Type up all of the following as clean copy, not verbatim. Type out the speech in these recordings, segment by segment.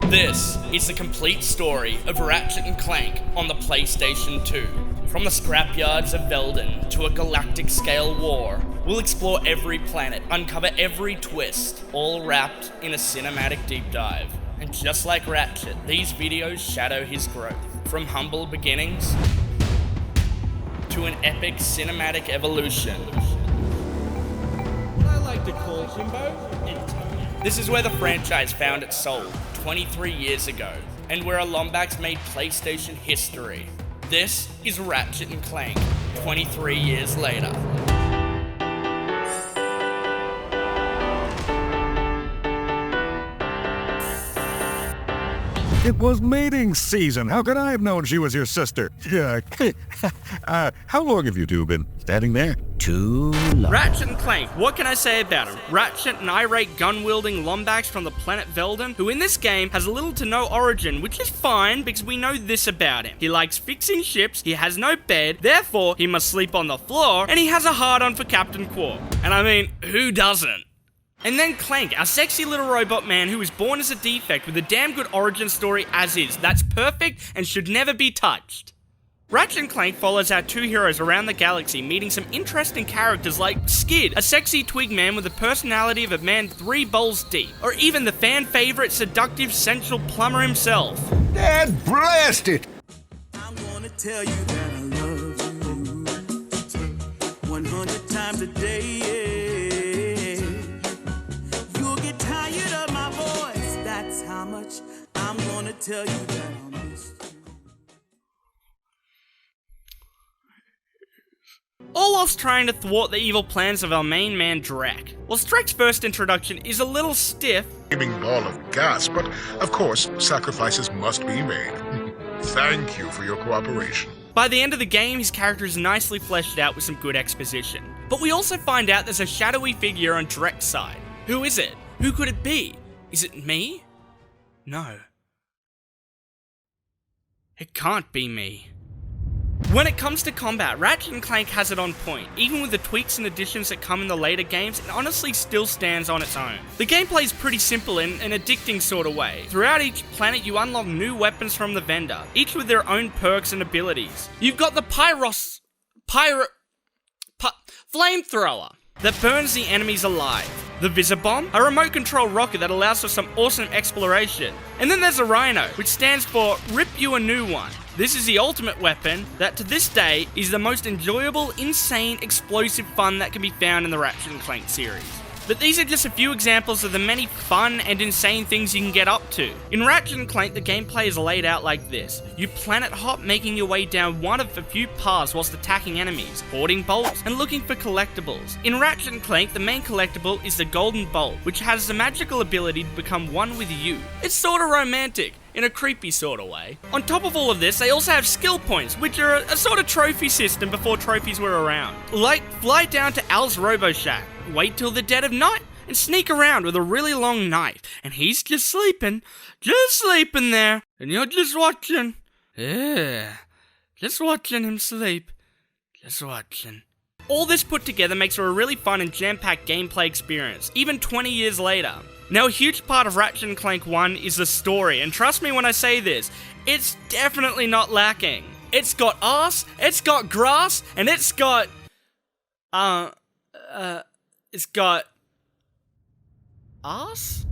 This is the complete story of Ratchet & Clank on the PlayStation 2. From the scrapyards of Veldin to a galactic-scale war, we'll explore every planet, uncover every twist, all wrapped in a cinematic deep dive. And just like Ratchet, these videos shadow his growth, from humble beginnings to an epic cinematic evolution. What I like to call Jimbo, Insomniac. This is where the franchise found its soul 23 years ago, and where a Lombax made PlayStation history. This is Ratchet & Clank, 23 years later. It was mating season. How could I have known she was your sister? Yeah. How long have you two been standing there? Too long. Ratchet & Clank, what can I say about him? Ratchet, an irate gun-wielding Lombax from the planet Veldin, who in this game has little to no origin, which is fine because we know this about him. He likes fixing ships, he has no bed, therefore he must sleep on the floor, and he has a hard-on for Captain Quark. And I mean, who doesn't? And then Clank, our sexy little robot man who was born as a defect with a damn good origin story as is, that's perfect and should never be touched. Ratchet & Clank follows our two heroes around the galaxy, meeting some interesting characters like Skid, a sexy twig man with the personality of a man 3 bowls deep, or even the fan favourite seductive sensual plumber himself. Dad, blast it! I'm gonna tell you that I love you 100 times a day. You'll get tired of my voice, that's how much I'm gonna tell you that I miss you. All whilst trying to thwart the evil plans of our main man Drek. Whilst Drek's first introduction is a little stiff, Flaming ball of gas, but of course, sacrifices must be made. Thank you for your cooperation. by the end of the game his character is nicely fleshed out with some good exposition. But we also find out there's a shadowy figure on Drek's side. Who is it? Who could it be? Is it me? No. It can't be me. When it comes to combat, Ratchet & Clank has it on point. Even with the tweaks and additions that come in the later games, it honestly still stands on its own. The gameplay is pretty simple in an addicting sort of way. Throughout each planet you unlock new weapons from the vendor, each with their own perks and abilities. You've got the flamethrower that burns the enemies alive. The Visibomb, a remote control rocket that allows for some awesome exploration. And then there's a Rhino, which stands for Rip You a New One. This is the ultimate weapon that to this day is the most enjoyable, insane, explosive fun that can be found in the Ratchet & Clank series. But these are just a few examples of the many fun and insane things you can get up to. In Ratchet & Clank, the gameplay is laid out like this. You planet hop, making your way down one of a few paths whilst attacking enemies, hoarding bolts, and looking for collectibles. In Ratchet & Clank, the main collectible is the Golden Bolt, which has the magical ability to become one with you. It's sorta romantic, in a creepy sort of way. On top of all of this, they also have skill points, which are a sort of trophy system before trophies were around. Like, fly down to Al's Robo Shack, wait till the dead of night, and sneak around with a really long knife, and he's just sleeping there, and you're just watching. Yeah, just watching him sleep, just watching. All this put together makes for a really fun and jam-packed gameplay experience, even 20 years later. Now, a huge part of Ratchet & Clank 1 is the story, and trust me when I say this, it's definitely not lacking. It's got ass, it's got grass, and it's got... It's got... ass?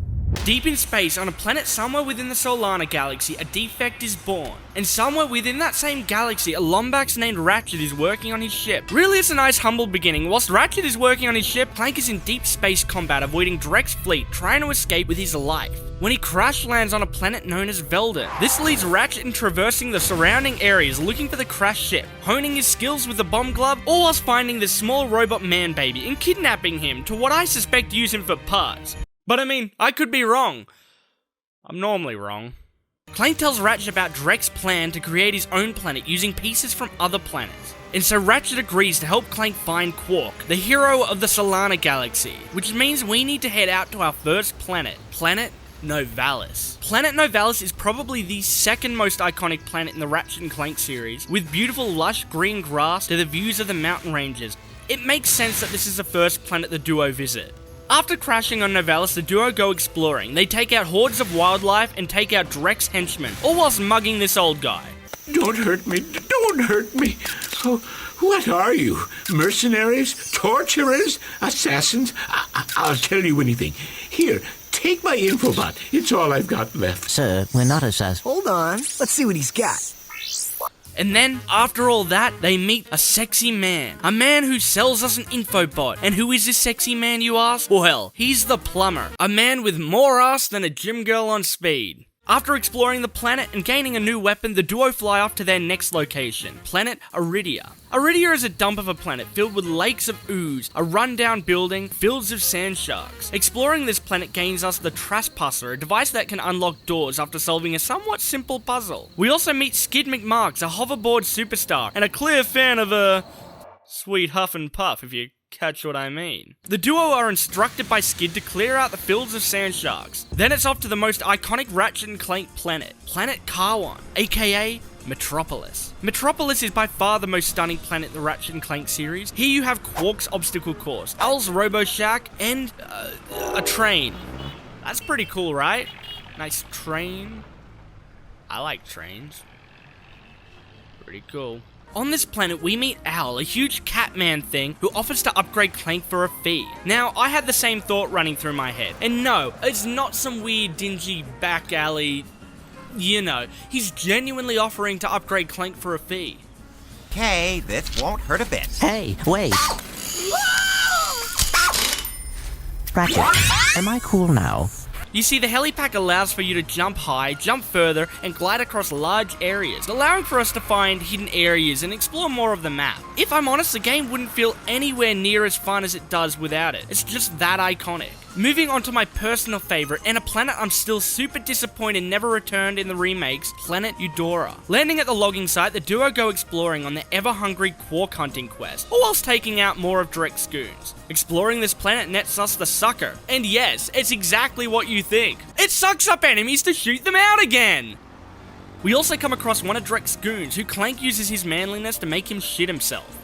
Deep in space, on a planet somewhere within the Solana galaxy, a defect is born. And somewhere within that same galaxy, a Lombax named Ratchet is working on his ship. Really, it's a nice humble beginning. Whilst Ratchet is working on his ship, Clank is in deep space combat, avoiding Drek's fleet, trying to escape with his life. When he crash lands on a planet known as Veldin. This leads Ratchet in traversing the surrounding areas looking for the crashed ship, honing his skills with the bomb glove, all whilst finding this small robot man baby and kidnapping him to what I suspect use him for parts. But I mean, I could be wrong. I'm normally wrong. Clank tells Ratchet about Drek's plan to create his own planet using pieces from other planets. And so Ratchet agrees to help Clank find Quark, the hero of the Solana galaxy, which means we need to head out to our first planet, Planet Novalis. Planet Novalis is probably the second most iconic planet in the Ratchet & Clank series, with beautiful lush green grass to the views of the mountain ranges. It makes sense that this is the first planet the duo visit. After crashing on Novalis, the duo go exploring. They take out hordes of wildlife and take out Drek's henchmen, all whilst mugging this old guy. Don't hurt me. Don't hurt me. Oh, what are you? Mercenaries? Torturers? Assassins? I'll tell you anything. Here, take my infobot. It's all I've got left. Sir, we're not assassins. Hold on. Let's see what he's got. And then, after all that, they meet a sexy man. A man who sells us an infobot. And who is this sexy man, you ask? Well, he's the plumber. A man with more ass than a gym girl on speed. After exploring the planet and gaining a new weapon, the duo fly off to their next location, planet Iridia. Iridia is a dump of a planet filled with lakes of ooze, a rundown building, fields of sand sharks. Exploring this planet gains us the Trespasser, a device that can unlock doors after solving a somewhat simple puzzle. We also meet Skid McMarks, a hoverboard superstar, and a clear fan of sweet huff and puff, if you catch what I mean. The duo are instructed by Skid to clear out the fields of sand sharks. Then it's off to the most iconic Ratchet Clank planet, Planet Karwan, aka Metropolis. Metropolis is by far the most stunning planet in the Ratchet & Clank series. Here you have Quark's obstacle course, Al's Robo Shack, and a train. That's pretty cool, right? Nice train. I like trains. Pretty cool. On this planet, we meet Al, a huge Catman thing who offers to upgrade Clank for a fee. Now, I had the same thought running through my head. And no, it's not some weird, dingy, back alley. You know, he's genuinely offering to upgrade Clank for a fee. Okay, this won't hurt a bit. Hey, wait. Ratchet, am I cool now? You see, the helipack allows for you to jump high, jump further, and glide across large areas, allowing for us to find hidden areas and explore more of the map. If I'm honest, the game wouldn't feel anywhere near as fun as it does without it. It's just that iconic. Moving on to my personal favourite, and a planet I'm still super disappointed never returned in the remakes, Planet Eudora. Landing at the logging site, the duo go exploring on their ever-hungry quark hunting quest, all whilst taking out more of Drek's goons. Exploring this planet nets us the Sucker. And yes, it's exactly what you think. It sucks up enemies to shoot them out again! We also come across one of Drek's goons, who Clank uses his manliness to make him shit himself.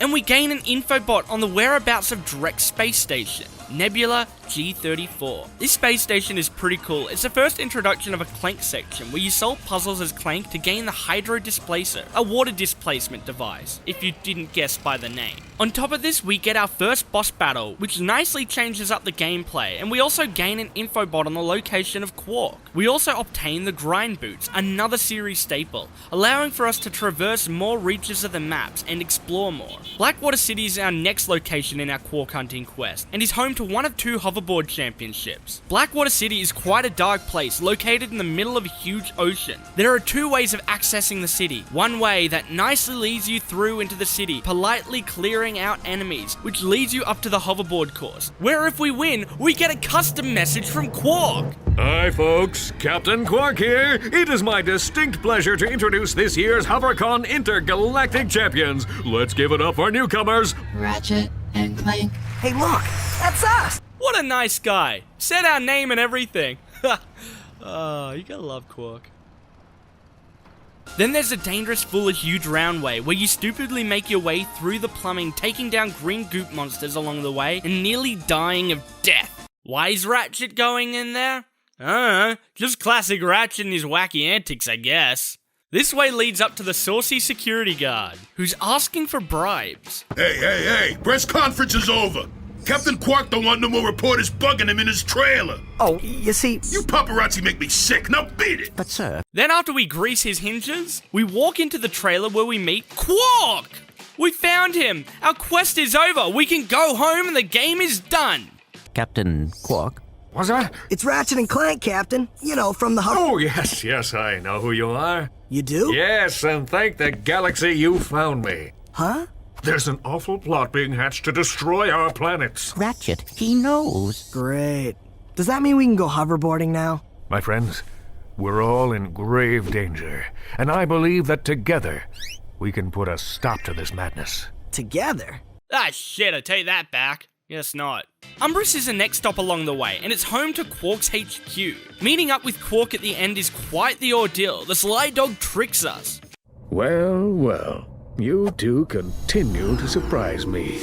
And we gain an infobot on the whereabouts of Drek's space station, Nebula G34. This space station is pretty cool. It's the first introduction of a Clank section where you solve puzzles as Clank to gain the Hydro Displacer, a water displacement device, if you didn't guess by the name. On top of this, we get our first boss battle, which nicely changes up the gameplay, and we also gain an infobot on the location of Quark. We also obtain the Grind Boots, another series staple, allowing for us to traverse more reaches of the maps and explore more. Blackwater City is our next location in our Quark hunting quest, and is home to one of two hoverboard championships. Blackwater City is quite a dark place, located in the middle of a huge ocean. There are two ways of accessing the city. One way that nicely leads you through into the city, politely clearing out enemies, which leads you up to the hoverboard course, where if we win, we get a custom message from Quark. Hi folks, Captain Quark here. It is my distinct pleasure to introduce this year's HoverCon Intergalactic Champions. Let's give it up for newcomers, Ratchet and Clank. Hey, look, that's us. What a nice guy. Said our name and everything. Oh, you gotta love Quark. Then there's a dangerous, foolish, huge roundway where you stupidly make your way through the plumbing, taking down green goop monsters along the way and nearly dying of death. Why is Ratchet going in there? I don't know, just classic Ratchet and his wacky antics, I guess. This way leads up to the saucy security guard, who's asking for bribes. Hey, press conference is over. Captain Quark don't want no more reporters bugging him in his trailer. Oh, you see... You paparazzi make me sick, now beat it. But sir... Then after we grease his hinges, we walk into the trailer where we meet Quark! We found him! Our quest is over! We can go home and the game is done! Captain Quark? what's that? It's Ratchet and Clank, Captain. You know, from the... Oh, yes, I know who you are. You do? Yes, and thank the galaxy you found me. Huh? There's an awful plot being hatched to destroy our planets. Ratchet, he knows. Great. Does that mean we can go hoverboarding now? My friends, we're all in grave danger, and I believe that together we can put a stop to this madness. Together? Ah, shit, I take that back. Guess not. Umbris is the next stop along the way, and it's home to Quark's HQ. Meeting up with Quark at the end is quite the ordeal. The sly dog tricks us. Well, You two continue to surprise me.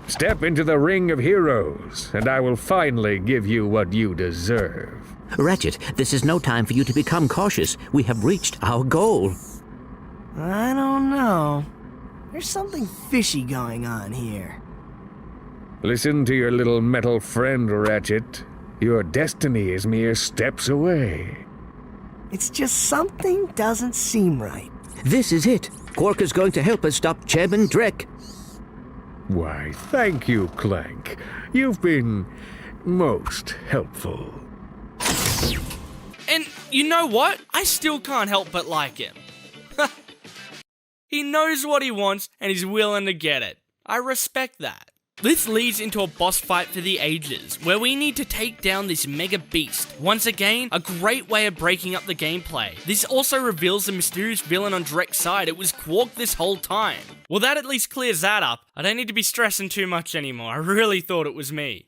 Step into the ring of heroes, and I will finally give you what you deserve. Ratchet, this is no time for you to become cautious. We have reached our goal. I don't know. There's something fishy going on here. Listen to your little metal friend, Ratchet. Your destiny is mere steps away. It's just something doesn't seem right. This is it. Quark is going to help us stop Chairman Drek. Why, thank you, Clank. You've been most helpful. And you know what? I still can't help but like him. He knows what he wants and he's willing to get it. I respect that. This leads into a boss fight for the ages, where we need to take down this mega beast. Once again, a great way of breaking up the gameplay. This also reveals the mysterious villain on Drek's side. It was Quark this whole time. Well, that at least clears that up. I don't need to be stressing too much anymore. I really thought it was me.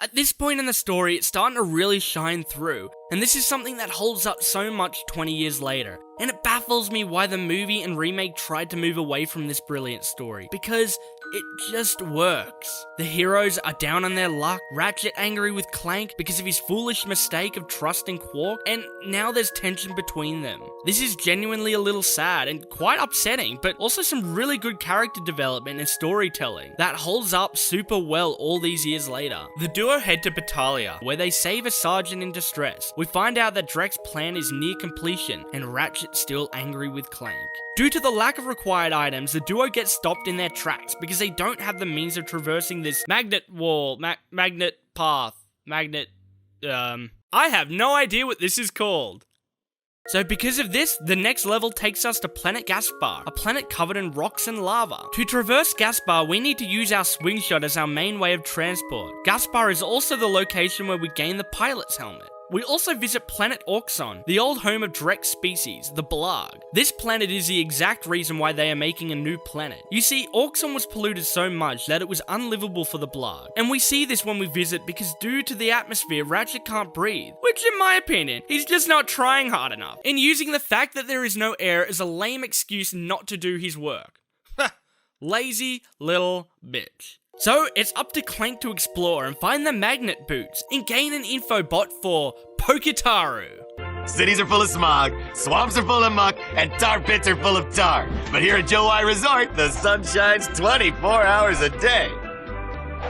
At this point in the story, it's starting to really shine through, and this is something that holds up so much 20 years later. And it baffles me why the movie and remake tried to move away from this brilliant story, because it just works. The heroes are down on their luck, Ratchet angry with Clank because of his foolish mistake of trusting Quark, and now there's tension between them. This is genuinely a little sad and quite upsetting, but also some really good character development and storytelling that holds up super well all these years later. The duo head to Battaglia, where they save a sergeant in distress. We find out that Drek's plan is near completion, and Ratchet's still angry with Clank. Due to the lack of required items, the duo gets stopped in their tracks because they don't have the means of traversing this magnet wall, magnet path, I have no idea what this is called. So because of this, the next level takes us to Planet Gaspar, a planet covered in rocks and lava. To traverse Gaspar, we need to use our swing shot as our main way of transport. Gaspar is also the location where we gain the pilot's helmet. We also visit planet Auxon, the old home of Drek's species, the Blarg. This planet is the exact reason why they are making a new planet. You see, Auxon was polluted so much that it was unlivable for the Blarg. And we see this when we visit because due to the atmosphere, Ratchet can't breathe. Which in my opinion, he's just not trying hard enough. And using the fact that there is no air as a lame excuse not to do his work. Lazy little bitch. So, it's up to Clank to explore and find the magnet boots and gain an info bot for Pokitaru. Cities are full of smog, swamps are full of muck, and tar pits are full of tar. But here at Joe I Resort, the sun shines 24 hours a day.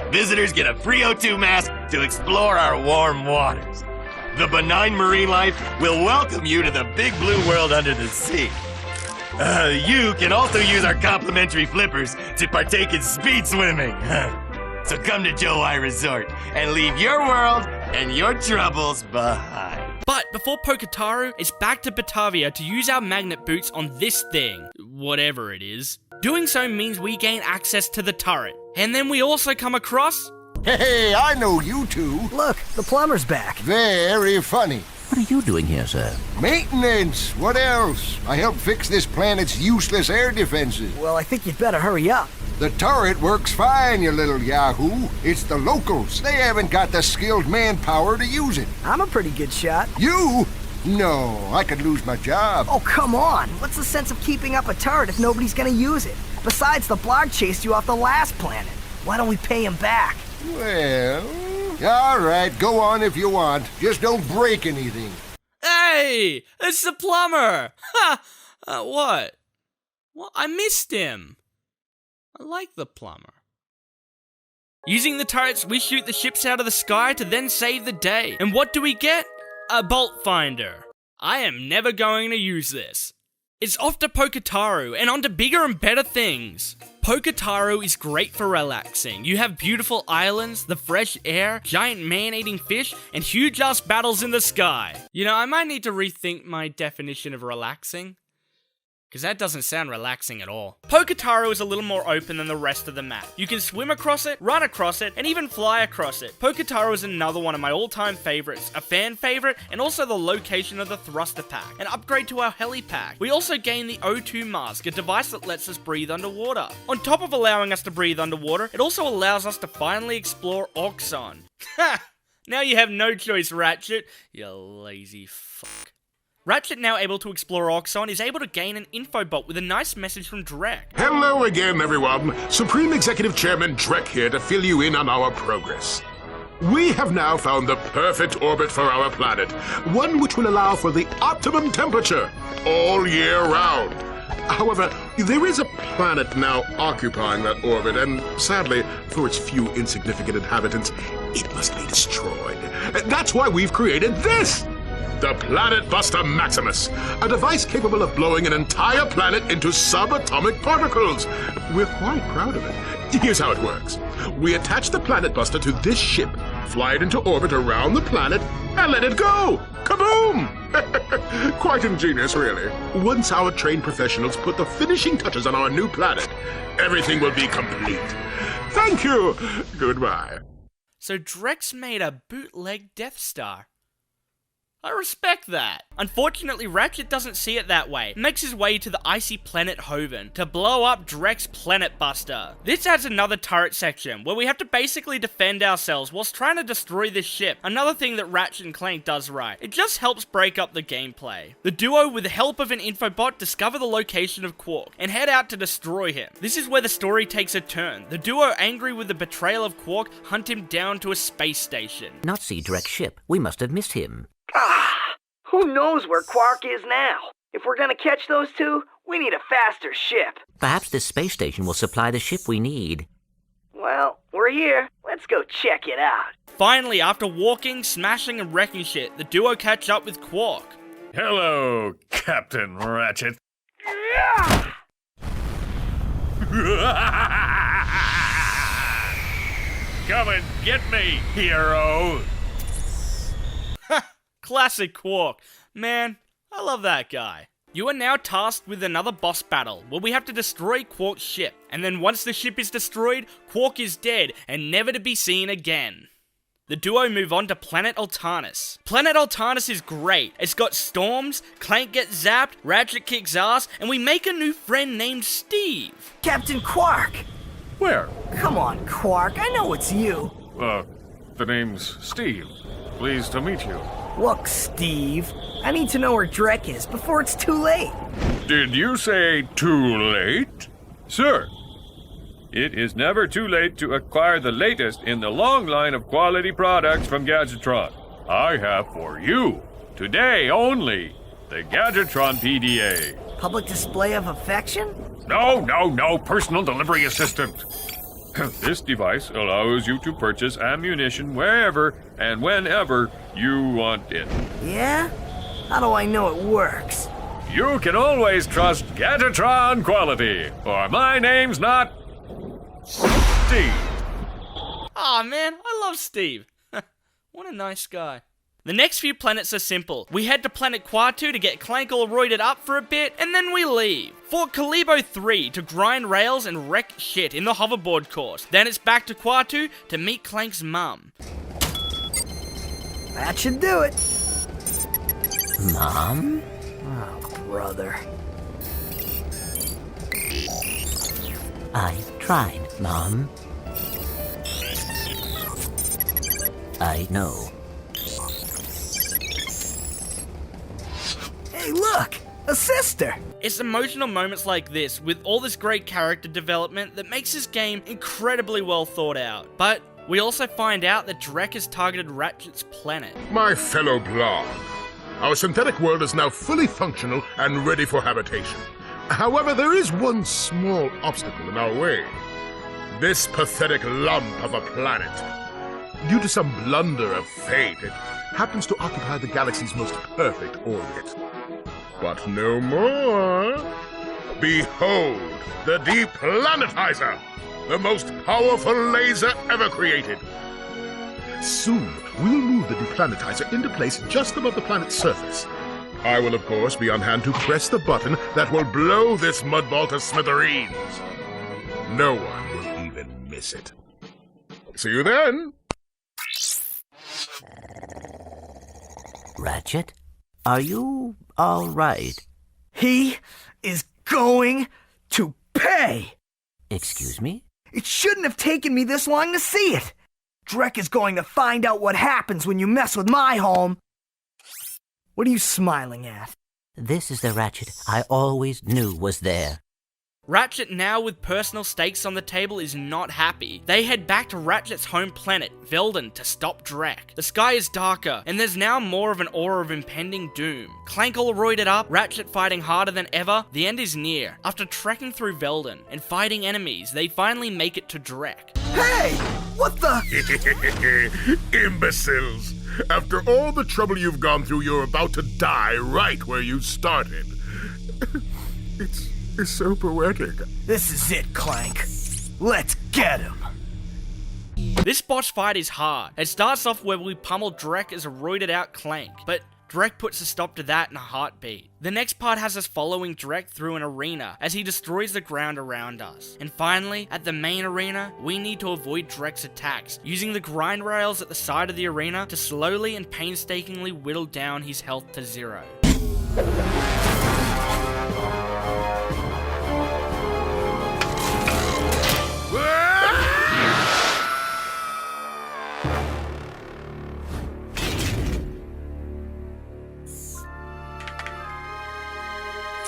Visitors get a free O2 mask to explore our warm waters. The benign marine life will welcome you to the big blue world under the sea. You can also use our complimentary flippers to partake in speed swimming. So come to Joe I Resort and leave your world and your troubles behind. But before Pokitaru, it's back to Batavia to use our magnet boots on this thing, whatever it is. Doing so means we gain access to the turret. And then we also come across... Hey, I know you two. Look, the plumber's back. Very funny. What are you doing here, sir? Maintenance. What else? I helped fix this planet's useless air defenses. Well, I think you'd better hurry up. The turret works fine, you little yahoo. It's the locals. They haven't got the skilled manpower to use it. I'm a pretty good shot. You? No, I could lose my job. Oh, come on. What's the sense of keeping up a turret if nobody's gonna use it? Besides, the Blarg chased you off the last planet. Why don't we pay him back? Well, all right, go on if you want. Just don't break anything. Hey, it's the plumber. Ha! What? Well, I missed him. I like the plumber. Using the turrets, we shoot the ships out of the sky to then save the day. And what do we get? A bolt finder. I am never going to use this. It's off to Pokitaru and on to bigger and better things. Pokitaru is great for relaxing. You have beautiful islands, the fresh air, giant man-eating fish, and huge-ass battles in the sky. You know, I might need to rethink my definition of relaxing, because that doesn't sound relaxing at all. Pokitaru is a little more open than the rest of the map. You can swim across it, run across it, and even fly across it. Pokitaru is another one of my all-time favorites, a fan favorite, and also the location of the thruster pack, an upgrade to our heli pack. We also gain the O2 mask, a device that lets us breathe underwater. On top of allowing us to breathe underwater, it also allows us to finally explore Auxon. Ha! Now you have no choice, Ratchet, you lazy fuck. Ratchet, now able to explore Oxon, is able to gain an infobot with a nice message from Drek. Hello again, everyone. Supreme Executive Chairman Drek here to fill you in on our progress. We have now found the perfect orbit for our planet, one which will allow for the optimum temperature all year round. However, there is a planet now occupying that orbit, and sadly, for its few insignificant inhabitants, it must be destroyed. That's why we've created this! The Planet Buster Maximus, a device capable of blowing an entire planet into subatomic particles. We're quite proud of it. Here's how it works. We attach the Planet Buster to this ship, fly it into orbit around the planet, and let it go! Kaboom! Quite ingenious, really. Once our trained professionals put the finishing touches on our new planet, everything will be complete. Thank you! Goodbye. So Drek's made a bootleg Death Star. I respect that. Unfortunately, Ratchet doesn't see it that way. He makes his way to the icy planet Hoven to blow up Drek's Planet Buster. This adds another turret section, where we have to basically defend ourselves whilst trying to destroy this ship. Another thing that Ratchet and Clank does right. It just helps break up the gameplay. The duo, with the help of an infobot, discover the location of Quark and head out to destroy him. This is where the story takes a turn. The duo, angry with the betrayal of Quark, hunt him down to a space station. Not see Drek's ship. We must have missed him. Who knows where Quark is now? If we're gonna catch those two, we need a faster ship. Perhaps this space station will supply the ship we need. Well, we're here. Let's go check it out. Finally, after walking, smashing, and wrecking shit, the duo catch up with Quark. Hello, Captain Ratchet. Come and get me, hero. Classic Quark. Man, I love that guy. You are now tasked with another boss battle, where we have to destroy Quark's ship. And then once the ship is destroyed, Quark is dead and never to be seen again. The duo move on to Planet Altanus. Planet Altanus is great. It's got storms, Clank gets zapped, Ratchet kicks ass, and we make a new friend named Steve. Captain Quark! Where? Come on, Quark. I know it's you. The name's Steve. Pleased to meet you. Look, Steve, I need to know where Drek is before it's too late. Did you say too late? Sir, it is never too late to acquire the latest in the long line of quality products from Gadgetron. I have for you, today only, the Gadgetron PDA. Public display of affection? No, personal delivery assistant. This device allows you to purchase ammunition wherever and whenever you want it. Yeah? How do I know it works? You can always trust Gadgetron quality, or my name's not Steve. Aw, man, I love Steve. What a nice guy. The next few planets are simple. We head to planet Quatu to get Clank all roided up for a bit, and then we leave. Fort Kalibo 3 to grind rails and wreck shit in the hoverboard course. Then it's back to Quatu to meet Clank's mum. That should do it. Mom? Oh, brother. I tried, Mom. I know. Hey, look! A sister! It's emotional moments like this, with all this great character development, that makes this game incredibly well thought out. But we also find out that Drek has targeted Ratchet's planet. My fellow Blarg, our synthetic world is now fully functional and ready for habitation. However, there is one small obstacle in our way. This pathetic lump of a planet. Due to some blunder of fate, it happens to occupy the galaxy's most perfect orbit. But no more. Behold, the Deplanetizer, the most powerful laser ever created. Soon, we'll move the Deplanetizer into place just above the planet's surface. I will, of course, be on hand to press the button that will blow this mudball to smithereens. No one will even miss it. See you then. Ratchet, are you all right? He is going to pay! Excuse me? It shouldn't have taken me this long to see it! Drek is going to find out what happens when you mess with my home. What are you smiling at? This is the Ratchet I always knew was there. Ratchet, now with personal stakes on the table, is not happy. They head back to Ratchet's home planet, Velden, to stop Drek. The sky is darker, and there's now more of an aura of impending doom. Clank all roided up, Ratchet fighting harder than ever, the end is near. After trekking through Velden and fighting enemies, they finally make it to Drek. Hey! What the? Imbeciles! After all the trouble you've gone through, you're about to die right where you started. It's so poetic. This is it, Clank. Let's get him. This boss fight is hard. It starts off where we pummel Drek as a roided out Clank, but Drek puts a stop to that in a heartbeat. The next part has us following Drek through an arena as he destroys the ground around us. And finally, at the main arena, we need to avoid Drek's attacks, using the grind rails at the side of the arena to slowly and painstakingly whittle down his health to 0.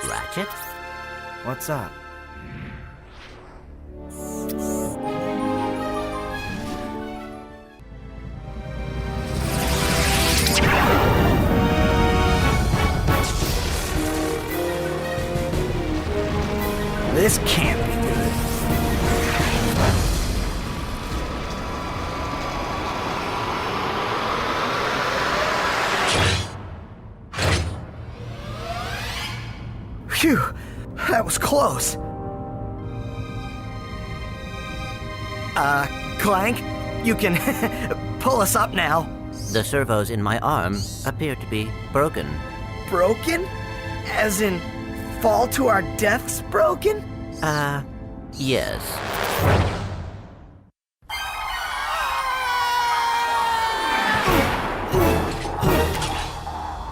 Ratchet? What's up? This can't be good. Phew, that was close. Clank, you can pull us up now. The servos in my arm appear to be broken. Broken? As in, fall to our deaths broken? Yes.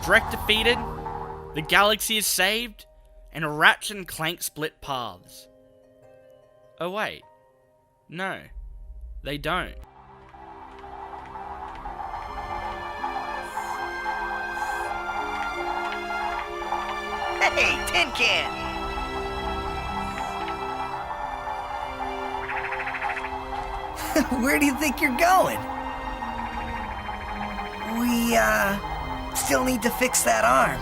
Drek defeated, the galaxy is saved, and Ratchet and Clank split paths. Oh wait, no, they don't. Hey, Tin Can! Where do you think you're going? We, still need to fix that arm.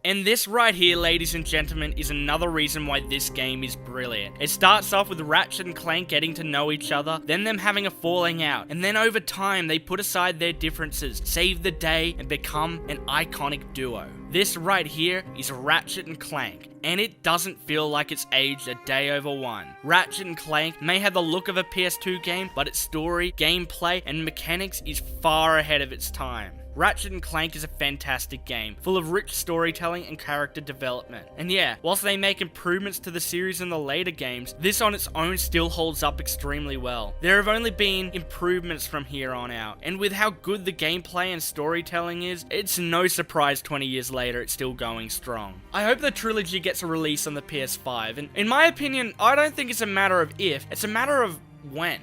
And this right here, ladies and gentlemen, is another reason why this game is brilliant. It starts off with Ratchet and Clank getting to know each other, then them having a falling out, and then over time they put aside their differences, save the day, and become an iconic duo. This right here is Ratchet and Clank, and it doesn't feel like it's aged a day over one. Ratchet and Clank may have the look of a PS2 game, but its story, gameplay, and mechanics is far ahead of its time. Ratchet and Clank is a fantastic game, full of rich storytelling and character development. And yeah, whilst they make improvements to the series in the later games, this on its own still holds up extremely well. There have only been improvements from here on out, and with how good the gameplay and storytelling is, it's no surprise 20 years later it's still going strong. I hope the trilogy gets a release on the PS5, and in my opinion, I don't think it's a matter of if, it's a matter of when.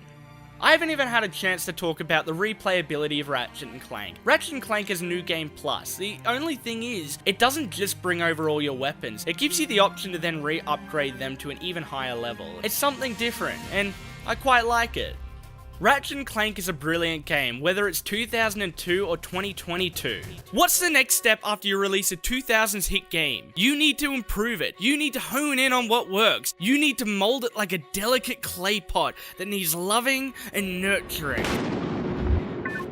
I haven't even had a chance to talk about the replayability of Ratchet and Clank. Ratchet and Clank is New Game Plus. The only thing is, it doesn't just bring over all your weapons. It gives you the option to then re-upgrade them to an even higher level. It's something different, and I quite like it. Ratchet and Clank is a brilliant game, whether it's 2002 or 2022. What's the next step after you release a 2000s hit game? You need to improve it. You need to hone in on what works. You need to mold it like a delicate clay pot that needs loving and nurturing.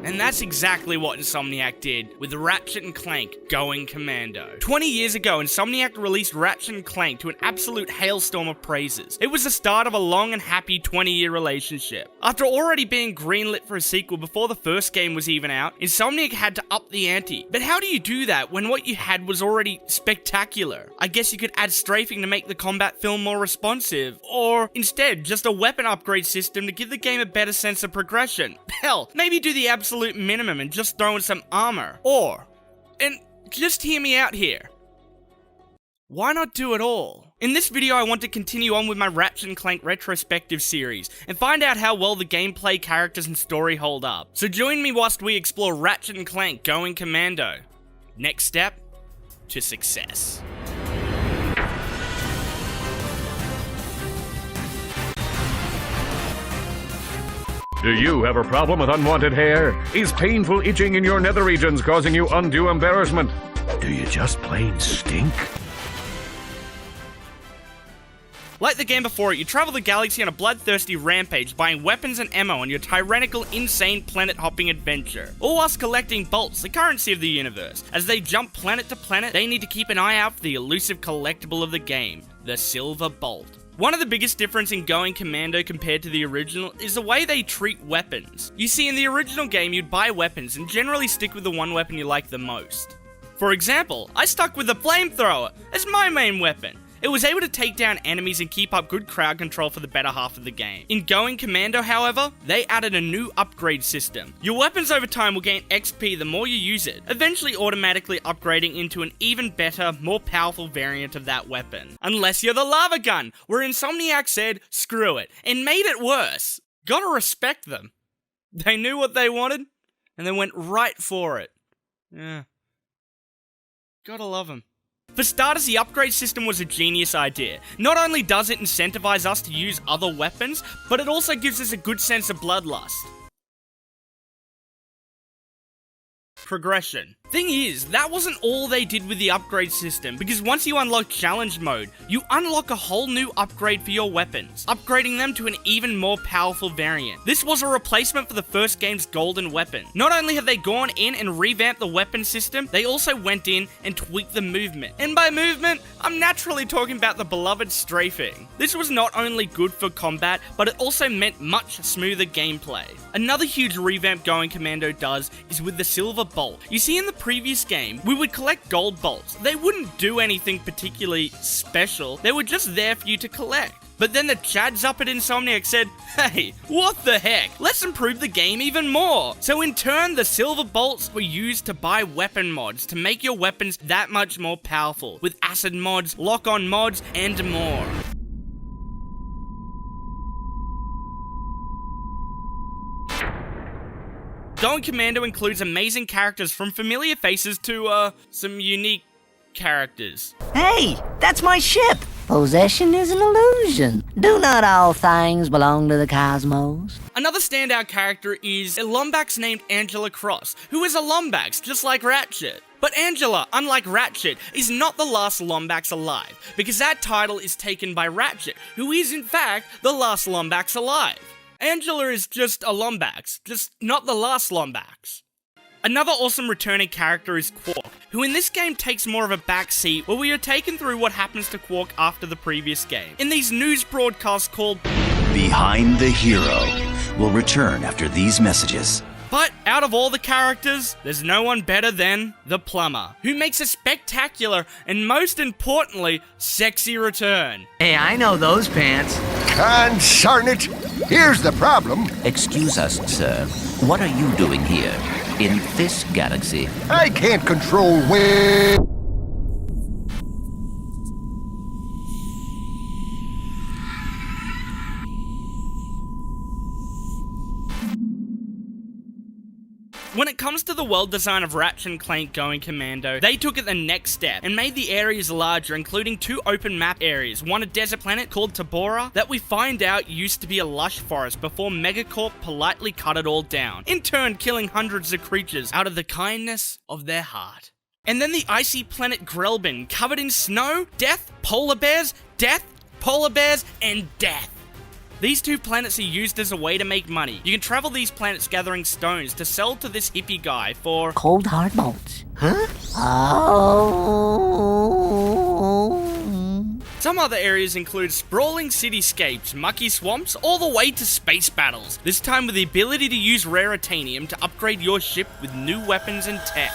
And that's exactly what Insomniac did with Ratchet and Clank Going Commando. 20 years ago, Insomniac released Ratchet and Clank to an absolute hailstorm of praises. It was the start of a long and happy 20-year relationship. After already being greenlit for a sequel before the first game was even out, Insomniac had to up the ante. But how do you do that when what you had was already spectacular? I guess you could add strafing to make the combat feel more responsive, or instead, just a weapon upgrade system to give the game a better sense of progression. Hell, maybe do the absolute minimum and just throw in some armor. Or, and just hear me out here, Why not do it all? In this video, I want to continue on with my Ratchet Clank Retrospective series, and find out how well the gameplay, characters, and story hold up. So join me whilst we explore Ratchet Clank Going Commando. Next step to success. Do you have a problem with unwanted hair? Is painful itching in your nether regions causing you undue embarrassment? Do you just plain stink? Like the game before it, you travel the galaxy on a bloodthirsty rampage, buying weapons and ammo on your tyrannical, insane planet-hopping adventure, all whilst collecting bolts, the currency of the universe. As they jump planet to planet, they need to keep an eye out for the elusive collectible of the game, the Silver Bolt. One of the biggest differences in Going Commando compared to the original is the way they treat weapons. You see, in the original game, you'd buy weapons and generally stick with the one weapon you like the most. For example, I stuck with the flamethrower as my main weapon. It was able to take down enemies and keep up good crowd control for the better half of the game. In Going Commando, however, they added a new upgrade system. Your weapons over time will gain XP the more you use it, eventually automatically upgrading into an even better, more powerful variant of that weapon. Unless you're the lava gun, where Insomniac said, screw it, and made it worse. Gotta respect them. They knew what they wanted, and they went right for it. Yeah. Gotta love them. For starters, the upgrade system was a genius idea. Not only does it incentivize us to use other weapons, but it also gives us a good sense of bloodlust. Progression. Thing is, that wasn't all they did with the upgrade system, because once you unlock challenge mode, you unlock a whole new upgrade for your weapons, upgrading them to an even more powerful variant. This was a replacement for the first game's golden weapon. Not only have they gone in and revamped the weapon system, they also went in and tweaked the movement. And by movement, I'm naturally talking about the beloved strafing. This was not only good for combat, but it also meant much smoother gameplay. Another huge revamp Going Commando does is with the Silver Bolt. You see, in the previous game, we would collect gold bolts. They wouldn't do anything particularly special, they were just there for you to collect. But then the Chads up at Insomniac said, hey, what the heck, let's improve the game even more. So in turn, the Silver Bolts were used to buy weapon mods to make your weapons that much more powerful, with acid mods, lock-on mods, and more. Going Commando includes amazing characters from familiar faces to, some unique characters. Hey, that's my ship! Possession is an illusion. Do not all things belong to the cosmos? Another standout character is a Lombax named Angela Cross, who is a Lombax just like Ratchet. But Angela, unlike Ratchet, is not the last Lombax alive, because that title is taken by Ratchet, who is in fact the last Lombax alive. Angela is just a Lombax, just not the last Lombax. Another awesome returning character is Quark, who in this game takes more of a backseat, where we are taken through what happens to Quark after the previous game, in these news broadcasts called Behind the Hero will return after these messages. But out of all the characters, there's no one better than the Plumber, who makes a spectacular and most importantly, sexy return. Hey, I know those pants. Consarn it! Here's the problem. Excuse us, sir. What are you doing here, in this galaxy? I can't control wind. When it comes to the world design of Ratchet Clank Going Commando, they took it the next step and made the areas larger, including 2 open map areas, one a desert planet called Tabora that we find out used to be a lush forest before Megacorp politely cut it all down, in turn killing hundreds of creatures out of the kindness of their heart. And then the icy planet Grelbin, covered in snow, death, polar bears, and death. These 2 planets are used as a way to make money. You can travel these planets gathering stones to sell to this hippie guy for cold hard bolts. Huh? Oh. Some other areas include sprawling cityscapes, mucky swamps, all the way to space battles, this time with the ability to use raritanium to upgrade your ship with new weapons and tech.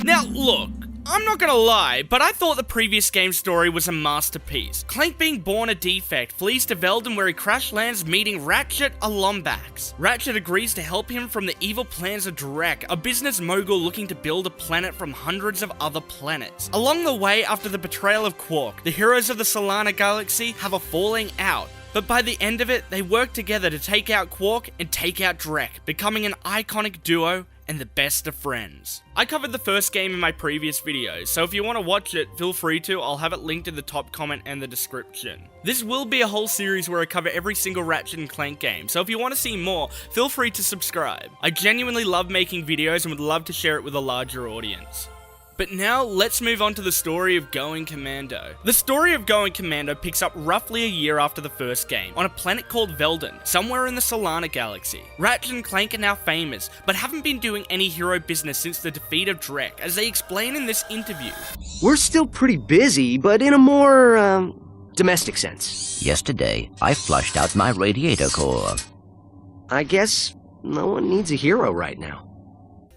Now look, I'm not gonna lie, but I thought the previous game's story was a masterpiece. Clank being born a defect, flees to Veldin where he crash lands meeting Ratchet, a Lombax. Ratchet agrees to help him from the evil plans of Drek, a business mogul looking to build a planet from hundreds of other planets. Along the way, after the betrayal of Quark, the heroes of the Solana Galaxy have a falling out. But by the end of it, they work together to take out Quark and take out Drek, becoming an iconic duo and the best of friends. I covered the first game in my previous videos, so if you want to watch it, feel free to. I'll have it linked in the top comment and the description. This will be a whole series where I cover every single Ratchet and Clank game, so if you want to see more, feel free to subscribe. I genuinely love making videos and would love to share it with a larger audience. But now, let's move on to the story of Going Commando. The story of Going Commando picks up roughly a year after the first game, on a planet called Veldin, somewhere in the Solana Galaxy. Ratchet and Clank are now famous, but haven't been doing any hero business since the defeat of Drek, as they explain in this interview. We're still pretty busy, but in a more, domestic sense. Yesterday, I flushed out my radiator core. I guess no one needs a hero right now.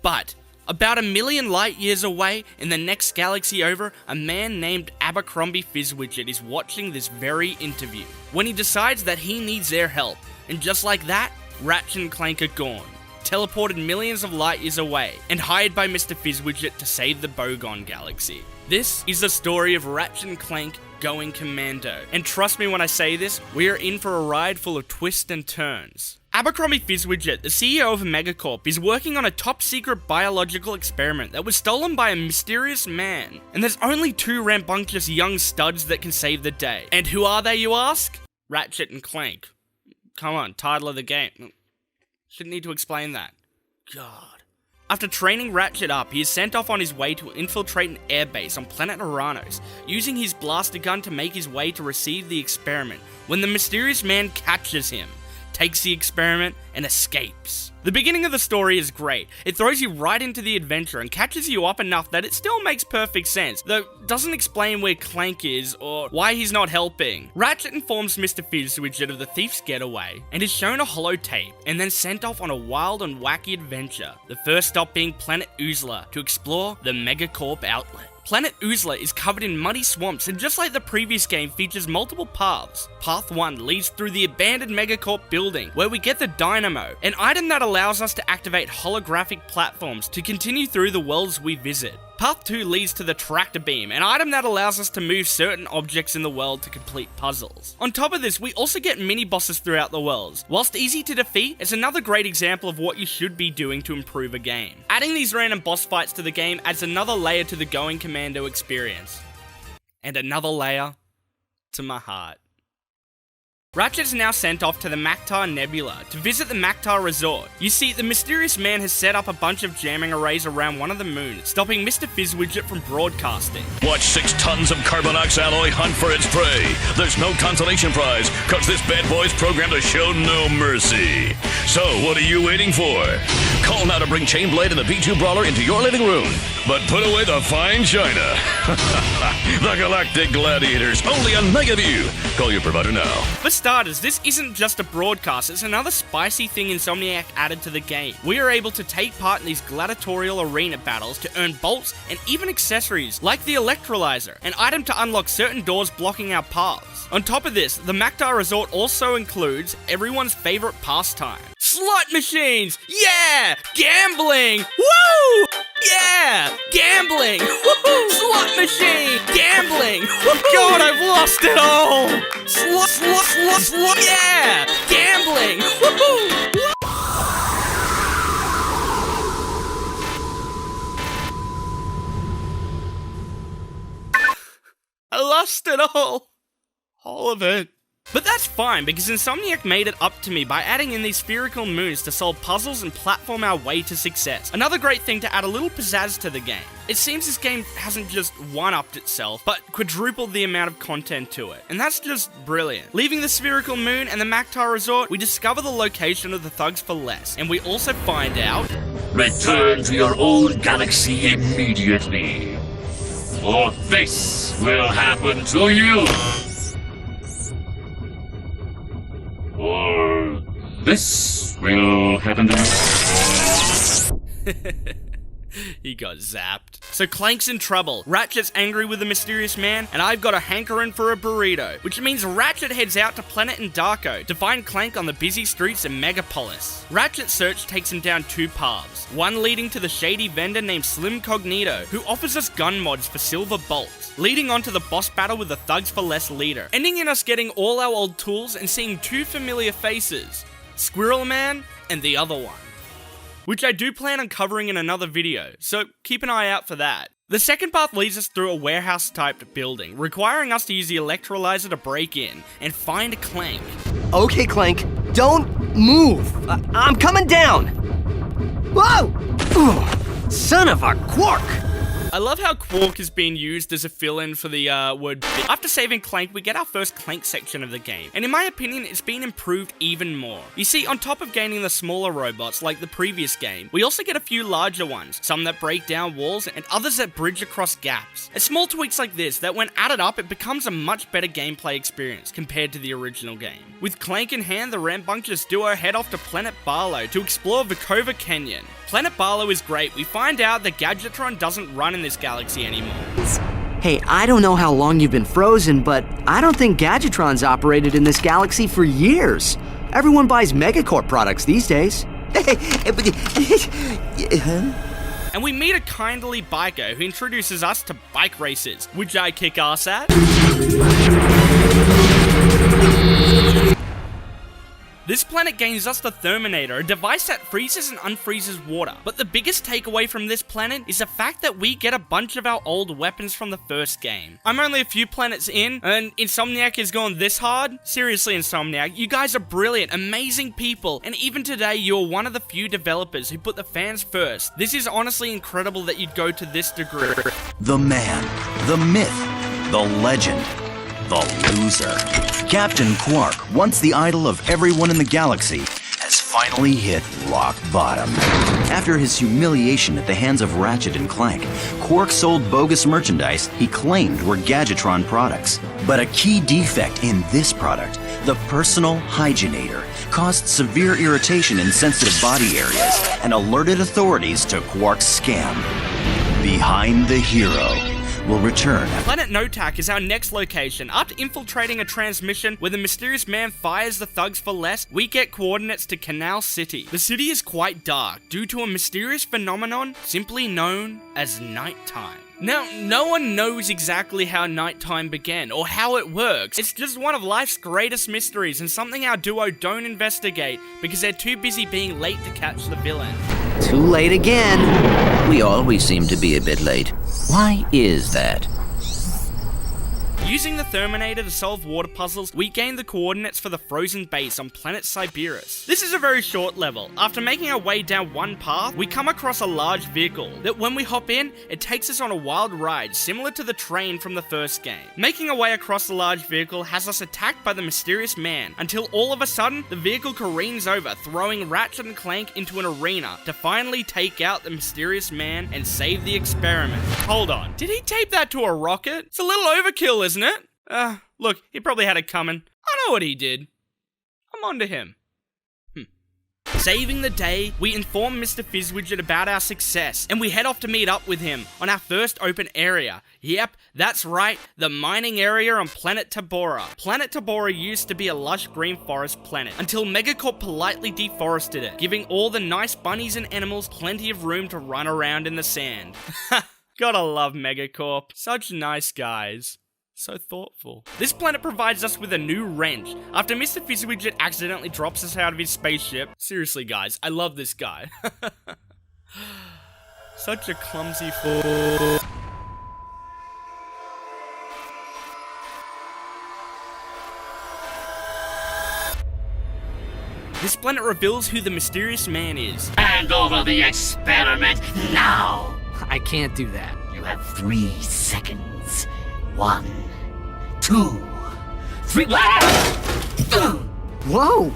But about 1 million light years away, in the next galaxy over, a man named Abercrombie Fizzwidget is watching this very interview, when he decides that he needs their help, and just like that, Ratchet and Clank are gone, teleported millions of light years away, and hired by Mr. Fizzwidget to save the Bogon Galaxy. This is the story of Ratchet and Clank Going Commando, and trust me when I say this, we are in for a ride full of twists and turns. Abercrombie Fizzwidget, the CEO of Megacorp, is working on a top-secret biological experiment that was stolen by a mysterious man. And there's only 2 rambunctious young studs that can save the day. And who are they, you ask? Ratchet and Clank. Come on, title of the game. Shouldn't need to explain that. God. After training Ratchet up, he is sent off on his way to infiltrate an airbase on planet Uranus, using his blaster gun to make his way to receive the experiment, when the mysterious man catches him, takes the experiment, and escapes. The beginning of the story is great. It throws you right into the adventure and catches you up enough that it still makes perfect sense, though doesn't explain where Clank is or why he's not helping. Ratchet informs Mr. Fizzwidget of the thief's getaway and is shown a holotape and then sent off on a wild and wacky adventure, the first stop being Planet Uzla to explore the Megacorp outlet. Planet Uzla is covered in muddy swamps and just like the previous game features multiple paths. Path 1 leads through the abandoned Megacorp building where we get the Dynamo, an item that allows us to activate holographic platforms to continue through the worlds we visit. Path 2 leads to the Tractor Beam, an item that allows us to move certain objects in the world to complete puzzles. On top of this, we also get mini-bosses throughout the worlds. Whilst easy to defeat, it's another great example of what you should be doing to improve a game. Adding these random boss fights to the game adds another layer to the Going Commando experience. And another layer to my heart. Ratchet is now sent off to the Mactar Nebula to visit the Mactar Resort. You see, the mysterious man has set up a bunch of jamming arrays around one of the moons, stopping Mr. Fizzwidget from broadcasting. Watch 6 tons of Carbonox alloy hunt for its prey. There's no consolation prize, cause this bad boy's programmed to show no mercy. So, what are you waiting for? Call now to bring Chainblade and the B2 Brawler into your living room. But put away the fine china. The Galactic Gladiators, only on Megaview. Call your provider now. For starters, this isn't just a broadcast, it's another spicy thing Insomniac added to the game. We are able to take part in these gladiatorial arena battles to earn bolts and even accessories, like the Electrolyzer, an item to unlock certain doors blocking our paths. On top of this, the Mactar Resort also includes everyone's favorite pastime. Slot machines! Yeah! Gambling! Woo! Yeah! Gambling! Woo! Slot machine! Gambling! God, I've lost it all! Slot! Yeah! Gambling! Woo! I lost it all. All of it. But that's fine, because Insomniac made it up to me by adding in these spherical moons to solve puzzles and platform our way to success. Another great thing to add a little pizzazz to the game. It seems this game hasn't just one-upped itself, but quadrupled the amount of content to it. And that's just brilliant. Leaving the spherical moon and the Mactar Resort, we discover the location of the thugs for less, and we also find out... Return to your old galaxy immediately, or this will happen to you! Or this will happen to you. He got zapped. So Clank's in trouble, Ratchet's angry with the mysterious man, and I've got a hankering for a burrito, which means Ratchet heads out to Planet Endarko to find Clank on the busy streets of Megapolis. Ratchet's search takes him down two paths, one leading to the shady vendor named Slim Cognito, who offers us gun mods for silver bolts, leading on to the boss battle with the Thugs for Less leader, ending in us getting all our old tools and seeing two familiar faces, Squirrel Man and the other one, which I do plan on covering in another video, so keep an eye out for that. The second path leads us through a warehouse-typed building, requiring us to use the electrolyzer to break in and find Clank. Okay, Clank, don't move. I'm coming down. Whoa! Ugh, son of a quark! I love how Quark is being used as a fill-in for the word bitch. After saving Clank, we get our first Clank section of the game, and in my opinion, it's been improved even more. You see, on top of gaining the smaller robots like the previous game, we also get a few larger ones, some that break down walls and others that bridge across gaps. And small tweaks like this that when added up, it becomes a much better gameplay experience compared to the original game. With Clank in hand, the rambunctious duo head off to Planet Barlow to explore Vekova Canyon. Planet Barlow is great. We find out that Gadgetron doesn't run in this galaxy anymore. Hey, I don't know how long you've been frozen, but I don't think Gadgetron's operated in this galaxy for years. Everyone buys Megacorp products these days. And we meet a kindly biker who introduces us to bike races, which I kick ass at. This planet gains us the Therminator, a device that freezes and unfreezes water. But the biggest takeaway from this planet is the fact that we get a bunch of our old weapons from the first game. I'm only a few planets in, and Insomniac is going this hard? Seriously, Insomniac, you guys are brilliant, amazing people, and even today, you're one of the few developers who put the fans first. This is honestly incredible that you'd go to this degree. The man, the myth, the legend, the loser. Captain Quark, once the idol of everyone in the galaxy, has finally hit rock bottom. After his humiliation at the hands of Ratchet and Clank, Quark sold bogus merchandise he claimed were Gadgetron products. But a key defect in this product, the personal hygienator, caused severe irritation in sensitive body areas and alerted authorities to Quark's scam. Behind the Hero will return. Planet Notak is our next location. After infiltrating a transmission where the mysterious man fires the Thugs for Less, we get coordinates to Canal City. The city is quite dark due to a mysterious phenomenon simply known as nighttime. Now, no one knows exactly how nighttime began or how it works. It's just one of life's greatest mysteries and something our duo don't investigate because they're too busy being late to catch the villain. Too late again. We always seem to be a bit late. Why is that? Using the Terminator to solve water puzzles, we gain the coordinates for the frozen base on planet Cyberus. This is a very short level. After making our way down one path, we come across a large vehicle that when we hop in, it takes us on a wild ride similar to the train from the first game. Making our way across the large vehicle has us attacked by the mysterious man, until all of a sudden, the vehicle careens over, throwing Ratchet and Clank into an arena to finally take out the mysterious man and save the experiment. Hold on, did he tape that to a rocket? It's a little overkill, isn't it? Look, he probably had it coming. I know what he did. I'm on to him. Saving the day, we inform Mr. Fizzwidget about our success, and we head off to meet up with him on our first open area. Yep, that's right, the mining area on planet Tabora. Planet Tabora used to be a lush green forest planet, until Megacorp politely deforested it, giving all the nice bunnies and animals plenty of room to run around in the sand. Gotta love Megacorp. Such nice guys. So thoughtful. This planet provides us with a new wrench. After Mr. Fizzwidget accidentally drops us out of his spaceship. Seriously, guys, I love this guy. Such a clumsy fool. This planet reveals who the mysterious man is. Hand over the experiment now! I can't do that. You have 3 seconds. 1, 2, 3. Whoa!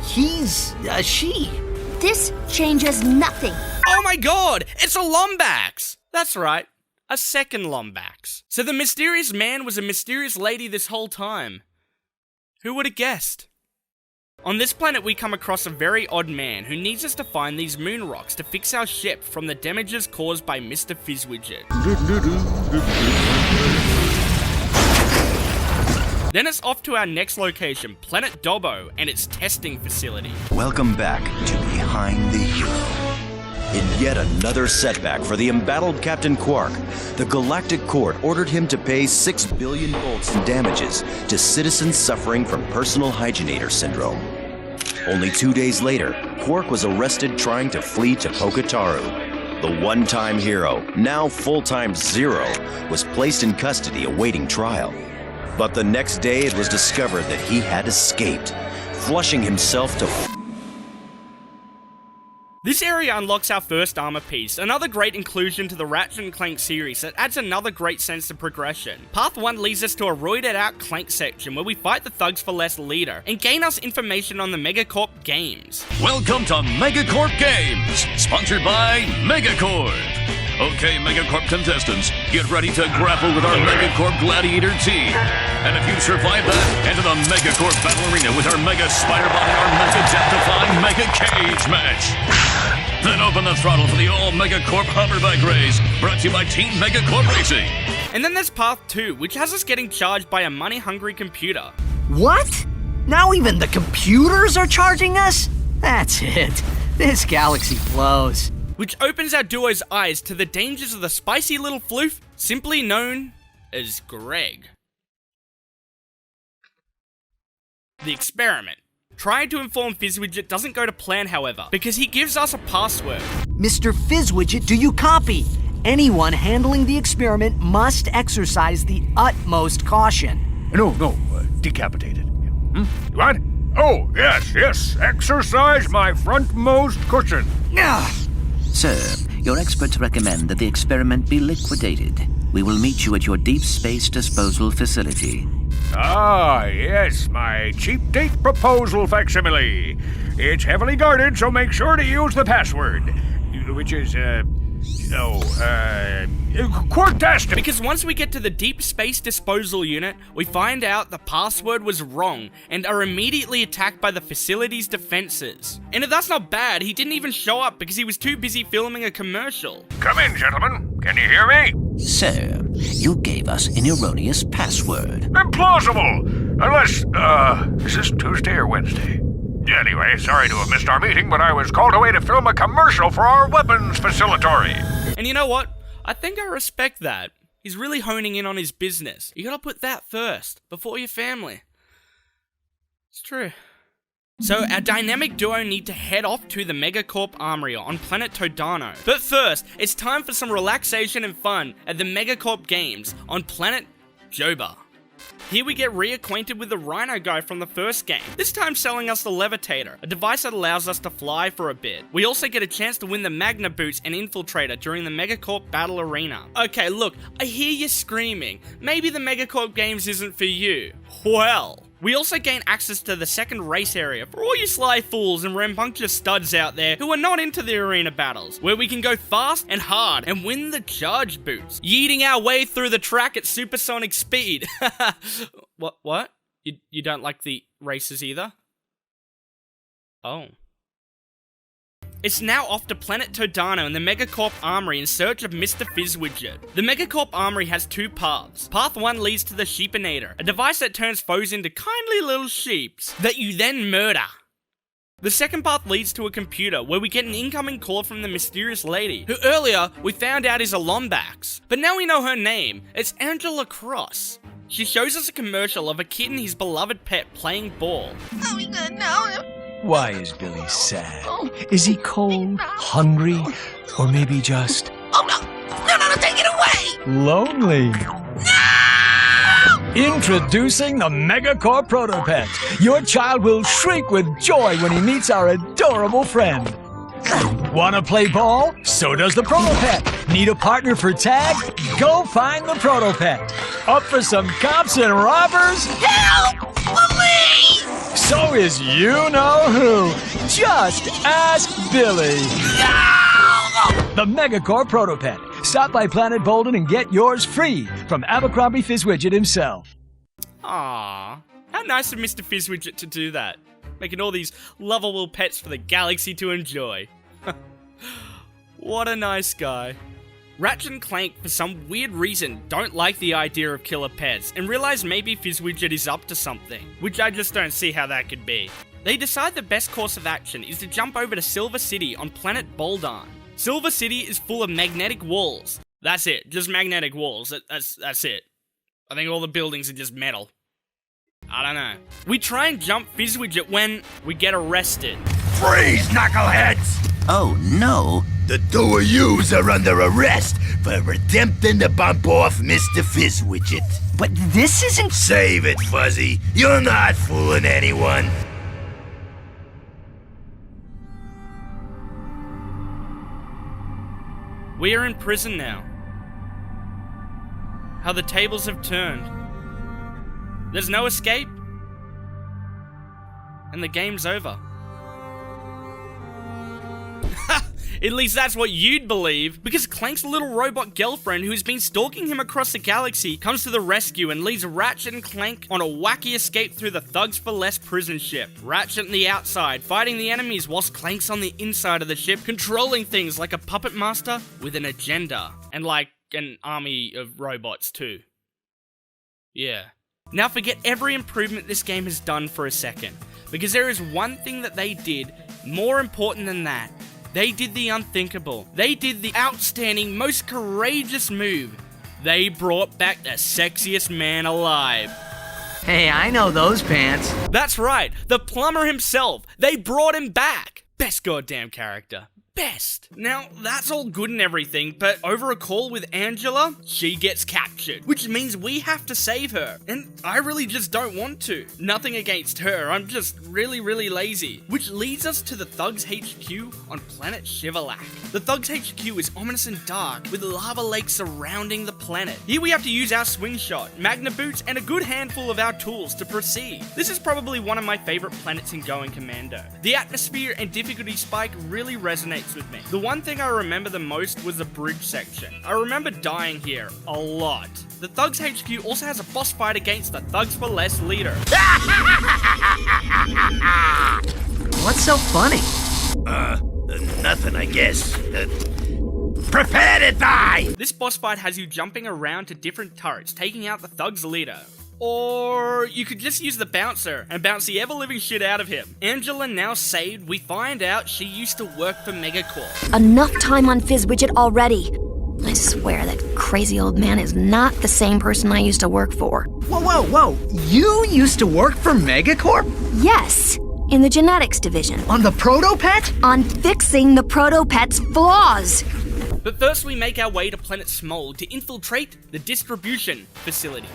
He's she. This changes nothing. Oh my god! It's a Lombax! That's right. A second Lombax. So the mysterious man was a mysterious lady this whole time. Who would have guessed? On this planet, we come across a very odd man who needs us to find these moon rocks to fix our ship from the damages caused by Mr. Fizzwidget. Then it's off to our next location, Planet Dobbo, and its testing facility. Welcome back to Behind the Hero. In yet another setback for the embattled Captain Quark, the Galactic Court ordered him to pay 6 billion volts in damages to citizens suffering from personal hygienator syndrome. Only 2 days later, Quark was arrested trying to flee to Poketaru. The one-time hero, now full-time Zero, was placed in custody awaiting trial. But the next day it was discovered that he had escaped, flushing himself to This area unlocks our first armor piece, another great inclusion to the Ratchet Clank series that adds another great sense of progression. Path 1 leads us to a roided out Clank section where we fight the Thugs for Less leader and gain us information on the Megacorp Games. Welcome to Megacorp Games, sponsored by Megacorp. Okay, Megacorp contestants, get ready to grapple with our Megacorp Gladiator team. And if you survive that, enter the Megacorp Battle Arena with our Mega Spider Bot and our Mega Death-defying Mega Cage match. Then open the throttle for the all Megacorp Hoverbike race, brought to you by Team Megacorp Racing. And then there's Path 2, which has us getting charged by a money-hungry computer. What? Now even the computers are charging us? That's it. This galaxy blows. Which opens our duo's eyes to the dangers of the spicy little floof, simply known as Greg. The experiment. Trying to inform Fizzwidget doesn't go to plan, however, because he gives us a password. Mr. Fizzwidget, do you copy? Anyone handling the experiment must exercise the utmost caution. No, decapitated. What? Oh, yes, exercise my frontmost cushion. Sir, your experts recommend that the experiment be liquidated. We will meet you at your deep space disposal facility. Ah, yes, my cheap date proposal facsimile. It's heavily guarded, so make sure to use the password, which is, Quartastic. Because once we get to the deep space disposal unit, we find out the password was wrong and are immediately attacked by the facility's defenses. And if that's not bad, he didn't even show up because he was too busy filming a commercial. Come in, gentlemen. Can you hear me? Sir, you gave us an erroneous password. Implausible! Unless, is this Tuesday or Wednesday? Anyway, sorry to have missed our meeting, but I was called away to film a commercial for our weapons facilitory. And you know what? I think I respect that. He's really honing in on his business. You gotta put that first, before your family. It's true. So, our dynamic duo need to head off to the Megacorp Armory on planet Todano. But first, it's time for some relaxation and fun at the Megacorp Games on planet Joba. Here we get reacquainted with the Rhino guy from the first game, this time selling us the Levitator, a device that allows us to fly for a bit. We also get a chance to win the Magna Boots and Infiltrator during the Megacorp Battle Arena. Okay, look, I hear you screaming, maybe the Megacorp Games isn't for you. Well, we also gain access to the second race area for all you sly fools and rambunctious studs out there who are not into the arena battles, where we can go fast and hard and win the charge boots, yeeting our way through the track at supersonic speed. What? You don't like the races either? Oh. It's now off to planet Todano and the Megacorp Armory in search of Mr. Fizzwidget. The Megacorp Armory has two paths. Path 1 leads to the Sheepinator, a device that turns foes into kindly little sheeps that you then murder. The second path leads to a computer where we get an incoming call from the mysterious lady, who earlier we found out is a Lombax. But now we know her name, it's Angela Cross. She shows us a commercial of a kid and his beloved pet playing ball. Why is Billy sad? Is he cold, hungry, or maybe just... Oh no! No, take it away! Lonely? No! Introducing the Megacorp Protopet. Your child will shriek with joy when he meets our adorable friend. Want to play ball? So does the Protopet. Need a partner for tag? Go find the Protopet. Up for some cops and robbers? Help! Police! So is you-know-who. Just ask Billy. No! The Megacorp Protopet. Stop by Planet Bolden and get yours free from Abercrombie Fizzwidget himself. Aww, how nice of Mr. Fizzwidget to do that. making all these lovable pets for the galaxy to enjoy. What a nice guy. Ratchet and Clank, for some weird reason, don't like the idea of killer pets, and realize maybe Fizzwidget is up to something, which I just don't see how that could be. They decide the best course of action is to jump over to Silver City on planet Boldan. Silver City is full of magnetic walls. That's it, just magnetic walls, that's it. I think all the buildings are just metal. I don't know. We try and jump Fizzwidget when we get arrested. Freeze, knuckleheads! Oh no! The two of yous are under arrest for attempting to bump off Mr. Fizzwidget. But this isn't... Save it, Fuzzy. You're not fooling anyone. We are in prison now. How the tables have turned. There's no escape. And the game's over. At least that's what you'd believe, because Clank's little robot girlfriend, who has been stalking him across the galaxy, comes to the rescue and leads Ratchet and Clank on a wacky escape through the Thugs for Less prison ship. Ratchet on the outside, fighting the enemies, whilst Clank's on the inside of the ship, controlling things like a puppet master with an agenda. And like an army of robots too. Yeah. Now forget every improvement this game has done for a second, because there is one thing that they did more important than that. They did the unthinkable. They did the outstanding, most courageous move. They brought back the sexiest man alive. Hey, I know those pants. That's right, the plumber himself. They brought him back. Best goddamn character. Best. Now, that's all good and everything, but over a call with Angela, she gets captured, which means we have to save her, and I really just don't want to. Nothing against her, I'm just really lazy. Which leads us to the Thugs HQ on planet Shivalak. The Thugs HQ is ominous and dark, with lava lakes surrounding the planet. Here we have to use our swing shot, magna boots, and a good handful of our tools to proceed. This is probably one of my favorite planets in Going Commando. The atmosphere and difficulty spike really resonates with me. The one thing I remember the most was the bridge section. I remember dying here a lot. The Thugs HQ also has a boss fight against the Thugs for Less leader. What's so funny? Nothing, I guess. Prepare to die! This boss fight has you jumping around to different turrets, taking out the Thugs leader. Or you could just use the bouncer and bounce the ever-living shit out of him. Angela now saved, we find out she used to work for Megacorp. Enough time on Fizzwidget already. I swear that crazy old man is not the same person I used to work for. Whoa. You used to work for Megacorp? Yes, in the genetics division. On the Protopet? On fixing the Protopet's flaws. But first we make our way to planet Smol to infiltrate the distribution facility.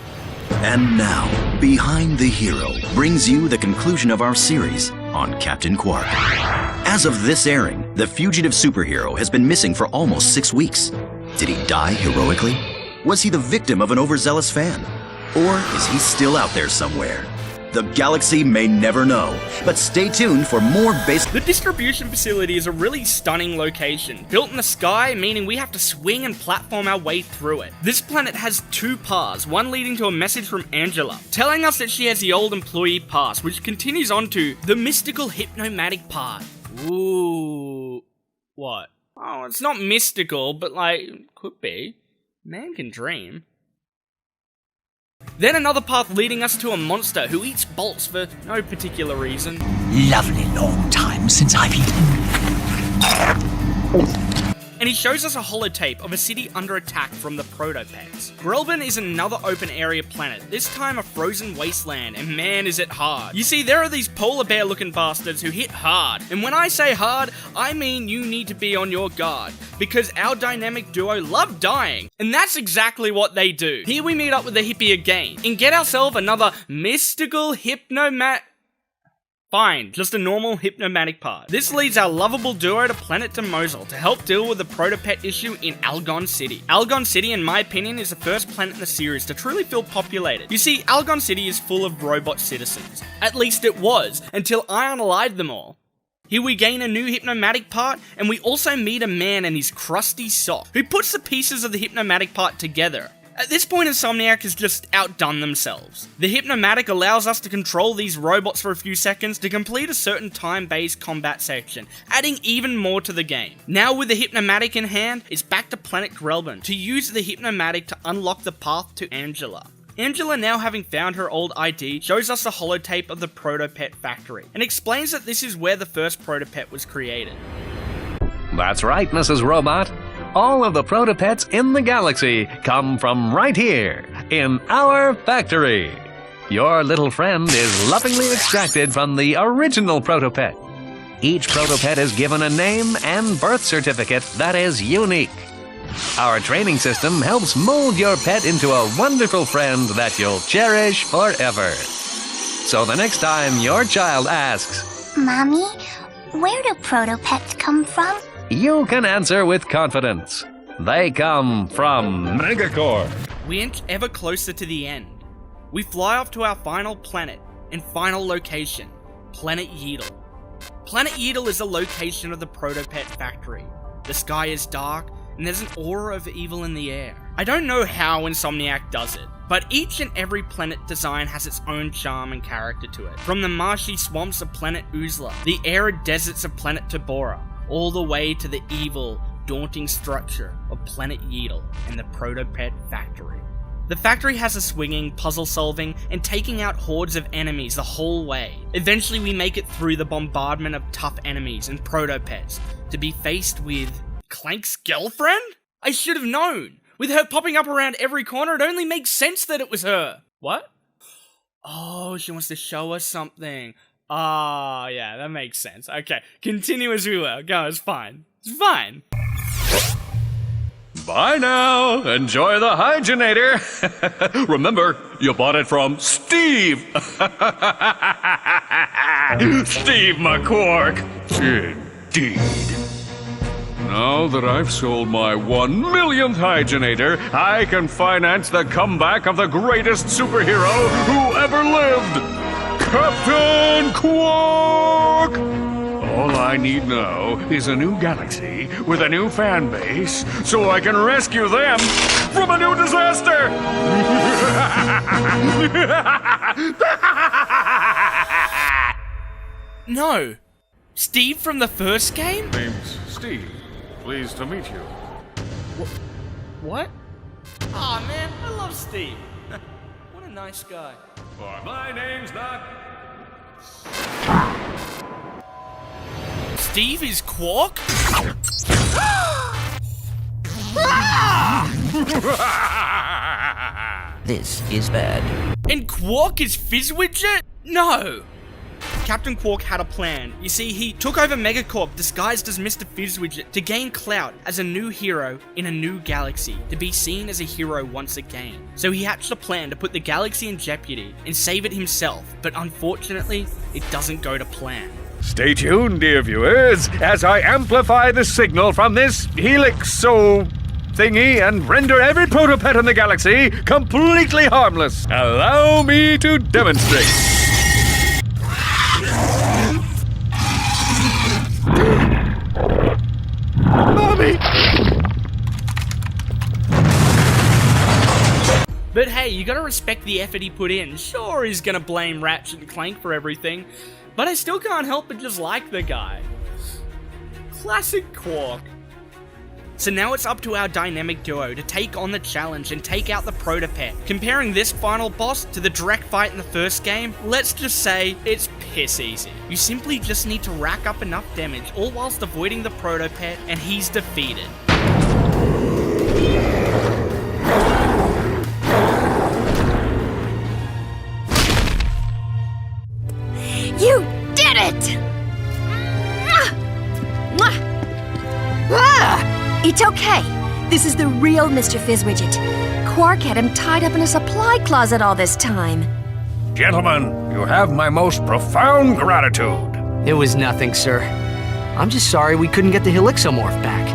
And now, Behind the Hero brings you the conclusion of our series on Captain Quark. As of this airing, the fugitive superhero has been missing for almost 6 weeks. Did he die heroically? Was he the victim of an overzealous fan? Or is he still out there somewhere? The galaxy may never know, but stay tuned for more basic... The distribution facility is a really stunning location, built in the sky, meaning we have to swing and platform our way through it. This planet has 2 paths, one leading to a message from Angela, telling us that she has the old employee pass, which continues on to the mystical hypnomatic part. Ooh. What? Oh, it's not mystical, but like, could be. Man can dream. Then another path leading us to a monster who eats bolts for no particular reason. Lovely long time since I've eaten. And he shows us a holotape of a city under attack from the Protopets. Grelban is another open area planet, this time a frozen wasteland, and man is it hard. You see, there are these polar bear looking bastards who hit hard, and when I say hard, I mean you need to be on your guard, because our dynamic duo love dying, and that's exactly what they do. Here we meet up with the hippie again, and get ourselves another mystical Fine, just a normal hypnomatic part. This leads our lovable duo to planet Demozel to help deal with the Protopet issue in Algon City. Algon City, in my opinion, is the first planet in the series to truly feel populated. You see, Algon City is full of robot citizens. At least it was, until I unallied them all. Here we gain a new hypnomatic part, and we also meet a man and his crusty sock, who puts the pieces of the hypnomatic part together. At this point, Insomniac has just outdone themselves. The Hypnomatic allows us to control these robots for a few seconds to complete a certain time-based combat section, adding even more to the game. Now with the Hypnomatic in hand, it's back to Planet Grelban to use the Hypnomatic to unlock the path to Angela. Angela, now having found her old ID, shows us the holotape of the Protopet factory, and explains that this is where the first Protopet was created. That's right, Mrs. Robot. All of the Protopets in the galaxy come from right here, in our factory. Your little friend is lovingly extracted from the original Protopet. Each Protopet is given a name and birth certificate that is unique. Our training system helps mold your pet into a wonderful friend that you'll cherish forever. So the next time your child asks, Mommy, where do Protopets come from? You can answer with confidence. They come from Megacore. We inch ever closer to the end. We fly off to our final planet and final location, Planet Yeatle. Planet Yeatle is the location of the Protopet factory. The sky is dark, and there's an aura of evil in the air. I don't know how Insomniac does it, but each and every planet design has its own charm and character to it. From the marshy swamps of Planet Uzla, the arid deserts of Planet Tabora, all the way to the evil, daunting structure of Planet Yeatle and the Protopet factory. The factory has us swinging, puzzle solving, and taking out hordes of enemies the whole way. Eventually we make it through the bombardment of tough enemies and Protopets to be faced with Clank's girlfriend? I should have known. With her popping up around every corner, it only makes sense that it was her. What? Oh, she wants to show us something. Ah, yeah, that makes sense. Okay, continue as we were. Go, it's fine. It's fine. Bye now. Enjoy the Hygienator. Remember, you bought it from Steve. Steve McQuark. Indeed. Now that I've sold my 1 millionth Hygienator, I can finance the comeback of the greatest superhero who ever lived. Captain Quark! All I need now is a new galaxy with a new fan base so I can rescue them from a new disaster! No. Steve from the first game? Name's Steve. Pleased to meet you. What? Aw, man, I love Steve. What a nice guy. For my name's not... Steve is Quark? This is bad. And Quark is Fizzwidget? No! Captain Quark had a plan. You see, he took over Megacorp disguised as Mr. Fizzwidget to gain clout as a new hero in a new galaxy, to be seen as a hero once again. So he hatched a plan to put the galaxy in jeopardy and save it himself, but unfortunately, it doesn't go to plan. Stay tuned, dear viewers, as I amplify the signal from this helixo thingy and render every protopet in the galaxy completely harmless. Allow me to demonstrate. Mommy! But hey, you gotta respect the effort he put in. Sure, he's gonna blame Ratchet Clank for everything, but I still can't help but just like the guy. Classic Quark. So now it's up to our dynamic duo to take on the challenge and take out the Protopet. Comparing this final boss to the direct fight in the first game, let's just say it's piss easy. You simply just need to rack up enough damage, all whilst avoiding the Protopet, and he's defeated. You did it! It's okay. This is the real Mr. Fizzwidget. Quark had him tied up in a supply closet all this time. Gentlemen, you have my most profound gratitude. It was nothing, sir. I'm just sorry we couldn't get the Helixomorph back.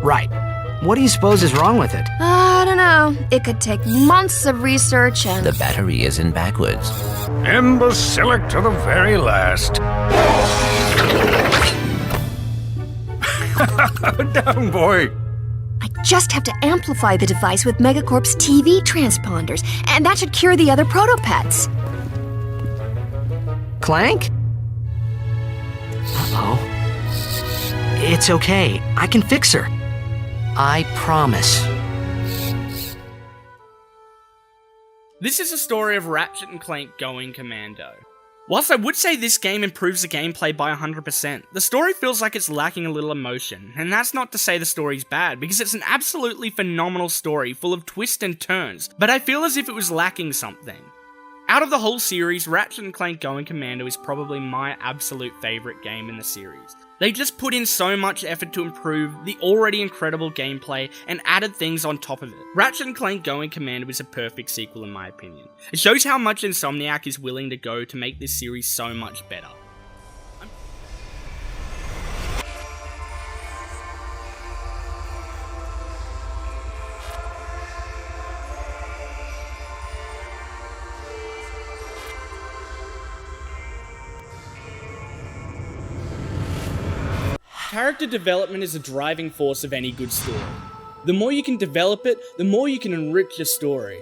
Right. What do you suppose is wrong with it? I don't know. It could take months of research and... The battery is in backwards. Imbecilic to the very last. Down, boy. I just have to amplify the device with Megacorp's TV transponders, and that should cure the other protopets. Clank? Uh-oh. It's okay. I can fix her. I promise. This is a story of Ratchet and Clank going commando. Whilst I would say this game improves the gameplay by 100%, the story feels like it's lacking a little emotion, and that's not to say the story's bad, because it's an absolutely phenomenal story full of twists and turns, but I feel as if it was lacking something. Out of the whole series, Ratchet and Clank Going Commando is probably my absolute favourite game in the series. They just put in so much effort to improve the already incredible gameplay and added things on top of it. Ratchet and Clank Going Commando is a perfect sequel in my opinion. It shows how much Insomniac is willing to go to make this series so much better. Character development is a driving force of any good story. The more you can develop it, the more you can enrich your story.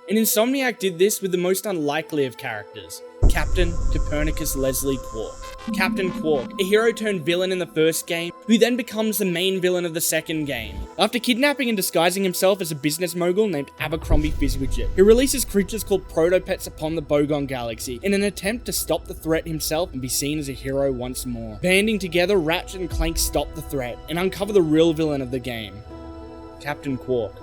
And Insomniac did this with the most unlikely of characters, Captain Copernicus Leslie Quark. Captain Quark, a hero turned villain in the first game, who then becomes the main villain of the second game. After kidnapping and disguising himself as a business mogul named Abercrombie Fizzwidget, he releases creatures called protopets upon the Bogon Galaxy in an attempt to stop the threat himself and be seen as a hero once more. Banding together, Ratchet and Clank stop the threat and uncover the real villain of the game, Captain Quark.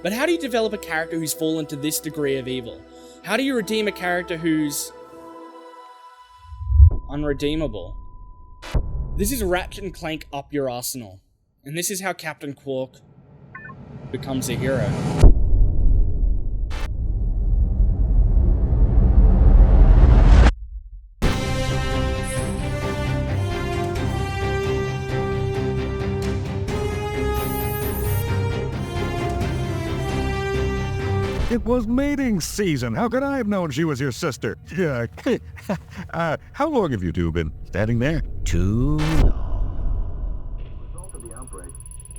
But how do you develop a character who's fallen to this degree of evil? How do you redeem a character who's unredeemable? This is Ratchet and Clank Up Your Arsenal, and this is how Captain Quark becomes a hero. It was mating season. How could I have known she was your sister? Yeah. How long have you two been standing there? Too long.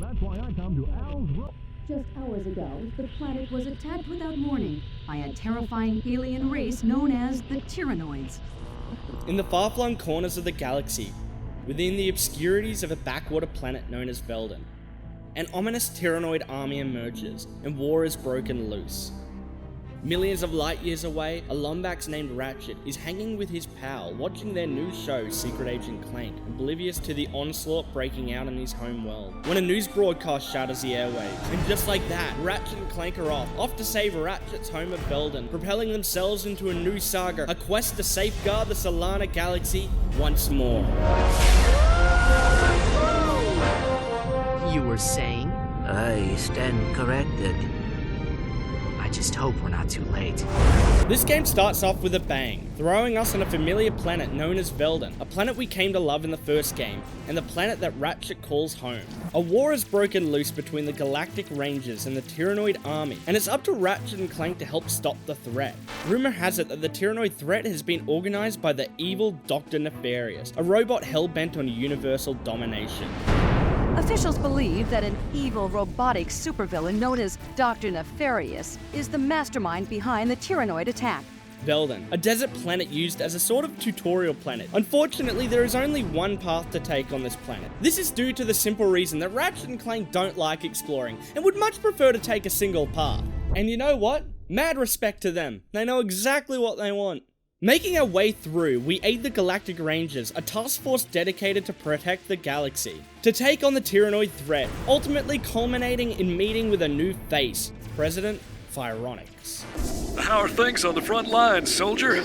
That's why I come to Al's room. Just hours ago, the planet was attacked without warning by a terrifying alien race known as the Tyrannoids. In the far-flung corners of the galaxy, within the obscurities of a backwater planet known as Veldon, an ominous Tyrannoid army emerges, and war is broken loose. Millions of light years away, a Lombax named Ratchet is hanging with his pal, watching their new show, Secret Agent Clank, oblivious to the onslaught breaking out in his home world, when a news broadcast shatters the airwaves. And just like that, Ratchet and Clank are off to save Ratchet's home of Veldon, propelling themselves into a new saga, a quest to safeguard the Solana Galaxy once more. You were saying? I stand corrected. I just hope we're not too late. This game starts off with a bang, throwing us on a familiar planet known as Veldon, a planet we came to love in the first game, and the planet that Ratchet calls home. A war has broken loose between the Galactic Rangers and the Tyrannoid army, and it's up to Ratchet and Clank to help stop the threat. Rumor has it that the Tyrannoid threat has been organized by the evil Dr. Nefarious, a robot hell-bent on universal domination. Officials believe that an evil robotic supervillain known as Dr. Nefarious is the mastermind behind the Tyrannoid attack. Veldon, a desert planet used as a sort of tutorial planet. Unfortunately, there is only one path to take on this planet. This is due to the simple reason that Ratchet and Clank don't like exploring and would much prefer to take a single path. And you know what? Mad respect to them. They know exactly what they want. Making our way through, we aid the Galactic Rangers, a task force dedicated to protect the galaxy, to take on the Tyrannoid threat, ultimately culminating in meeting with a new face, President Phyronix. How are things on the front lines, soldier?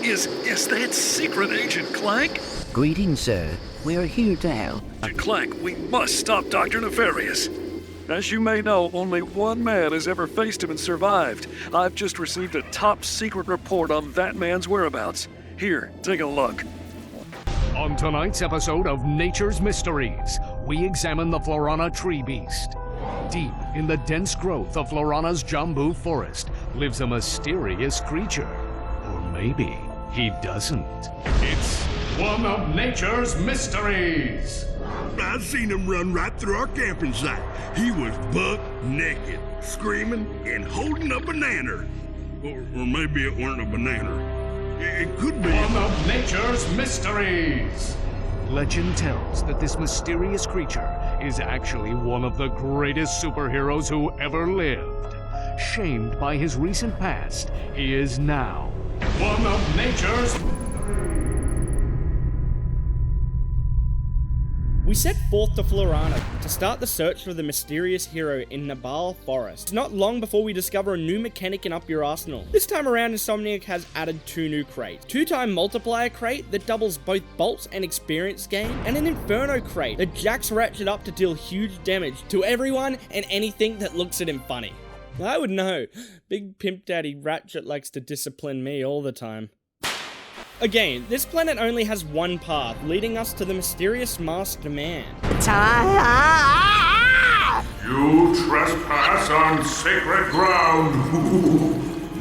Is that Secret Agent Clank? Greetings, sir. We are here to help. Clank, we must stop Dr. Nefarious. As you may know, only one man has ever faced him and survived. I've just received a top-secret report on that man's whereabouts. Here, take a look. On tonight's episode of Nature's Mysteries, we examine the Florana tree beast. Deep in the dense growth of Florana's Jambu forest lives a mysterious creature. Or maybe he doesn't. It's one of Nature's Mysteries. I seen him run right through our camping site. He was buck naked, screaming and holding a banana. Or maybe it weren't a banana. It could be. One of nature's mysteries. Legend tells that this mysterious creature is actually one of the greatest superheroes who ever lived. Shamed by his recent past, he is now one of nature's... We set forth to Florana to start the search for the mysterious hero in Nabal Forest. It's not long before we discover a new mechanic in Up Your Arsenal. This time around, Insomniac has added 2 new crates. 2-time multiplier crate that doubles both bolts and experience gain, and an Inferno crate that jacks Ratchet up to deal huge damage to everyone and anything that looks at him funny. I would know. Big Pimp Daddy Ratchet likes to discipline me all the time. Again, this planet only has one path, leading us to the mysterious masked man. You trespass on sacred ground.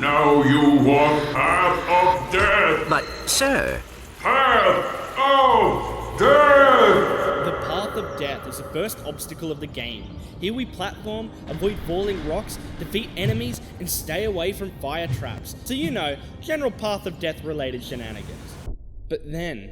Now you walk path of death. But, sir... Path of death! The Path of Death is the first obstacle of the game. Here we platform, avoid falling rocks, defeat enemies, and stay away from fire traps. So you know, general Path of Death related shenanigans. But then...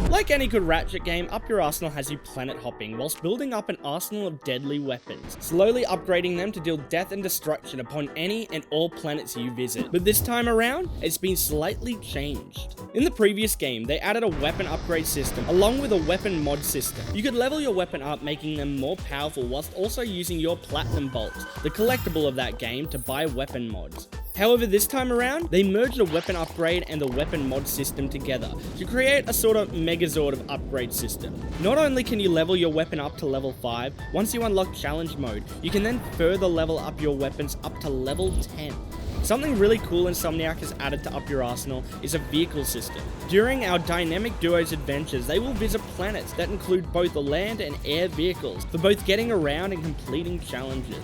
Like any good Ratchet game, Up Your Arsenal has you planet hopping whilst building up an arsenal of deadly weapons, slowly upgrading them to deal death and destruction upon any and all planets you visit. But this time around, it's been slightly changed. In the previous game, they added a weapon upgrade system along with a weapon mod system. You could level your weapon up, making them more powerful whilst also using your platinum bolts, the collectible of that game, to buy weapon mods. However, this time around, they merged the weapon upgrade and the weapon mod system together to create a sort of Megazord of upgrade system. Not only can you level your weapon up to level 5, once you unlock challenge mode, you can then further level up your weapons up to level 10. Something really cool Insomniac has added to Up Your Arsenal is a vehicle system. During our Dynamic Duo's adventures, they will visit planets that include both land and air vehicles for both getting around and completing challenges.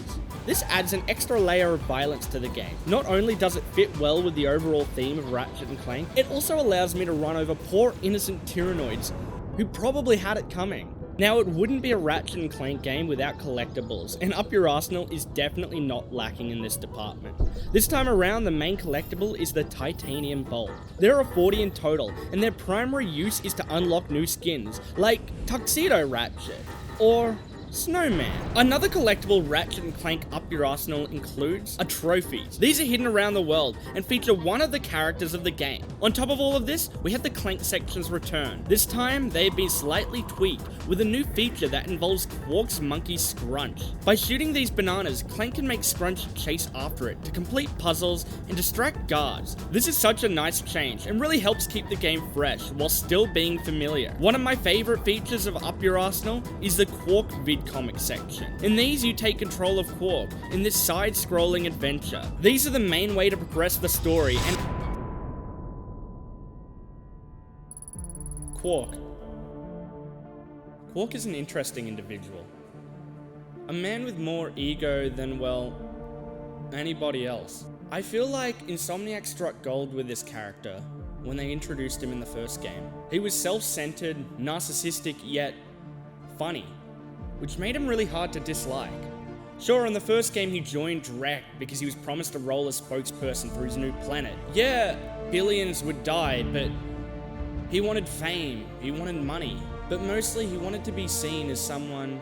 This adds an extra layer of violence to the game. Not only does it fit well with the overall theme of Ratchet and Clank, it also allows me to run over poor innocent Tyrannoids who probably had it coming. Now, it wouldn't be a Ratchet and Clank game without collectibles, and Up Your Arsenal is definitely not lacking in this department. This time around, the main collectible is the Titanium Bolt. There are 40 in total, and their primary use is to unlock new skins, like Tuxedo Ratchet, or Snowman. Another collectible Ratchet and Clank Up Your Arsenal includes trophies. These are hidden around the world and feature one of the characters of the game. On top of all of this, we have the Clank sections return. This time, they've been slightly tweaked with a new feature that involves Quark's monkey Scrunch. By shooting these bananas, Clank can make Scrunch chase after it to complete puzzles and distract guards. This is such a nice change and really helps keep the game fresh while still being familiar. One of my favorite features of Up Your Arsenal is the Quark comic section. In these, you take control of Quark in this side-scrolling adventure. These are the main way to progress the story, and Quark is an interesting individual. A man with more ego than, well, anybody else. I feel like Insomniac struck gold with this character when they introduced him in the first game. He was self-centered, narcissistic, yet funny, which made him really hard to dislike. Sure, in the first game he joined Drek because he was promised a role as spokesperson for his new planet. Yeah, billions would die, but he wanted fame, he wanted money, but mostly he wanted to be seen as someone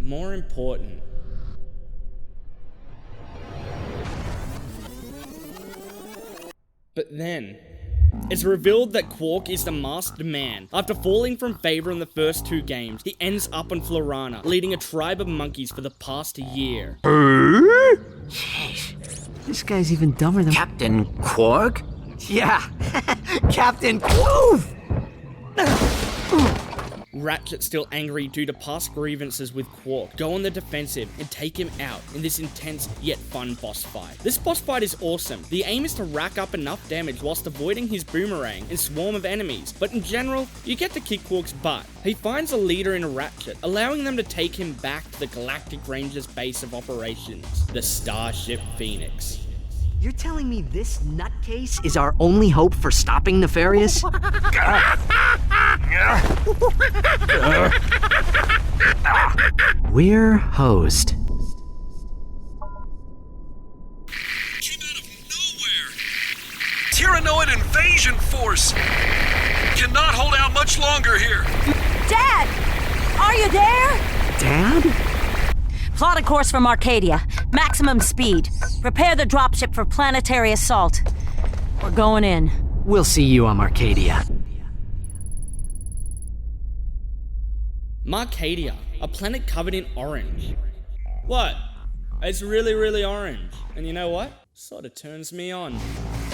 more important. But then, it's revealed that Quark is the masked man. After falling from favor in the first 2 games, he ends up on Florana, leading a tribe of monkeys for the past year. Jeez, this guy's even dumber than... Captain Quark? Yeah, Captain Quark! Ratchet's still angry due to past grievances with Quark. Go on the defensive and take him out in this intense yet fun boss fight. This boss fight is awesome. The aim is to rack up enough damage whilst avoiding his boomerang and swarm of enemies, but in general, you get to kick Quark's butt. He finds a leader in Ratchet, allowing them to take him back to the Galactic Rangers base of operations, the Starship Phoenix. You're telling me this nutcase is our only hope for stopping Nefarious? We're hosed. Tyrannoid invasion force! Cannot hold out much longer here. Dad! Are you there? Dad? Plot a course from Arcadia. Maximum speed. Prepare the dropship for planetary assault. We're going in. We'll see you on Arcadia. Marcadia, a planet covered in orange. What? It's really, really orange. And you know what? Sorta turns me on.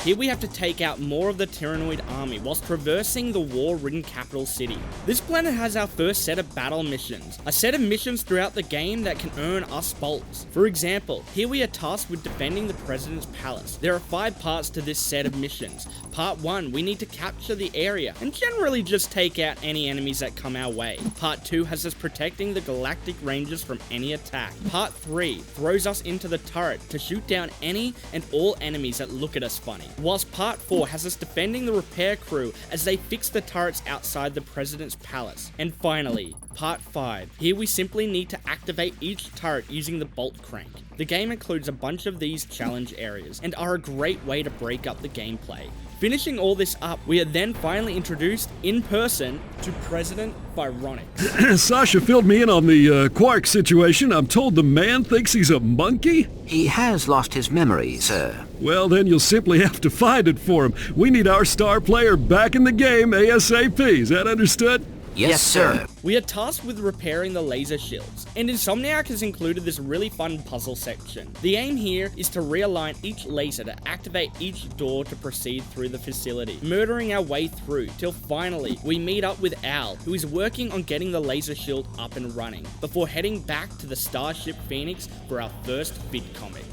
Here we have to take out more of the Tyrannoid army whilst traversing the war-ridden capital city. This planet has our first set of battle missions, a set of missions throughout the game that can earn us bolts. For example, here we are tasked with defending the President's Palace. There are 5 parts to this set of missions. Part 1, we need to capture the area and generally just take out any enemies that come our way. Part 2 has us protecting the Galactic Rangers from any attack. Part 3 throws us into the turret to shoot down any and all enemies that look at us funny. Whilst Part 4 has us defending the repair crew as they fix the turrets outside the President's Palace. And finally, Part 5. Here we simply need to activate each turret using the bolt crank. The game includes a bunch of these challenge areas and are a great way to break up the gameplay. Finishing all this up, we are then finally introduced in person to President Vironix. Sasha filled me in on the Quark situation. I'm told the man thinks he's a monkey? He has lost his memory, sir. Well, then you'll simply have to find it for him. We need our star player back in the game ASAP. Is that understood? Yes, sir. We are tasked with repairing the laser shields, and Insomniac has included this really fun puzzle section. The aim here is to realign each laser to activate each door to proceed through the facility, murdering our way through till finally we meet up with Al, who is working on getting the laser shield up and running, before heading back to the Starship Phoenix for our first vid comic.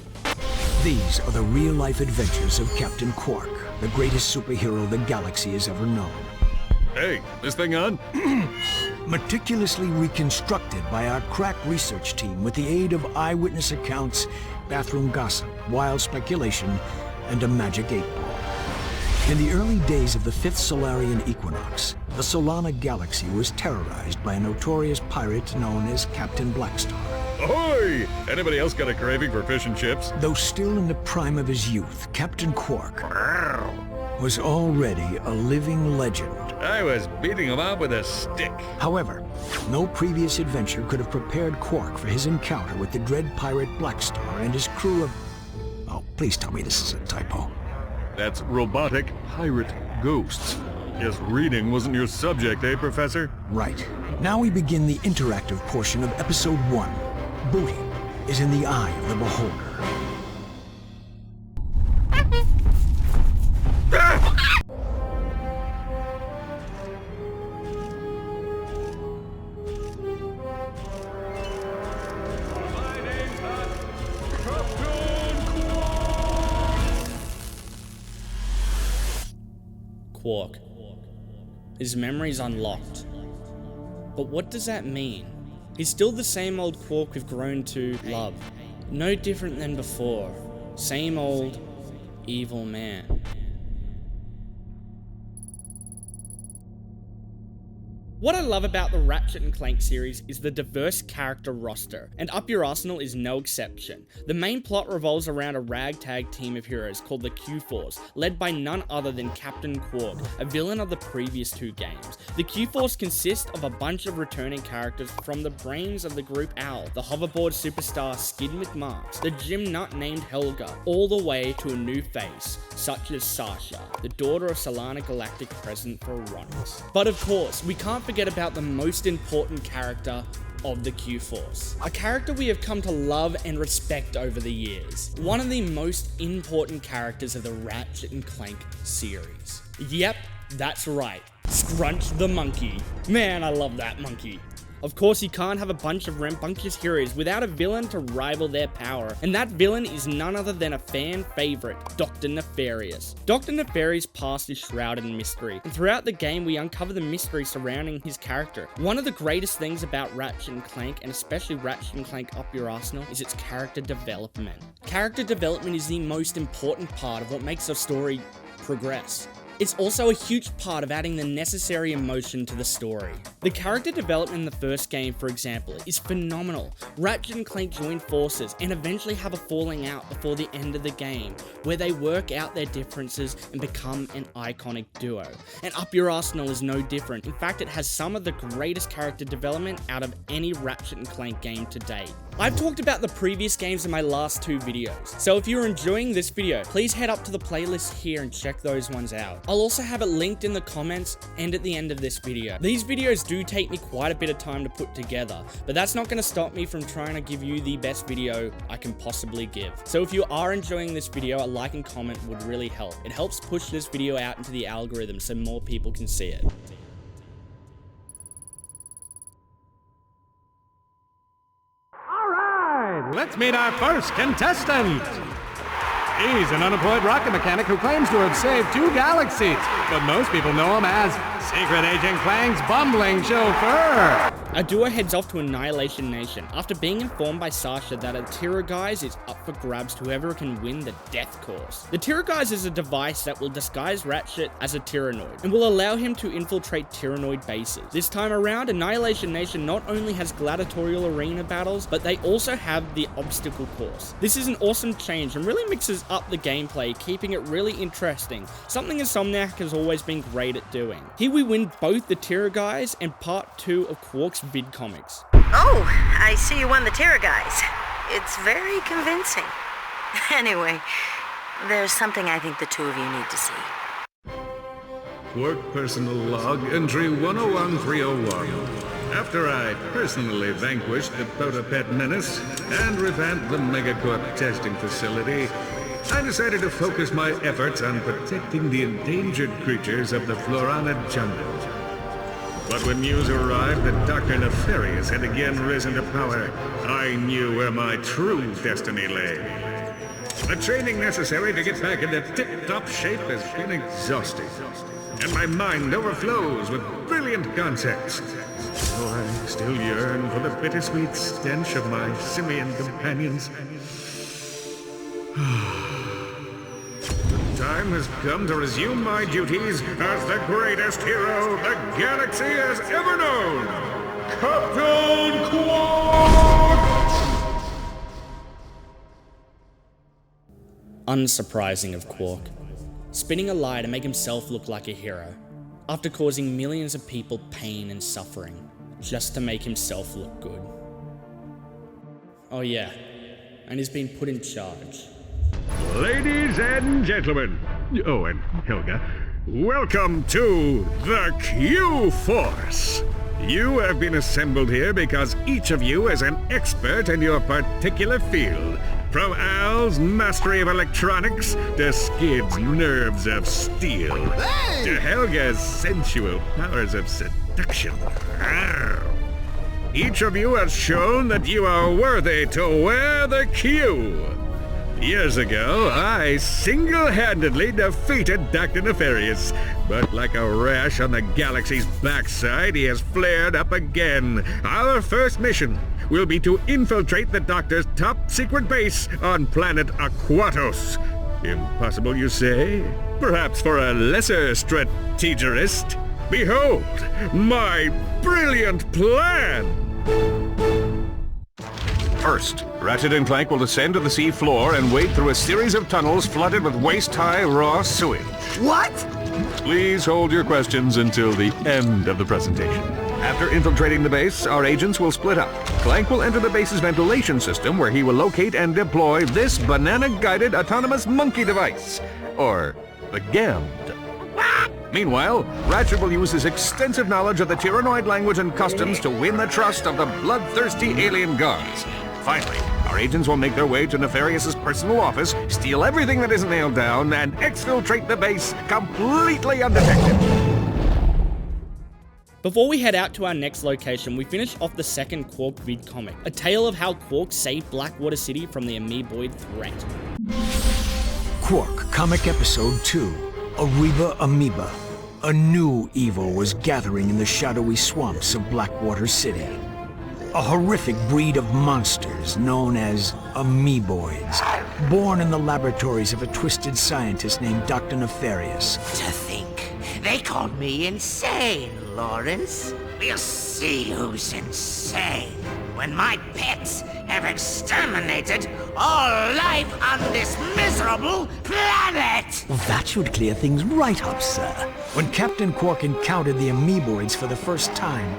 These are the real-life adventures of Captain Quark, the greatest superhero the galaxy has ever known. Hey, this thing on? Meticulously reconstructed by our crack research team with the aid of eyewitness accounts, bathroom gossip, wild speculation, and a magic 8-ball. In the early days of the 5th Solarian equinox, the Solana galaxy was terrorized by a notorious pirate known as Captain Blackstar. Ahoy! Anybody else got a craving for fish and chips? Though still in the prime of his youth, Captain Quark was already a living legend. I was beating him up with a stick. However, no previous adventure could have prepared Quark for his encounter with the dread pirate Blackstar and his crew of... Oh, please tell me this is a typo. That's robotic pirate ghosts. Guess reading wasn't your subject, eh, Professor? Right. Now we begin the interactive portion of Episode 1. Booty is in the eye of the beholder. Quark. His memory's unlocked. But what does that mean? He's still the same old Quark we've grown to love. No different than before. Same old evil man. What I love about the Ratchet & Clank series is the diverse character roster, and Up Your Arsenal is no exception. The main plot revolves around a ragtag team of heroes called the Q-Force, led by none other than Captain Quark, a villain of the previous 2 games. The Q-Force consists of a bunch of returning characters from the brains of the group Owl, the hoverboard superstar Skid McMarx, the gym nut named Helga, all the way to a new face, such as Sasha, the daughter of Solana Galactic President Vironix. But of course, we can't forget about the most important character of the Q-Force. A character we have come to love and respect over the years. One of the most important characters of the Ratchet & Clank series. Yep, that's right. Scrunch the monkey. Man, I love that monkey. Of course, you can't have a bunch of rambunctious heroes without a villain to rival their power, and that villain is none other than a fan favorite, Dr. Nefarious. Dr. Nefarious' past is shrouded in mystery, and throughout the game we uncover the mystery surrounding his character. One of the greatest things about Ratchet & Clank, and especially Ratchet & Clank Up Your Arsenal, is its character development. Character development is the most important part of what makes a story progress. It's also a huge part of adding the necessary emotion to the story. The character development in the first game, for example, is phenomenal. Ratchet and Clank join forces and eventually have a falling out before the end of the game, where they work out their differences and become an iconic duo. And Up Your Arsenal is no different. In fact, it has some of the greatest character development out of any Ratchet and Clank game to date. I've talked about the previous games in my last 2 videos, so if you're enjoying this video, please head up to the playlist here and check those ones out. I'll also have it linked in the comments and at the end of this video. These videos do take me quite a bit of time to put together, but that's not going to stop me from trying to give you the best video I can possibly give. So if you are enjoying this video, a like and comment would really help. It helps push this video out into the algorithm so more people can see it. Let's meet our first contestant. He's an unemployed rocket mechanic who claims to have saved 2 galaxies, but most people know him as Secret Agent Clank's bumbling chauffeur. Our duo heads off to Annihilation Nation after being informed by Sasha that a Tyroguise is up for grabs to whoever can win the death course. The Tyroguise is a device that will disguise Ratchet as a Tyrannoid and will allow him to infiltrate Tyrannoid bases. This time around, Annihilation Nation not only has gladiatorial arena battles, but they also have the obstacle course. This is an awesome change and really mixes up the gameplay, keeping it really interesting, something Insomniac has always been great at doing. Here we win both the Tyroguise and part 2 of Quark's vid comics. Oh, I see you won the Tyroguise. It's very convincing. Anyway, there's something I think the 2 of you need to see. Quark personal log, entry 101301. After I personally vanquished the Protopet menace and revamped the Megacorp testing facility, I decided to focus my efforts on protecting the endangered creatures of the Florana jungle. But when news arrived that Dr. Nefarious had again risen to power, I knew where my true destiny lay. The training necessary to get back into tip-top shape has been exhausting, and my mind overflows with brilliant concepts. So I still yearn for the bittersweet stench of my simian companions. The time has come to resume my duties as the greatest hero the galaxy has ever known, Captain Quark! Unsurprising of Quark, spinning a lie to make himself look like a hero, after causing millions of people pain and suffering, just to make himself look good. Oh yeah, and he's been put in charge. Ladies and gentlemen, oh, and Helga, welcome to the Q-Force. You have been assembled here because each of you is an expert in your particular field. From Al's mastery of electronics to Skid's nerves of steel, to Helga's sensual powers of seduction. Each of you has shown that you are worthy to wear the Q. Years ago, I single-handedly defeated Dr. Nefarious, but like a rash on the galaxy's backside, he has flared up again. Our first mission will be to infiltrate the Doctor's top-secret base on planet Aquatos. Impossible, you say? Perhaps for a lesser strategist? Behold, my brilliant plan! First, Ratchet and Clank will descend to the sea floor and wade through a series of tunnels flooded with waist-high raw sewage. What? Please hold your questions until the end of the presentation. After infiltrating the base, our agents will split up. Clank will enter the base's ventilation system, where he will locate and deploy this banana-guided autonomous monkey device, or the GAMD. Meanwhile, Ratchet will use his extensive knowledge of the Tyrannoid language and customs to win the trust of the bloodthirsty alien guards. Finally, our agents will make their way to Nefarious's personal office, steal everything that isn't nailed down, and exfiltrate the base completely undetected. Before we head out to our next location, we finish off the second Quark vid comic, a tale of how Quark saved Blackwater City from the amoeboid threat. Quark, Comic Episode 2, Ariba Amoeba. A new evil was gathering in the shadowy swamps of Blackwater City. A horrific breed of monsters known as amoeboids, born in the laboratories of a twisted scientist named Dr. Nefarious. To think, they called me insane, Lawrence. We'll see who's insane when my pets have exterminated all life on this miserable planet! Well, that should clear things right up, sir. When Captain Quark encountered the amoeboids for the first time,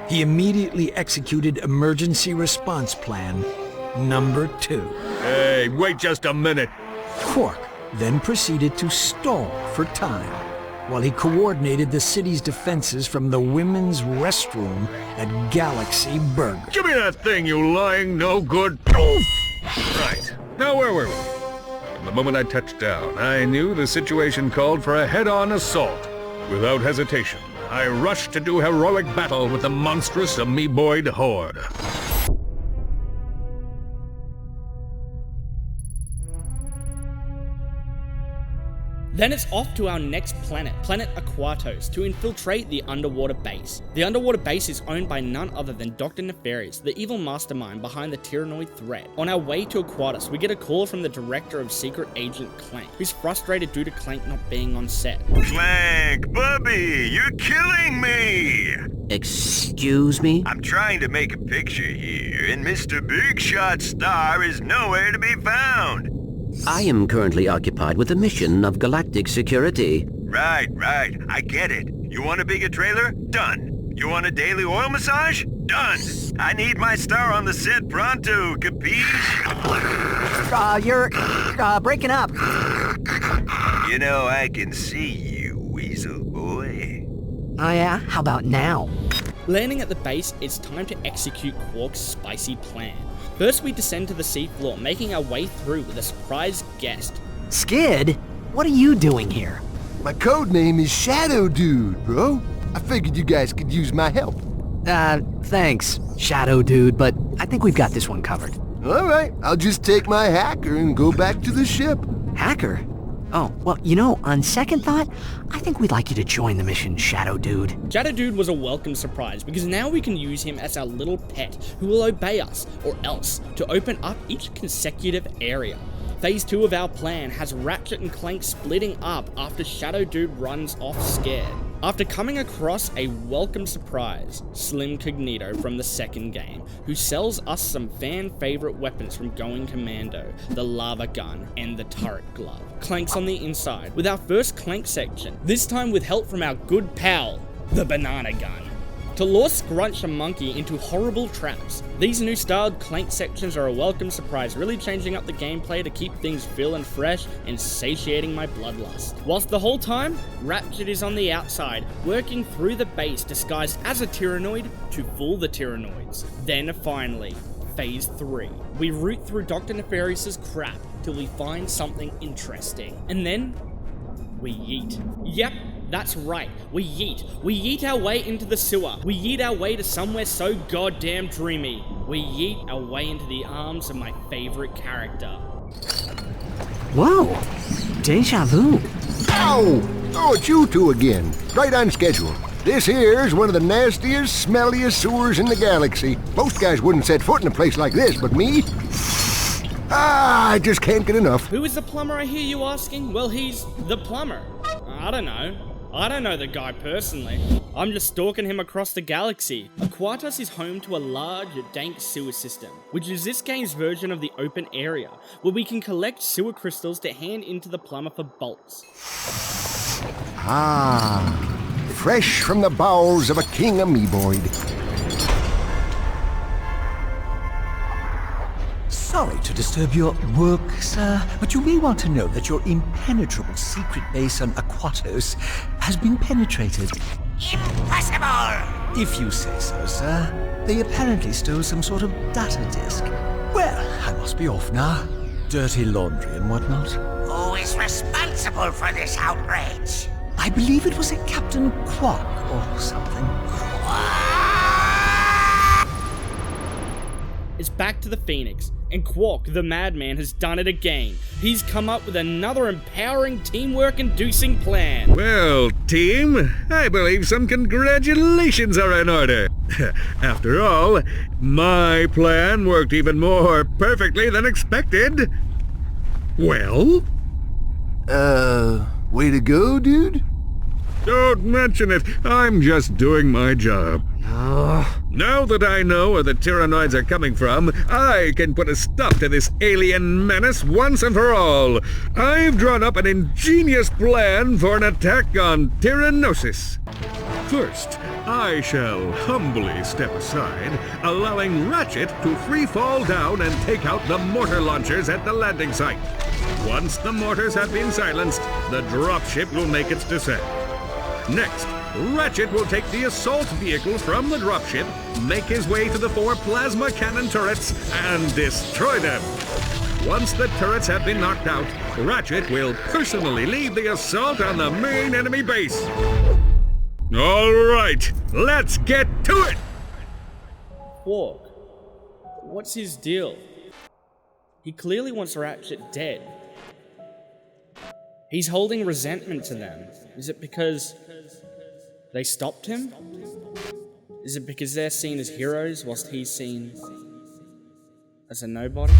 he immediately executed Emergency Response Plan number 2. Hey, wait just a minute. Quark then proceeded to stall for time while he coordinated the city's defenses from the women's restroom at Galaxy Burger. Give me that thing, you lying no-good... Right. Now where were we? From the moment I touched down, I knew the situation called for a head-on assault. Without hesitation, I rushed to do heroic battle with the monstrous amoeboid horde. Then it's off to our next planet, Planet Aquatos, to infiltrate the underwater base. The underwater base is owned by none other than Dr. Nefarious, the evil mastermind behind the Tyrannoid threat. On our way to Aquatos, we get a call from the director of Secret Agent Clank, who's frustrated due to Clank not being on set. Clank, Bubby, you're killing me! Excuse me? I'm trying to make a picture here, and Mr. Big Shot Star is nowhere to be found. I am currently occupied with a mission of galactic security. Right, I get it. You want a bigger trailer? Done. You want a daily oil massage? Done. I need my star on the set pronto, capiche? You're breaking up. You know, I can see you, Weasel Boy. Oh yeah? How about now? Landing at the base, it's time to execute Quark's spicy plan. First, we descend to the seafloor, making our way through with a surprise guest. Skid? What are you doing here? My code name is Shadow Dude, bro. I figured you guys could use my help. Thanks, Shadow Dude, but I think we've got this one covered. All right, I'll just take my hacker and go back to the ship. Hacker? Oh, well, you know, on second thought, I think we'd like you to join the mission, Shadow Dude. Shadow Dude was a welcome surprise, because now we can use him as our little pet who will obey us, or else, to open up each consecutive area. Phase 2 of our plan has Ratchet and Clank splitting up after Shadow Dude runs off scared. After coming across a welcome surprise, Slim Cognito from the second game, who sells us some fan-favorite weapons from Going Commando, the lava gun and the turret glove. Clank's on the inside, with our first Clank section, this time with help from our good pal, the banana gun. To lure Scrunch a monkey into horrible traps, these new styled Clank sections are a welcome surprise, really changing up the gameplay to keep things feeling fresh and satiating my bloodlust. Whilst the whole time, Ratchet is on the outside, working through the base disguised as a Tyrannoid to fool the Tyrannoids. Then finally, Phase 3. We root through Dr. Nefarious's crap till we find something interesting. And then, we yeet. Yep. That's right, we yeet. We yeet our way into the sewer. We yeet our way to somewhere so goddamn dreamy. We yeet our way into the arms of my favorite character. Whoa, deja vu. Ow! Oh, it's you two again. Right on schedule. This here's one of the nastiest, smelliest sewers in the galaxy. Most guys wouldn't set foot in a place like this, but me? I just can't get enough. Who is the plumber, I hear you asking? Well, he's the plumber. I don't know. I don't know the guy personally. I'm just stalking him across the galaxy. Aquatos is home to a large, dank sewer system, which is this game's version of the open area, where we can collect sewer crystals to hand into the plumber for bolts. Ah, fresh from the bowels of a king amoeboid. Sorry to disturb your work, sir, but you may want to know that your impenetrable secret base on Aquatos has been penetrated. Impossible! If you say so, sir. They apparently stole some sort of data disk. Well, I must be off now. Dirty laundry and whatnot. Who is responsible for this outrage? I believe it was a Captain Quark or something. back to the Phoenix, and Quark, the madman, has done it again. He's come up with another empowering, teamwork-inducing plan. Well, team, I believe some congratulations are in order. After all, my plan worked even more perfectly than expected. Well? Way to go, dude? Don't mention it. I'm just doing my job. Now that I know where the Tyrannoids are coming from, I can put a stop to this alien menace once and for all. I've drawn up an ingenious plan for an attack on Tyrannosis. First, I shall humbly step aside, allowing Ratchet to free fall down and take out the mortar launchers at the landing site. Once the mortars have been silenced, the dropship will make its descent. Next, Ratchet will take the assault vehicle from the dropship, make his way to the 4 plasma cannon turrets, and destroy them. Once the turrets have been knocked out, Ratchet will personally lead the assault on the main enemy base. All right, let's get to it! Quark, what's his deal? He clearly wants Ratchet dead. He's holding resentment to them. Is it because they stopped him? Is it because they're seen as heroes whilst he's seen as a nobody?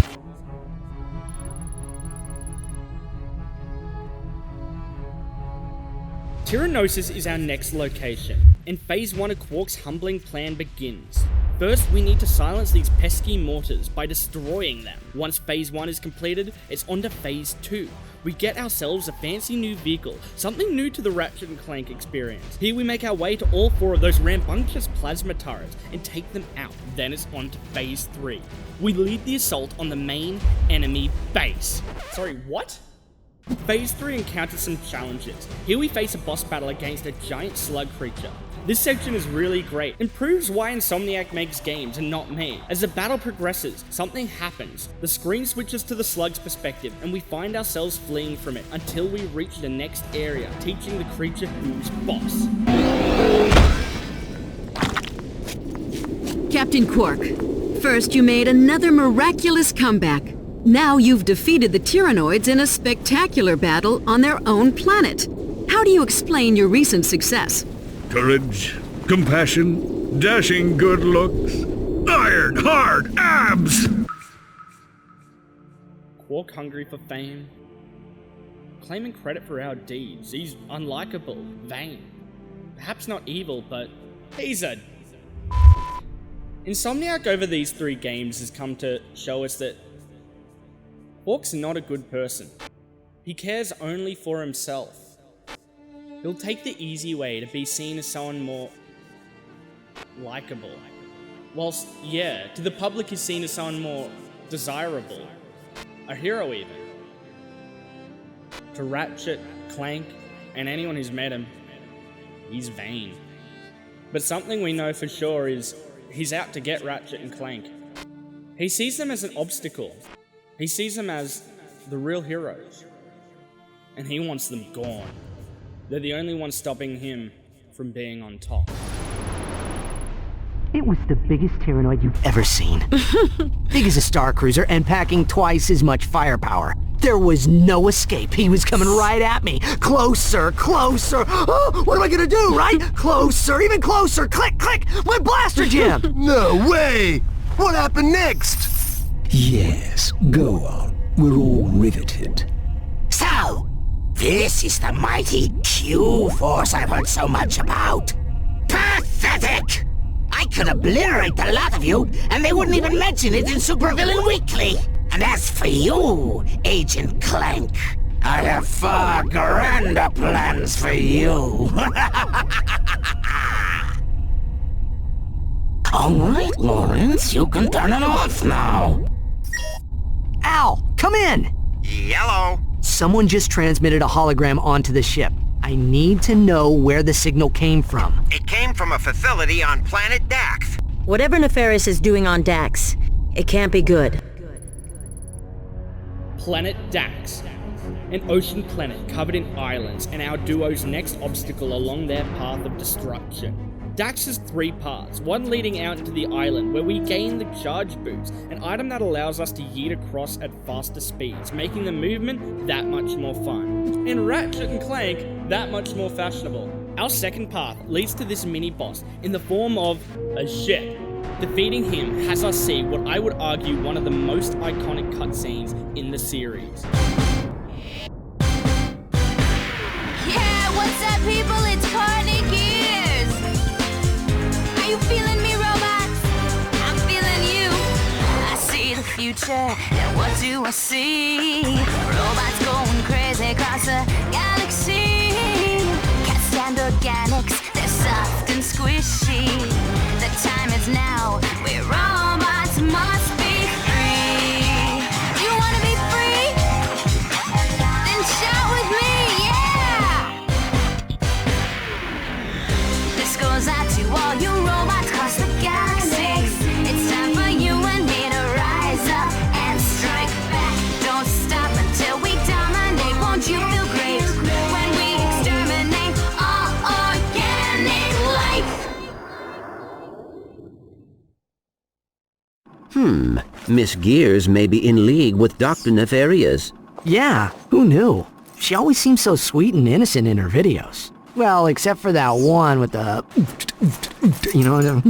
Tyrannosis is our next location, and Phase 1 of Quark's humbling plan begins. First, we need to silence these pesky mortars by destroying them. Once Phase 1 is completed, it's on to Phase 2. We get ourselves a fancy new vehicle, something new to the Ratchet and Clank experience. Here we make our way to all 4 of those rambunctious plasma turrets and take them out. Then it's on to Phase 3. We lead the assault on the main enemy base. Sorry, what? Phase 3 encounters some challenges. Here we face a boss battle against a giant slug creature. This section is really great and proves why Insomniac makes games and not me. As the battle progresses, something happens. The screen switches to the slug's perspective and we find ourselves fleeing from it until we reach the next area, teaching the creature who's boss. Captain Quark, first you made another miraculous comeback. Now you've defeated the Tyrannoids in a spectacular battle on their own planet. How do you explain your recent success? Courage, compassion, dashing good looks, iron hard abs! Quark hungry for fame, claiming credit for our deeds. He's unlikable, vain. Perhaps not evil, but he's a... Insomniac over these 3 games has come to show us that Quark's not a good person. He cares only for himself. He'll take the easy way to be seen as someone more likable. Whilst, yeah, to the public he's seen as someone more desirable. A hero even. To Ratchet, Clank, and anyone who's met him, he's vain. But something we know for sure is he's out to get Ratchet and Clank. He sees them as an obstacle. He sees them as the real heroes. And he wants them gone. They're the only ones stopping him from being on top. It was the biggest Tyrannoid you've ever seen. Big as a Star Cruiser and packing twice as much firepower. There was no escape. He was coming right at me. Closer, closer. Oh, what am I gonna do, right? Closer, even closer. Click, click, my blaster jam. No way! What happened next? Yes, go on. We're all riveted. So, this is the mighty Q-Force I've heard so much about. Pathetic! I could obliterate the lot of you, and they wouldn't even mention it in Supervillain Weekly. And as for you, Agent Clank, I have far grander plans for you. All right, Lawrence, you can turn it off now. Al, come in! Yellow. Someone just transmitted a hologram onto the ship. I need to know where the signal came from. It came from a facility on planet Dax. Whatever Nefarious is doing on Dax, it can't be good. Planet Dax, an ocean planet covered in islands, and our duo's next obstacle along their path of destruction. Dax has 3 paths, one leading out into the island where we gain the charge boost, an item that allows us to yeet across at faster speeds, making the movement that much more fun. And Ratchet and Clank that much more fashionable. Our second path leads to this mini-boss in the form of a ship. Defeating him has us see what I would argue one of the most iconic cutscenes in the series. Yeah, what's up people, it's Party Gears! Are you feeling me, robots? I'm feeling you. I see the future, and what do I see? Robots going crazy across the galaxy. Can't stand organics, they're soft and squishy. The time is now, we robots must be free. You wanna be free? Then shout with me, yeah! This goes out to all you robots across the galaxy. It's time for you and me to rise up and strike back. Don't stop until we dominate, won't you feel great? When we exterminate all organic life. Miss Gears may be in league with Dr. Nefarious. Yeah, who knew? She always seems so sweet and innocent in her videos. Well, except for that one with the... you know...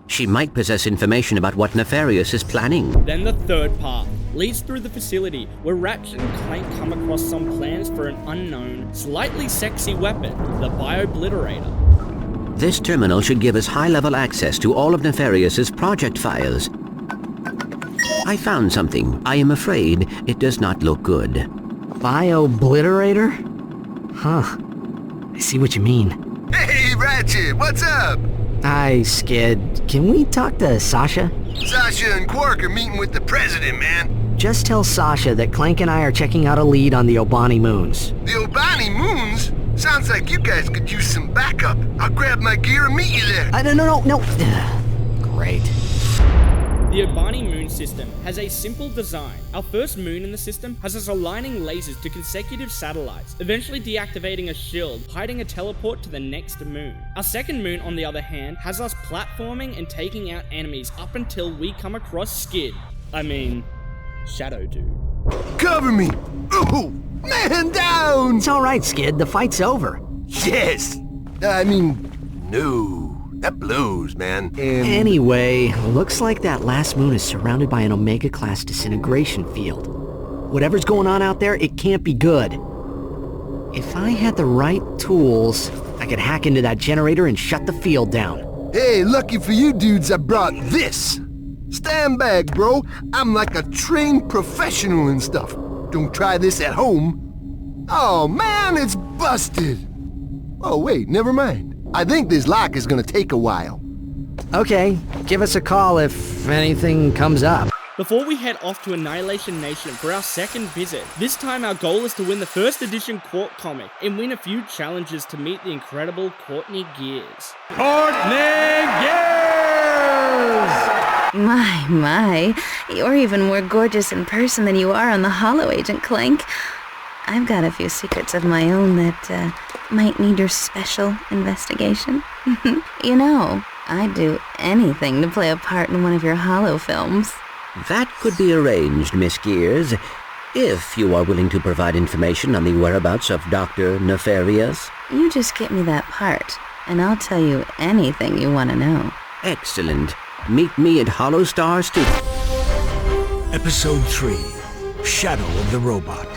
She might possess information about what Nefarious is planning. Then the third path leads through the facility where Ratchet and Clank come across some plans for an unknown, slightly sexy weapon, the Bio-Obliterator. This terminal should give us high-level access to all of Nefarious's project files. I found something. I am afraid it does not look good. Bio-Obliterator? Huh. I see what you mean. Hey, Ratchet, what's up? Hi, Skid. Can we talk to Sasha? Sasha and Quark are meeting with the president, man. Just tell Sasha that Clank and I are checking out a lead on the Obani Moons. The Obani Moons? Sounds like you guys could use some backup. I'll grab my gear and meet you there. No. Great. The Obani moon system has a simple design. Our first moon in the system has us aligning lasers to consecutive satellites, eventually deactivating a shield, hiding a teleport to the next moon. Our second moon, on the other hand, has us platforming and taking out enemies up until we come across Skid. Shadow Dude. Cover me! Ooh! Man down! It's alright, Skid. The fight's over. Yes! No. That blows, man. Anyway, looks like that last moon is surrounded by an Omega-class disintegration field. Whatever's going on out there, it can't be good. If I had the right tools, I could hack into that generator and shut the field down. Hey, lucky for you dudes, I brought this. Stand back, bro. I'm like a trained professional and stuff. Don't try this at home. Oh, man, it's busted. Oh, wait, never mind. I think this lock is gonna take a while. Okay, give us a call if anything comes up. Before we head off to Annihilation Nation for our second visit, this time our goal is to win the first edition Court comic and win a few challenges to meet the incredible Courtney Gears. Courtney Gears! My, you're even more gorgeous in person than you are on the Holo, Agent Clank. I've got a few secrets of my own that, might need your special investigation. You know, I'd do anything to play a part in one of your Holo films. That could be arranged, Miss Gears, if you are willing to provide information on the whereabouts of Dr. Nefarious. You just get me that part, and I'll tell you anything you want to know. Excellent. Meet me at Hollow Star Studio. Episode 3, Shadow of the Robot.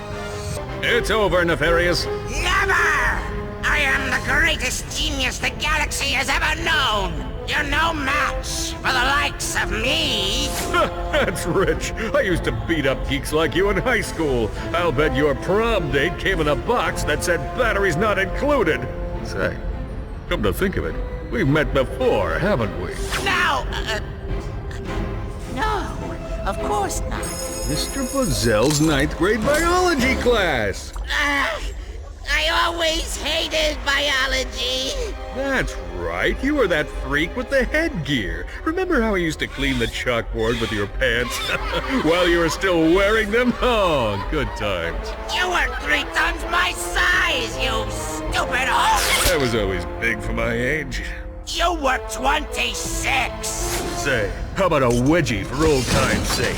It's over, Nefarious. Never! I am the greatest genius the galaxy has ever known! You're no match for the likes of me! That's rich. I used to beat up geeks like you in high school. I'll bet your prom date came in a box that said batteries not included. Say, come to think of it, we've met before, haven't we? No, of course not. Mr. Buzzell's 9th grade biology class. I I always hated biology. That's right. You were that freak with the headgear. Remember how you used to clean the chalkboard with your pants while you were still wearing them? Oh, good times. You were 3 times my size, you stupid hoe! I was always big for my age. You were 26! Say, how about a wedgie for old time's sake?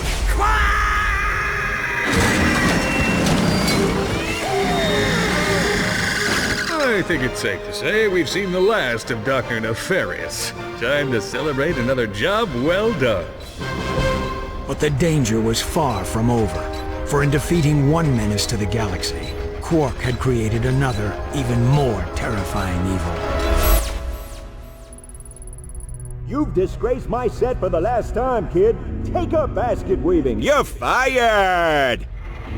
I think it's safe to say we've seen the last of Dr. Nefarious. Time to celebrate another job well done. But the danger was far from over, for in defeating one menace to the galaxy, Quark had created another, even more terrifying evil. You've disgraced my set for the last time, kid. Take up basket weaving. You're fired!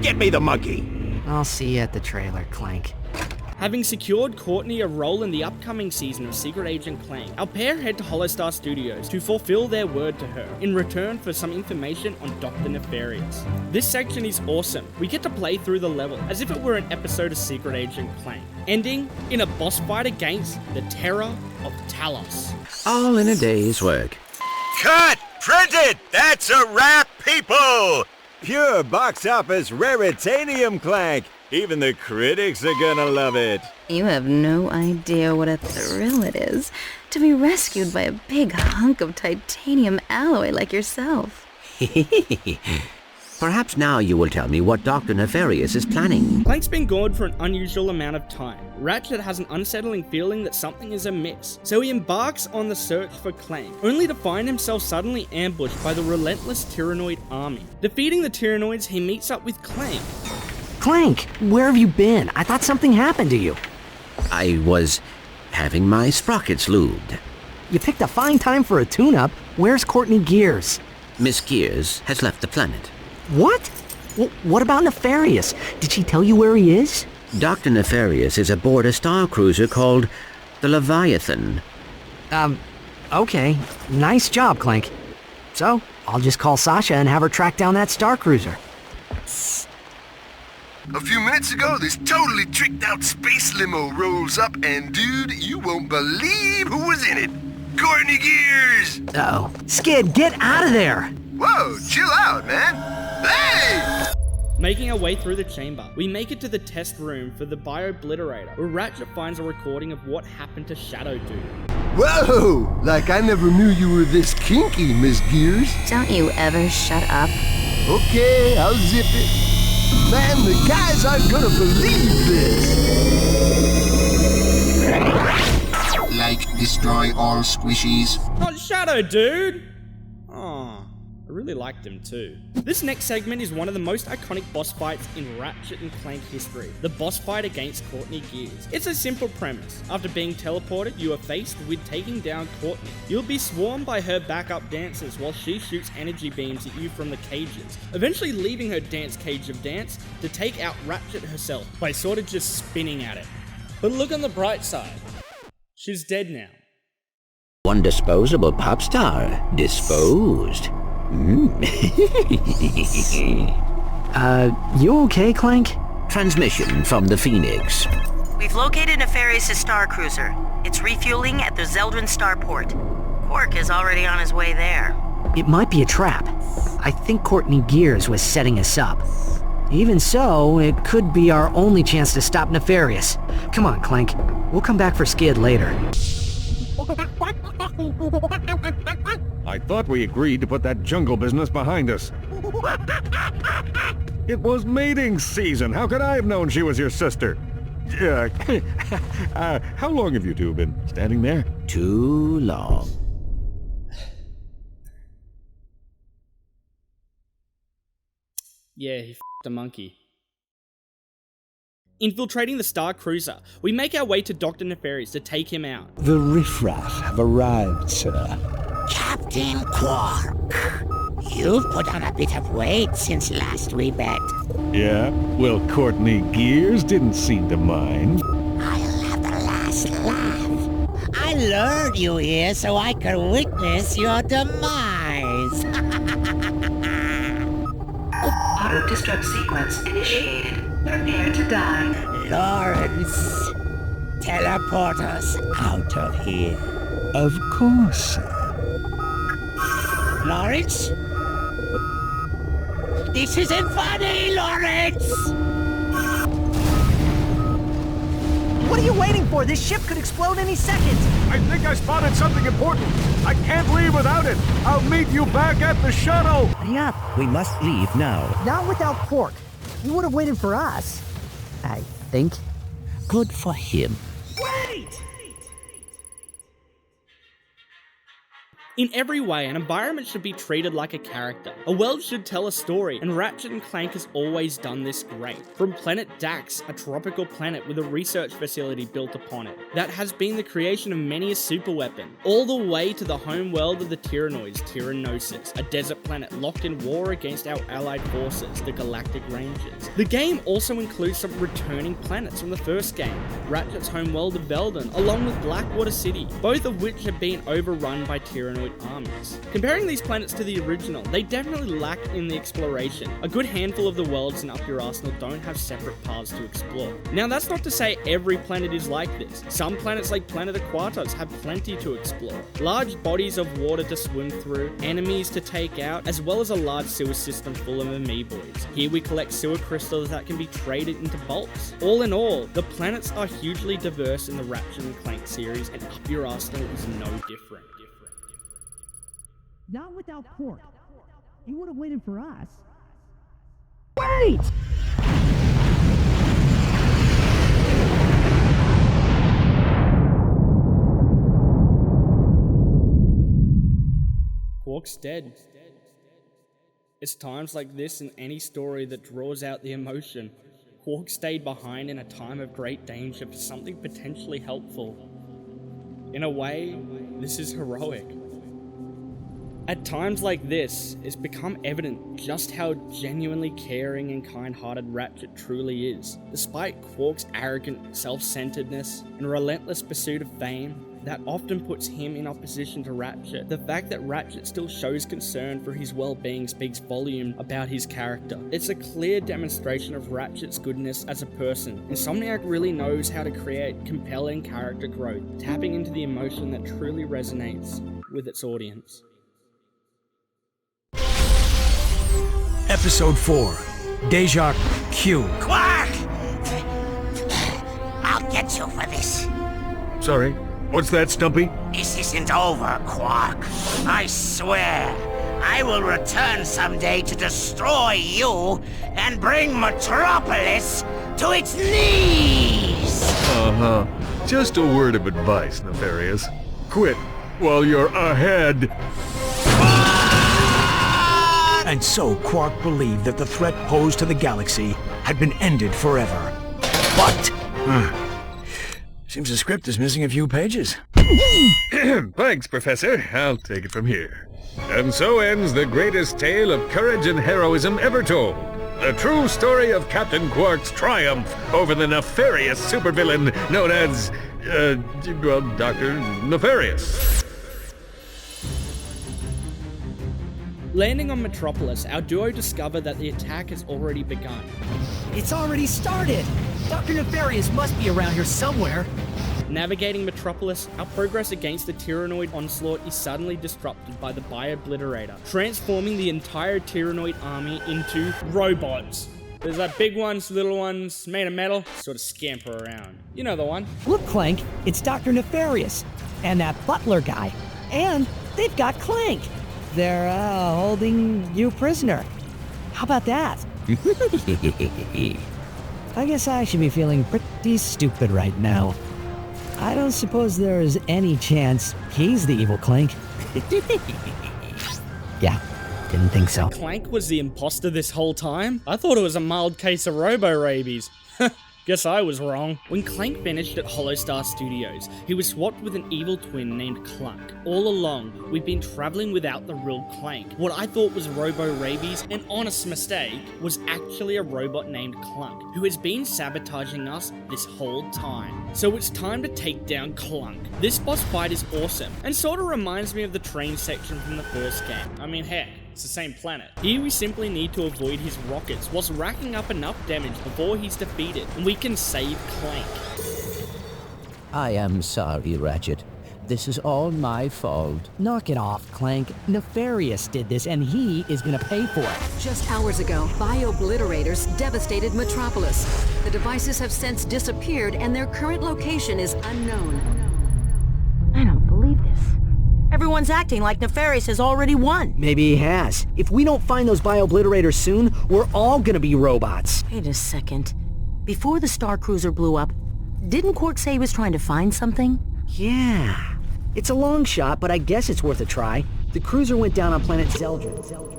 Get me the monkey. I'll see you at the trailer, Clank. Having secured Courtney a role in the upcoming season of Secret Agent Clank, our pair head to Holostar Studios to fulfill their word to her, in return for some information on Dr. Nefarious. This section is awesome. We get to play through the level as if it were an episode of Secret Agent Clank, ending in a boss fight against the Terror of Talos. All in a day's work. Cut! Print it! That's a wrap, people! Pure box office raritanium, Clank. Even the critics are gonna love it. You have no idea what a thrill it is to be rescued by a big hunk of titanium alloy like yourself. Perhaps now you will tell me what Dr. Nefarious is planning. Clank's been gone for an unusual amount of time. Ratchet has an unsettling feeling that something is amiss, so he embarks on the search for Clank, only to find himself suddenly ambushed by the relentless Tyrannoid army. Defeating the Tyrannoids, he meets up with Clank. Clank, where have you been? I thought something happened to you. I was having my sprockets lubed. You picked a fine time for a tune-up. Where's Courtney Gears? Miss Gears has left the planet. What? What about Nefarious? Did she tell you where he is? Dr. Nefarious is aboard a star cruiser called the Leviathan. Okay. Nice job, Clank. So, I'll just call Sasha and have her track down that star cruiser. A few minutes ago, this totally tricked out space limo rolls up, and dude, you won't believe who was in it. Courtney Gears! Uh-oh. Skid, get out of there! Whoa, chill out, man. Hey! Making our way through the chamber, we make it to the test room for the Bio-Obliterator, where Ratchet finds a recording of what happened to Shadow Dude. Whoa! Like I never knew you were this kinky, Miss Gears. Don't you ever shut up. Okay, I'll zip it. Man, the guys aren't gonna believe this. Like destroy all squishies. Not Shadow Dude! Aw, I really liked him too. This next segment is one of the most iconic boss fights in Ratchet and Clank history, the boss fight against Courtney Gears. It's a simple premise. After being teleported, you are faced with taking down Courtney. You'll be swarmed by her backup dancers while she shoots energy beams at you from the cages, eventually leaving her dance cage of dance to take out Ratchet herself by sort of just spinning at it. But look on the bright side. She's dead now. One disposable pop star disposed. You okay, Clank? Transmission from the Phoenix. We've located Nefarious' star cruiser. It's refueling at the Zeldrin starport. Quark is already on his way there. It might be a trap. I think Courtney Gears was setting us up. Even so, it could be our only chance to stop Nefarious. Come on, Clank. We'll come back for Skid later. I thought we agreed to put that jungle business behind us. It was mating season. How could I have known she was your sister? How long have you two been standing there? Too long. Yeah, he f***ed a monkey. Infiltrating the Star Cruiser, we make our way to Dr. Nefarious to take him out. The riffraff have arrived, sir. Captain Quark, you've put on a bit of weight since last we met. Yeah? Well, Courtney Gears didn't seem to mind. I'll have the last laugh. I lured you here so I could witness your demise. Auto-destruct sequence initiated. Prepare to die. Lawrence, teleport us out of here. Of course. Lawrence? This isn't funny, Lawrence! What are you waiting for? This ship could explode any second. I think I spotted something important. I can't leave without it. I'll meet you back at the shuttle. Hurry up. We must leave now. Not without Quark. He would have waited for us. I think. Good for him. Wait! In every way, an environment should be treated like a character. A world should tell a story, and Ratchet & Clank has always done this great. From Planet Dax, a tropical planet with a research facility built upon it, that has been the creation of many a superweapon, all the way to the home world of the Tyrannoids, Tyrannosis, a desert planet locked in war against our allied forces, the Galactic Rangers. The game also includes some returning planets from the first game, Ratchet's home world of Veldon, along with Blackwater City, both of which have been overrun by Tyrannoid armies. Comparing these planets to the original, they definitely lack in the exploration. A good handful of the worlds in Up Your Arsenal don't have separate paths to explore. Now that's not to say every planet is like this. Some planets like Planet Aquatos have plenty to explore. Large bodies of water to swim through, enemies to take out, as well as a large sewer system full of amoeboids. Here we collect sewer crystals that can be traded into bolts. All in all, the planets are hugely diverse in the Ratchet & Clank series, and Up Your Arsenal is no different. Not without Quark. He would have waited for us. Wait! Quark's dead. It's times like this in any story that draws out the emotion. Quark stayed behind in a time of great danger for something potentially helpful. In a way, this is heroic. At times like this, it's become evident just how genuinely caring and kind-hearted Ratchet truly is. Despite Quark's arrogant self-centeredness and relentless pursuit of fame, that often puts him in opposition to Ratchet. The fact that Ratchet still shows concern for his well-being speaks volume about his character. It's a clear demonstration of Ratchet's goodness as a person. Insomniac really knows how to create compelling character growth, tapping into the emotion that truly resonates with its audience. Episode 4, Deja Q. Quark! I'll get you for this. Sorry, what's that, Stumpy? This isn't over, Quark. I swear, I will return someday to destroy you and bring Metropolis to its knees! Uh-huh. Just a word of advice, Nefarious. Quit while you're ahead. And so Quark believed that the threat posed to the galaxy had been ended forever. But... seems the script is missing a few pages. Thanks, Professor. I'll take it from here. And so ends the greatest tale of courage and heroism ever told. The true story of Captain Quark's triumph over the nefarious supervillain known as, Dr. Nefarious. Landing on Metropolis, our duo discover that the attack has already begun. It's already started! Dr. Nefarious must be around here somewhere. Navigating Metropolis, our progress against the Tyrannoid onslaught is suddenly disrupted by the Bio-Obliterator, transforming the entire Tyrannoid army into robots. There's like big ones, little ones, made of metal, sort of scamper around. You know the one. Look, Clank, it's Dr. Nefarious, and that butler guy. And they've got Clank. They're holding you prisoner. How about that? I guess I should be feeling pretty stupid right now. I don't suppose there is any chance he's the evil Clank. Yeah, didn't think so. Clank was the imposter this whole time? I thought it was a mild case of robo-rabies. Guess I was wrong. When Clank finished at Hollowstar Studios, he was swapped with an evil twin named Clank. All along, we've been traveling without the real Clank. What I thought was robo-rabies, an honest mistake, was actually a robot named Clank, who has been sabotaging us this whole time. So it's time to take down Clank. This boss fight is awesome, and sort of reminds me of the train section from the first game. I mean, heck, It's the same planet. Here we simply need to avoid his rockets whilst racking up enough damage before he's defeated, and we can save Clank. I am sorry, Ratchet. This is all my fault. Knock it off, Clank. Nefarious did this, and he is gonna pay for it. Just hours ago, bio-obliterators devastated Metropolis. The devices have since disappeared, and their current location is unknown. I don't believe this. Everyone's acting like Nefarious has already won. Maybe he has. If we don't find those bio-obliterators soon, we're all gonna be robots. Wait a second. Before the Star Cruiser blew up, didn't Quark say he was trying to find something? Yeah. It's a long shot, but I guess it's worth a try. The cruiser went down on planet Zeldrin.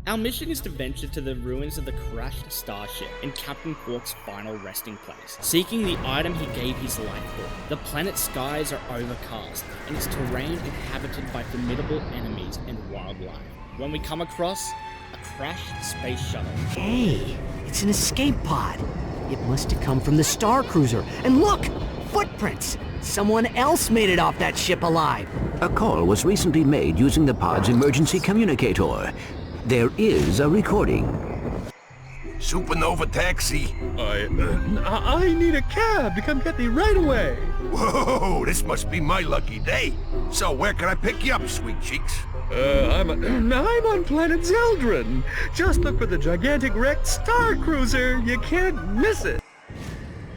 Our mission is to venture to the ruins of the crashed starship in Captain Quark's final resting place, seeking the item he gave his life for. The planet's skies are overcast, and its terrain inhabited by formidable enemies and wildlife. When we come across a crashed space shuttle. Hey, it's an escape pod. It must have come from the Star Cruiser. And look! Footprints! Someone else made it off that ship alive. A call was recently made using the pod's emergency communicator. There is a recording. Supernova taxi. I need a cab to come get me right away. Whoa, this must be my lucky day. So where can I pick you up, sweet cheeks? I'm on planet Zeldrin. Just look for the gigantic wrecked Star Cruiser. You can't miss it.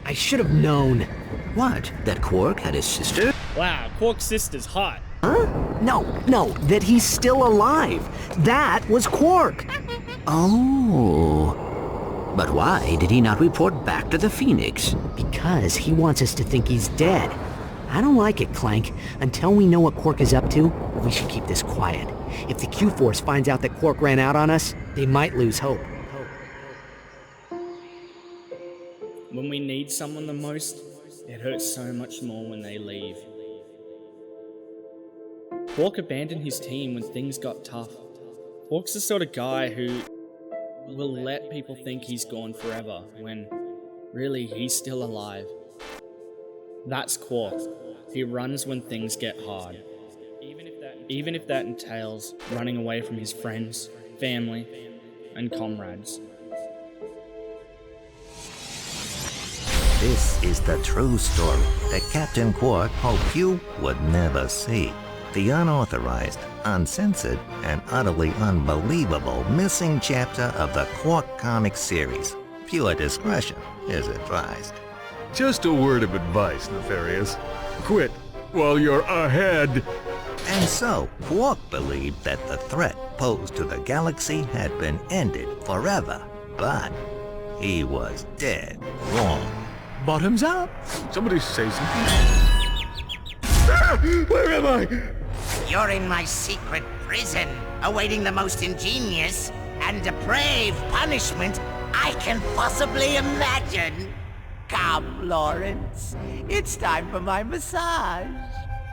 I should have known. What? That Quark had his sister? Wow, Quark's sister's hot. Huh? No, that he's still alive. That was Quark. Oh. But why did he not report back to the Phoenix? Because he wants us to think he's dead. I don't like it, Clank. Until we know what Quark is up to, we should keep this quiet. If the Q-Force finds out that Quark ran out on us, they might lose hope. When we need someone the most, it hurts so much more when they leave. Quark abandoned his team when things got tough. Quark's the sort of guy who will let people think he's gone forever, when really he's still alive. That's Quark. He runs when things get hard. Even if that entails running away from his friends, family, and comrades. This is the true story that Captain Quark hoped you would never see. The unauthorized, uncensored, and utterly unbelievable missing chapter of the Quark comic series. Pure discretion is advised. Just a word of advice, Nefarious. Quit while you're ahead. And so, Quark believed that the threat posed to the galaxy had been ended forever. But he was dead wrong. Bottoms up. Somebody say something. Where am I? You're in my secret prison, awaiting the most ingenious and depraved punishment I can possibly imagine. Come, Lawrence. It's time for my massage.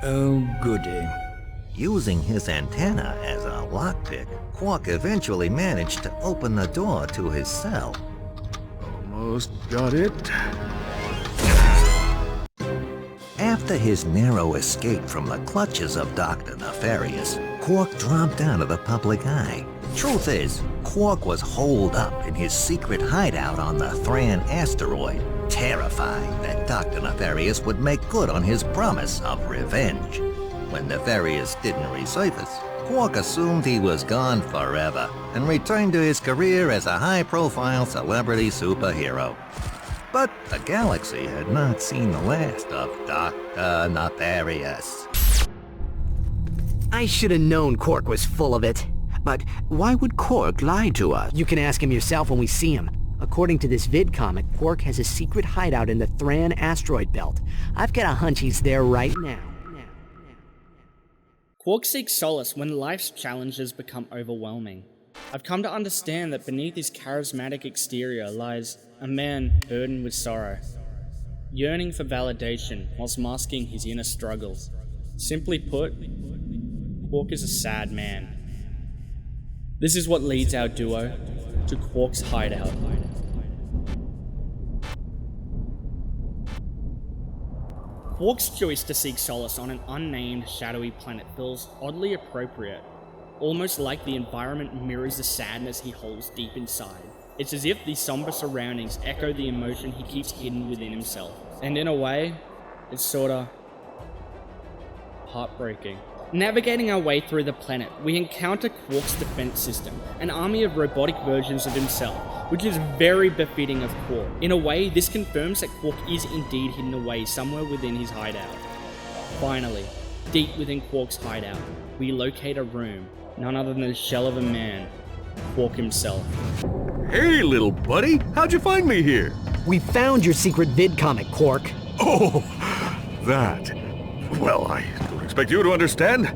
Oh, goody. Using his antenna as a lockpick, Quark eventually managed to open the door to his cell. Almost got it. After his narrow escape from the clutches of Dr. Nefarious, Quark dropped out of the public eye. Truth is, Quark was holed up in his secret hideout on the Thran asteroid, terrified that Dr. Nefarious would make good on his promise of revenge. When Nefarious didn't resurface, Quark assumed he was gone forever and returned to his career as a high-profile celebrity superhero. But the galaxy had not seen the last of Dr. Nefarious. I should have known Quark was full of it. But why would Quark lie to us? You can ask him yourself when we see him. According to this vid comic, Quark has a secret hideout in the Thran asteroid belt. I've got a hunch he's there right now. Quark seeks solace when life's challenges become overwhelming. I've come to understand that beneath his charismatic exterior lies a man burdened with sorrow, yearning for validation whilst masking his inner struggles. Simply put, Quark is a sad man. This is what leads our duo to Quark's hideout. Quark's choice to seek solace on an unnamed, shadowy planet feels oddly appropriate, almost like the environment mirrors the sadness he holds deep inside. It's as if the somber surroundings echo the emotion he keeps hidden within himself. And in a way, it's sorta heartbreaking. Navigating our way through the planet, we encounter Quark's defense system, an army of robotic versions of himself, which is very befitting of Quark. In a way, this confirms that Quark is indeed hidden away somewhere within his hideout. Finally, deep within Quark's hideout, we locate a room, none other than the shell of a man, Quark himself. Hey, little buddy, how'd you find me here? We found your secret vid comic, Quark. Oh, that. Well, I don't expect you to understand.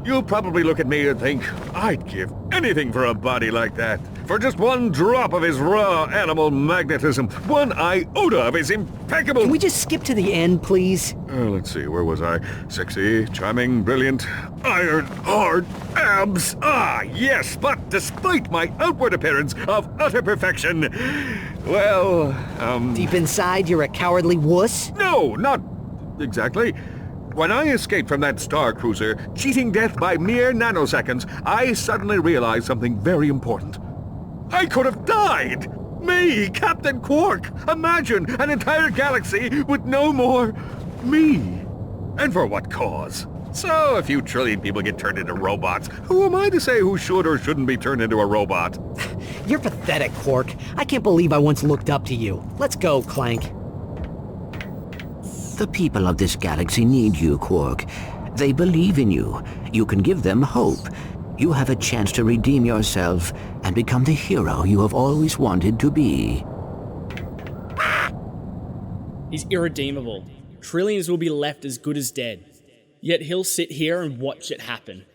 You'll probably look at me and think, I'd give anything for a body like that. For just one drop of his raw animal magnetism, one iota of his impeccable... Can we just skip to the end, please? Let's see, where was I? Sexy, charming, brilliant, iron, hard, abs. Ah, yes, but despite my outward appearance of utter perfection, well, Deep inside, you're a cowardly wuss? No, not exactly. When I escaped from that star cruiser, cheating death by mere nanoseconds, I suddenly realized something very important. I could have died! Me, Captain Quark! Imagine an entire galaxy with no more me! And for what cause? So, a few trillion people get turned into robots. Who am I to say who should or shouldn't be turned into a robot? You're pathetic, Quark. I can't believe I once looked up to you. Let's go, Clank. The people of this galaxy need you, Quark. They believe in you. You can give them hope. You have a chance to redeem yourself and become the hero you have always wanted to be. He's irredeemable. Trillions will be left as good as dead. Yet he'll sit here and watch it happen.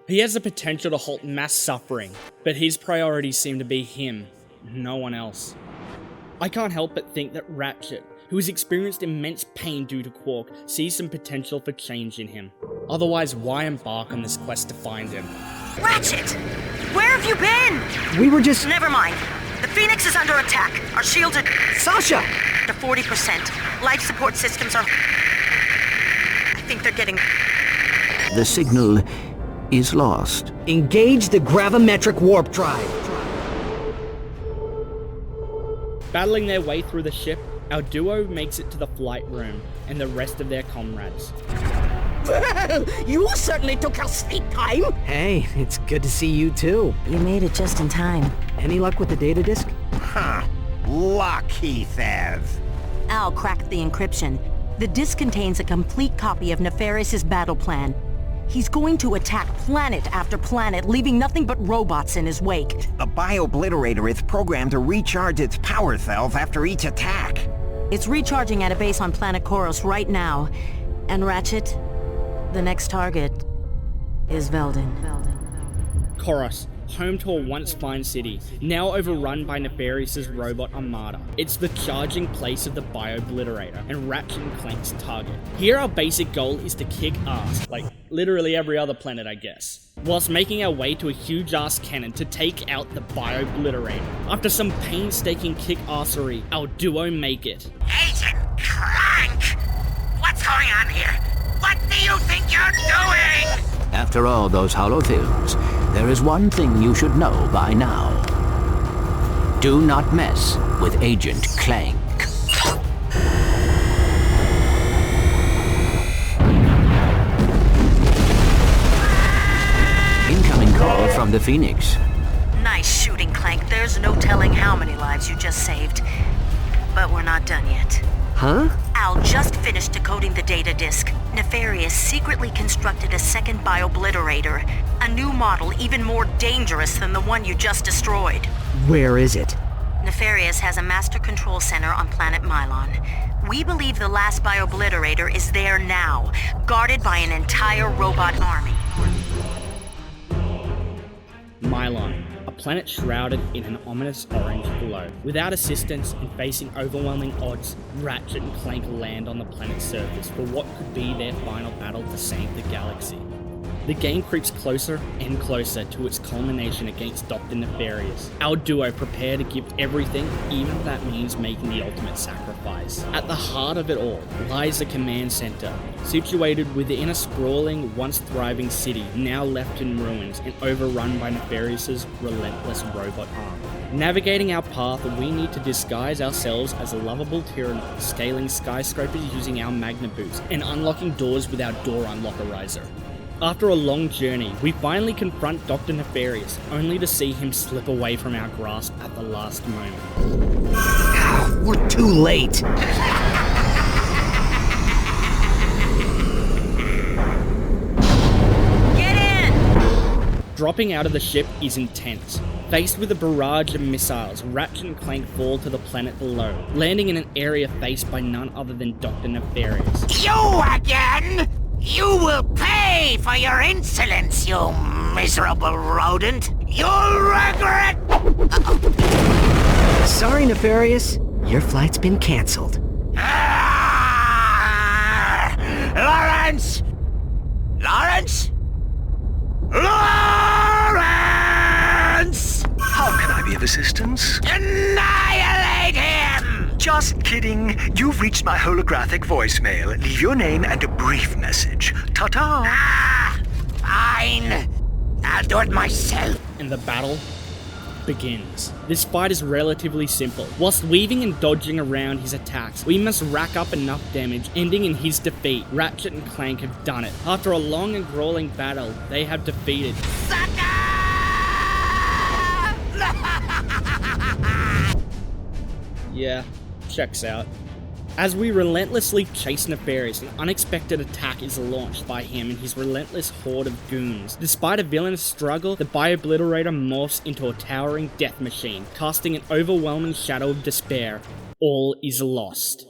He has the potential to halt mass suffering, but his priorities seem to be him, no one else. I can't help but think that Ratchet, who has experienced immense pain due to Quark, sees some potential for change in him. Otherwise, why embark on this quest to find him? Ratchet! Where have you been? We were just... Never mind. The Phoenix is under attack. Our shields are... Sasha! To 40%. Life support systems are... I think they're getting... The signal is lost. Engage the gravimetric warp drive. Battling their way through the ship, our duo makes it to the flight room and the rest of their comrades. Well, you certainly took your sweet time. Hey, it's good to see you too. You made it just in time. Any luck with the data disk? Huh. Luck, he says. Al cracked the encryption. The disk contains a complete copy of Nefarious' battle plan. He's going to attack planet after planet, leaving nothing but robots in his wake. The Bio-Obliterator is programmed to recharge its power cells after each attack. It's recharging at a base on planet Koros right now. And Ratchet, the next target is Veldin. Koros, home to a once fine city, now overrun by Nefarious' robot armada. It's the charging place of the Bio-Obliterator and Ratchet and Clank's target. Here our basic goal is to kick ass, like literally every other planet I guess, whilst making our way to a huge ass cannon to take out the Bio-Obliterator. After some painstaking kick-assery, our duo make it. Agent Clank! What's going on here? What do you think you're doing? After all those holofilms, there is one thing you should know by now. Do not mess with Agent Clank. Incoming call from the Phoenix. Nice shooting, Clank. There's no telling how many lives you just saved. But we're not done yet. Huh? Al just finished decoding the data disk. Nefarious secretly constructed a second Bio-Obliterator, a new model even more dangerous than the one you just destroyed. Where is it? Nefarious has a master control center on planet Mylon. We believe the last Bio-Obliterator is there now, guarded by an entire robot army. Mylon, a planet shrouded in an ominous orange glow. Without assistance and facing overwhelming odds, Ratchet and Clank land on the planet's surface for what could be their final battle to save the galaxy. the game creeps closer and closer to its culmination against Dr. Nefarious. Our duo prepare to give everything, even if that means making the ultimate sacrifice. At the heart of it all lies the command center, situated within a sprawling, once thriving city now left in ruins and overrun by Nefarious's relentless robot arm. Navigating our path, we need to disguise ourselves as lovable tyrannoids, scaling skyscrapers using our magna boots, and unlocking doors with our door unlockerizer. After a long journey, we finally confront Dr. Nefarious, only to see him slip away from our grasp at the last moment. We're too late. Get in! Dropping out of the ship is intense. Faced with a barrage of missiles, Ratchet and Clank fall to the planet below, landing in an area faced by none other than Dr. Nefarious. You again? You will pay for your insolence, you miserable rodent! You'll regret... Sorry, Nefarious. Your flight's been cancelled. Lawrence! Lawrence? How can I be of assistance? Annihilate him! Just kidding. You've reached my holographic voicemail. Leave your name and a brief message. Ta-ta! Fine. I'll do it myself. And the battle begins. This fight is relatively simple. Whilst weaving and dodging around his attacks, we must rack up enough damage, ending in his defeat. Ratchet and Clank have done it. After a long and grueling battle, they have defeated Saga! Yeah, checks out. As we relentlessly chase Nefarious, an unexpected attack is launched by him and his relentless horde of goons. Despite a villainous struggle, the Bio-Obliterator morphs into a towering death machine, casting an overwhelming shadow of despair. All is lost.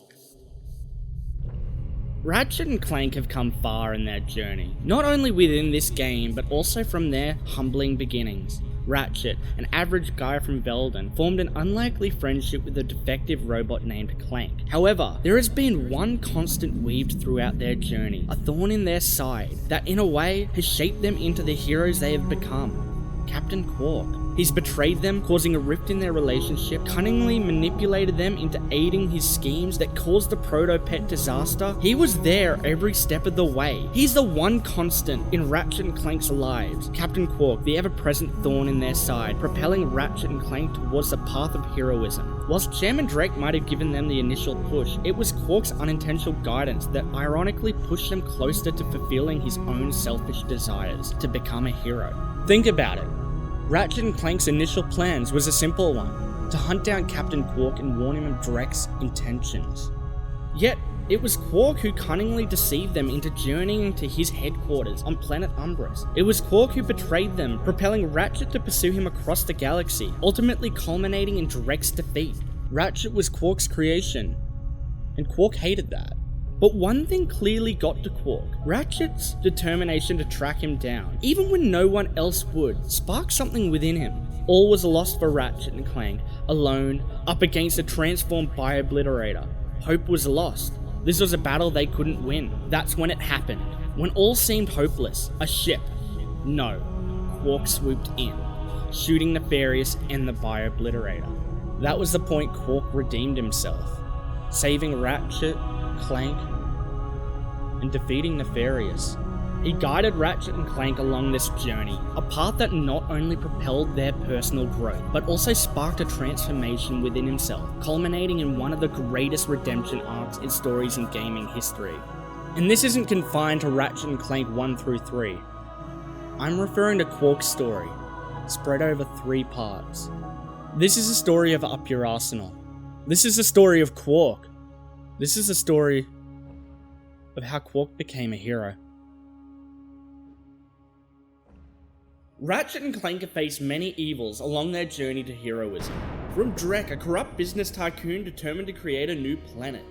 Ratchet and Clank have come far in their journey, not only within this game, but also from their humbling beginnings. Ratchet, an average guy from Veldon, formed an unlikely friendship with a defective robot named Clank. However, there has been one constant weaved throughout their journey, a thorn in their side, that in a way has shaped them into the heroes they have become. Captain Quark. He's betrayed them, causing a rift in their relationship, cunningly manipulated them into aiding his schemes that caused the Proto-Pet disaster. He was there every step of the way. He's the one constant in Ratchet and Clank's lives. Captain Quark, the ever-present thorn in their side, propelling Ratchet and Clank towards the path of heroism. Whilst Chairman Drake might have given them the initial push, it was Quark's unintentional guidance that ironically pushed them closer to fulfilling his own selfish desires, to become a hero. Think about it. Ratchet and Clank's initial plans was a simple one, to hunt down Captain Quark and warn him of Drake's intentions. Yet, it was Quark who cunningly deceived them into journeying to his headquarters on planet Umbris. It was Quark who betrayed them, propelling Ratchet to pursue him across the galaxy, ultimately culminating in Drake's defeat. Ratchet was Quark's creation, and Quark hated that. But one thing clearly got to Quark. Ratchet's determination to track him down, even when no one else would, sparked something within him. All was lost for Ratchet and Clank, alone, up against a transformed Bio-Obliterator. Hope was lost. This was a battle they couldn't win. That's when it happened. When all seemed hopeless, a ship, no, Quark swooped in, shooting Nefarious and the Bio-Obliterator. That was the point Quark redeemed himself, saving Ratchet, Clank, and defeating Nefarious. He guided Ratchet and Clank along this journey, a path that not only propelled their personal growth, but also sparked a transformation within himself, culminating in one of the greatest redemption arcs in stories in gaming history. And this isn't confined to Ratchet and Clank 1 through 3. I'm referring to Quark's story, spread over 3 parts. This is a story of Up Your Arsenal. This is a story of Quark. This is a story of how Quark became a hero. Ratchet and Clank have faced many evils along their journey to heroism. From Drek, a corrupt business tycoon determined to create a new planet,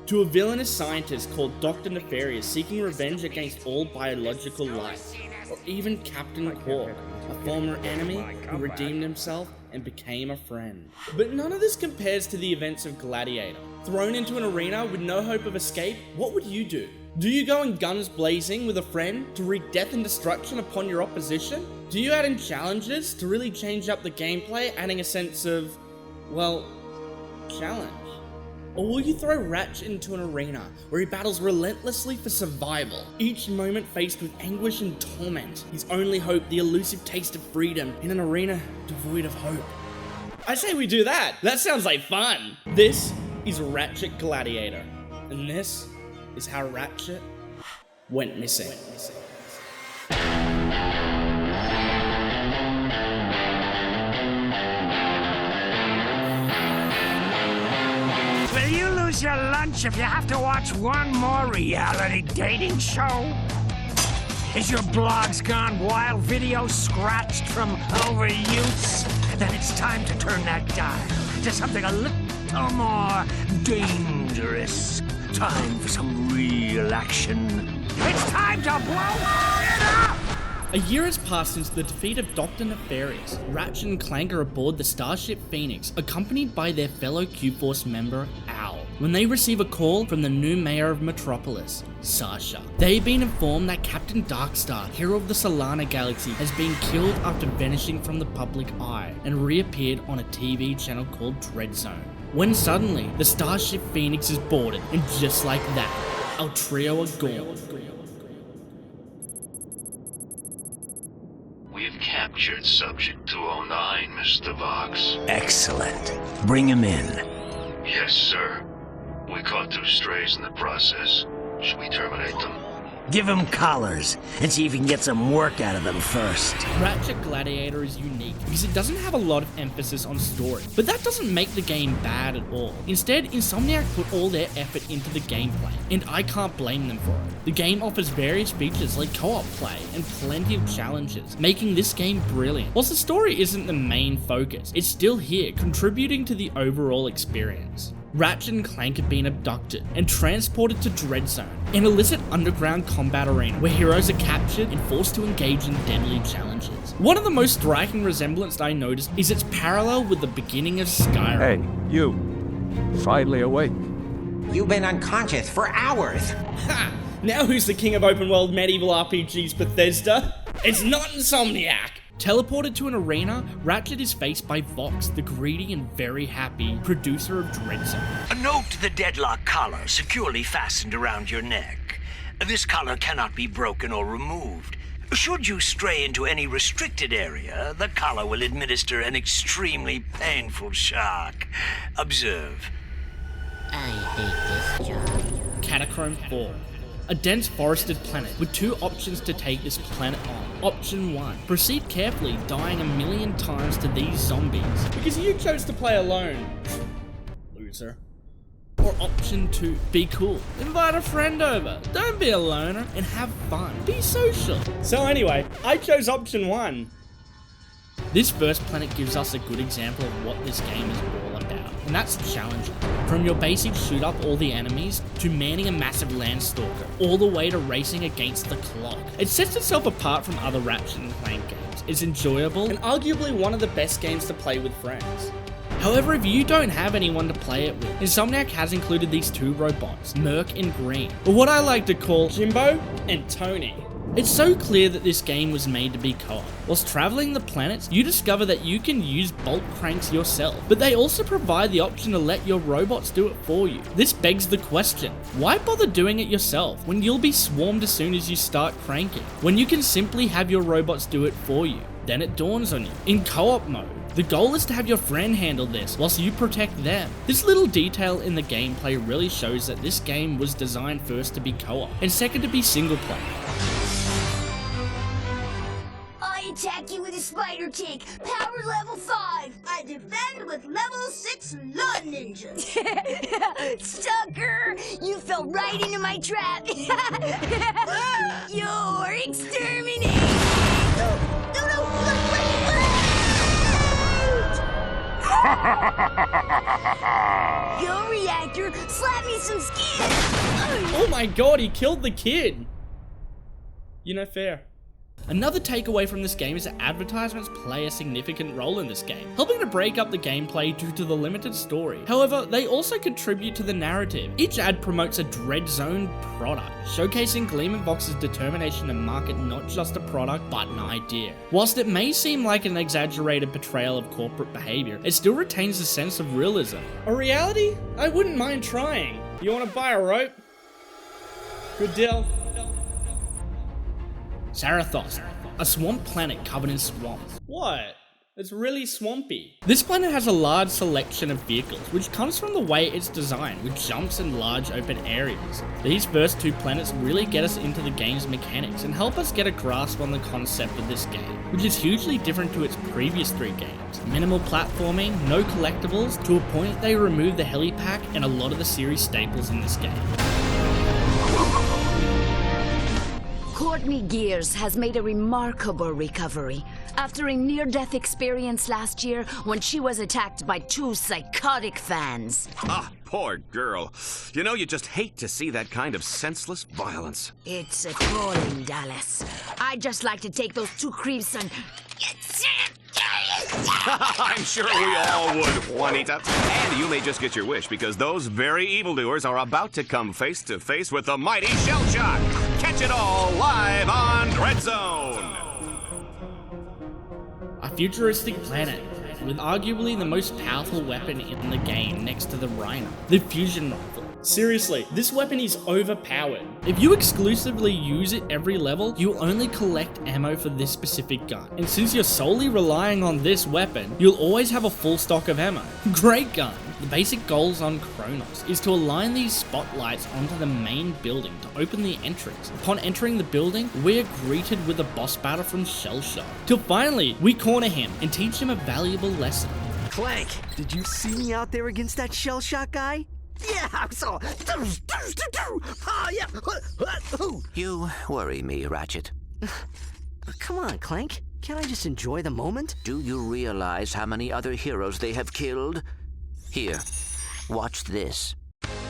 to a villainous scientist called Dr. Nefarious seeking revenge against all biological life, or even Captain Quark, a former enemy who redeemed himself and became a friend. But none of this compares to the events of Gladiator. Thrown into an arena with no hope of escape, what would you do? Do you go in guns blazing with a friend to wreak death and destruction upon your opposition? Do you add in challenges to really change up the gameplay, adding a sense of, well, challenge? Or will you throw Ratchet into an arena where he battles relentlessly for survival, each moment faced with anguish and torment, his only hope the elusive taste of freedom in an arena devoid of hope? I say we do that! That sounds like fun! This is Ratchet Gladiator, and this is how Ratchet went missing. Will you lose your lunch if you have to watch one more reality dating show? Is your blogs gone wild, video scratched from overuse? Then it's time to turn that dial to something a little more dangerous. Time for some real action. It's time to blow it up! A year has passed since the defeat of Dr. Nefarious. Ratchet and Clank are aboard the Starship Phoenix, accompanied by their fellow Q-Force member, Owl, when they receive a call from the new mayor of Metropolis, Sasha. They've been informed that Captain Darkstar, hero of the Solana Galaxy, has been killed after vanishing from the public eye and reappeared on a TV channel called Dread Zone. When suddenly, the Starship Phoenix is boarded, and just like that, our trio are gone. We've captured Subject 209, Mr. Vox. Excellent. Bring him in. Yes, sir. We caught 2 strays in the process. Should we terminate them? Give him collars and see if you can get some work out of them first. Ratchet Gladiator is unique because it doesn't have a lot of emphasis on story, but that doesn't make the game bad at all. Instead, Insomniac put all their effort into the gameplay, and I can't blame them for it. The game offers various features like co-op play and plenty of challenges, making this game brilliant. Whilst the story isn't the main focus, it's still here, contributing to the overall experience. Ratchet and Clank have been abducted and transported to Dread Zone, an illicit underground combat arena where heroes are captured and forced to engage in deadly challenges. One of the most striking resemblances I noticed is its parallel with the beginning of Skyrim. Hey, you. Finally awake. You've been unconscious for hours. Ha! Now who's the king of open world medieval RPGs, Bethesda? It's not Insomniac! Teleported to an arena, Ratchet is faced by Vox, the greedy and very happy producer of Dread Zone. A note to the Deadlocked collar securely fastened around your neck. This collar cannot be broken or removed. Should you stray into any restricted area, the collar will administer an extremely painful shock. Observe. I hate this job. Catacomb 4. A dense forested planet with 2 options to take this planet on. Option 1. Proceed carefully, dying 1,000,000 times to these zombies, because you chose to play alone. Loser. Or option 2. Be cool. Invite a friend over. Don't be a loner and have fun. Be social. So anyway, I chose option 1. This first planet gives us a good example of what this game is all about, and that's challenging. From your basic shoot up all the enemies, to manning a massive landstalker, all the way to racing against the clock. It sets itself apart from other Ratchet and Clank games. It's enjoyable, and arguably one of the best games to play with friends. However, if you don't have anyone to play it with, Insomniac has included these 2 robots, Merc and Green, or what I like to call Jimbo and Tony. It's so clear that this game was made to be co-op. Whilst traveling the planets, you discover that you can use bolt cranks yourself, but they also provide the option to let your robots do it for you. This begs the question, why bother doing it yourself when you'll be swarmed as soon as you start cranking, when you can simply have your robots do it for you? Then it dawns on you, in co-op mode, the goal is to have your friend handle this whilst you protect them. This little detail in the gameplay really shows that this game was designed first to be co-op, and second to be single player. I attack you with a spider tank, power level 5. I defend with level 6 lawn ninja. Sucker, you fell right into my trap. You're exterminated. Yo, reactor, slap me some skin. Oh my god, he killed the kid. You know, fair. Another takeaway from this game is that advertisements play a significant role in this game, helping to break up the gameplay due to the limited story. However, they also contribute to the narrative. Each ad promotes a Dread Zone product, showcasing Gleam & Vox's determination to market not just a product, but an idea. Whilst it may seem like an exaggerated portrayal of corporate behavior, it still retains a sense of realism. A reality? I wouldn't mind trying. You want to buy a rope? Good deal. Sarathos, a swamp planet covered in swamps. What? It's really swampy. This planet has a large selection of vehicles, which comes from the way it's designed, with jumps and large open areas. These first two planets really get us into the game's mechanics and help us get a grasp on the concept of this game, which is hugely different to its previous three games. Minimal platforming, no collectibles, to a point they remove the helipack and a lot of the series staples in this game. Courtney Gears has made a remarkable recovery after a near-death experience last year when she was attacked by two psychotic fans. Ah, poor girl. You know, you just hate to see that kind of senseless violence. It's appalling, Dallas. I'd just like to take those two creeps and... I'm sure we all would, Juanita. And you may just get your wish, because those very evildoers are about to come face to face with the mighty Shell Shock. Catch it all live on Dread Zone. A futuristic planet with arguably the most powerful weapon in the game next to the Rhino, the fusion rifle. Seriously, this weapon is overpowered. If you exclusively use it every level, you'll only collect ammo for this specific gun. And since you're solely relying on this weapon, you'll always have a full stock of ammo. Great gun! The basic goals on Kronos is to align these spotlights onto the main building to open the entrance. Upon entering the building, we're greeted with a boss battle from Shell Shock, till finally we corner him and teach him a valuable lesson. Clank, did you see me out there against that Shell Shock guy? Yeah, I saw. You worry me, Ratchet. Come on, Clank. Can't I just enjoy the moment? Do you realize how many other heroes they have killed? Here, watch this.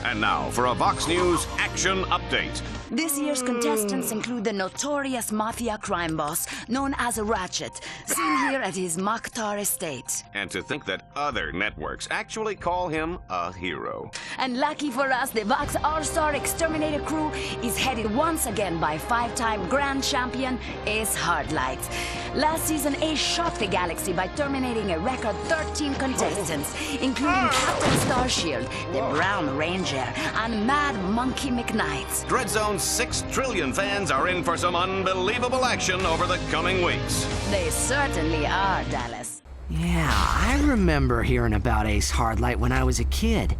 And now for a Vox News action update. This year's contestants include the notorious mafia crime boss known as Ratchet, seen here at his Makhtar estate. And to think that other networks actually call him a hero. And lucky for us, the Vox All-Star Exterminator crew is headed once again by five-time grand champion Ace Hardlight. Last season, Ace shocked the galaxy by terminating a record 13 contestants, including Captain Starshield, the Brown Ranger, and Mad Monkey McKnight. Dread Zone's 6 trillion fans are in for some unbelievable action over the coming weeks. They certainly are, Dallas. Yeah, I remember hearing about Ace Hardlight when I was a kid.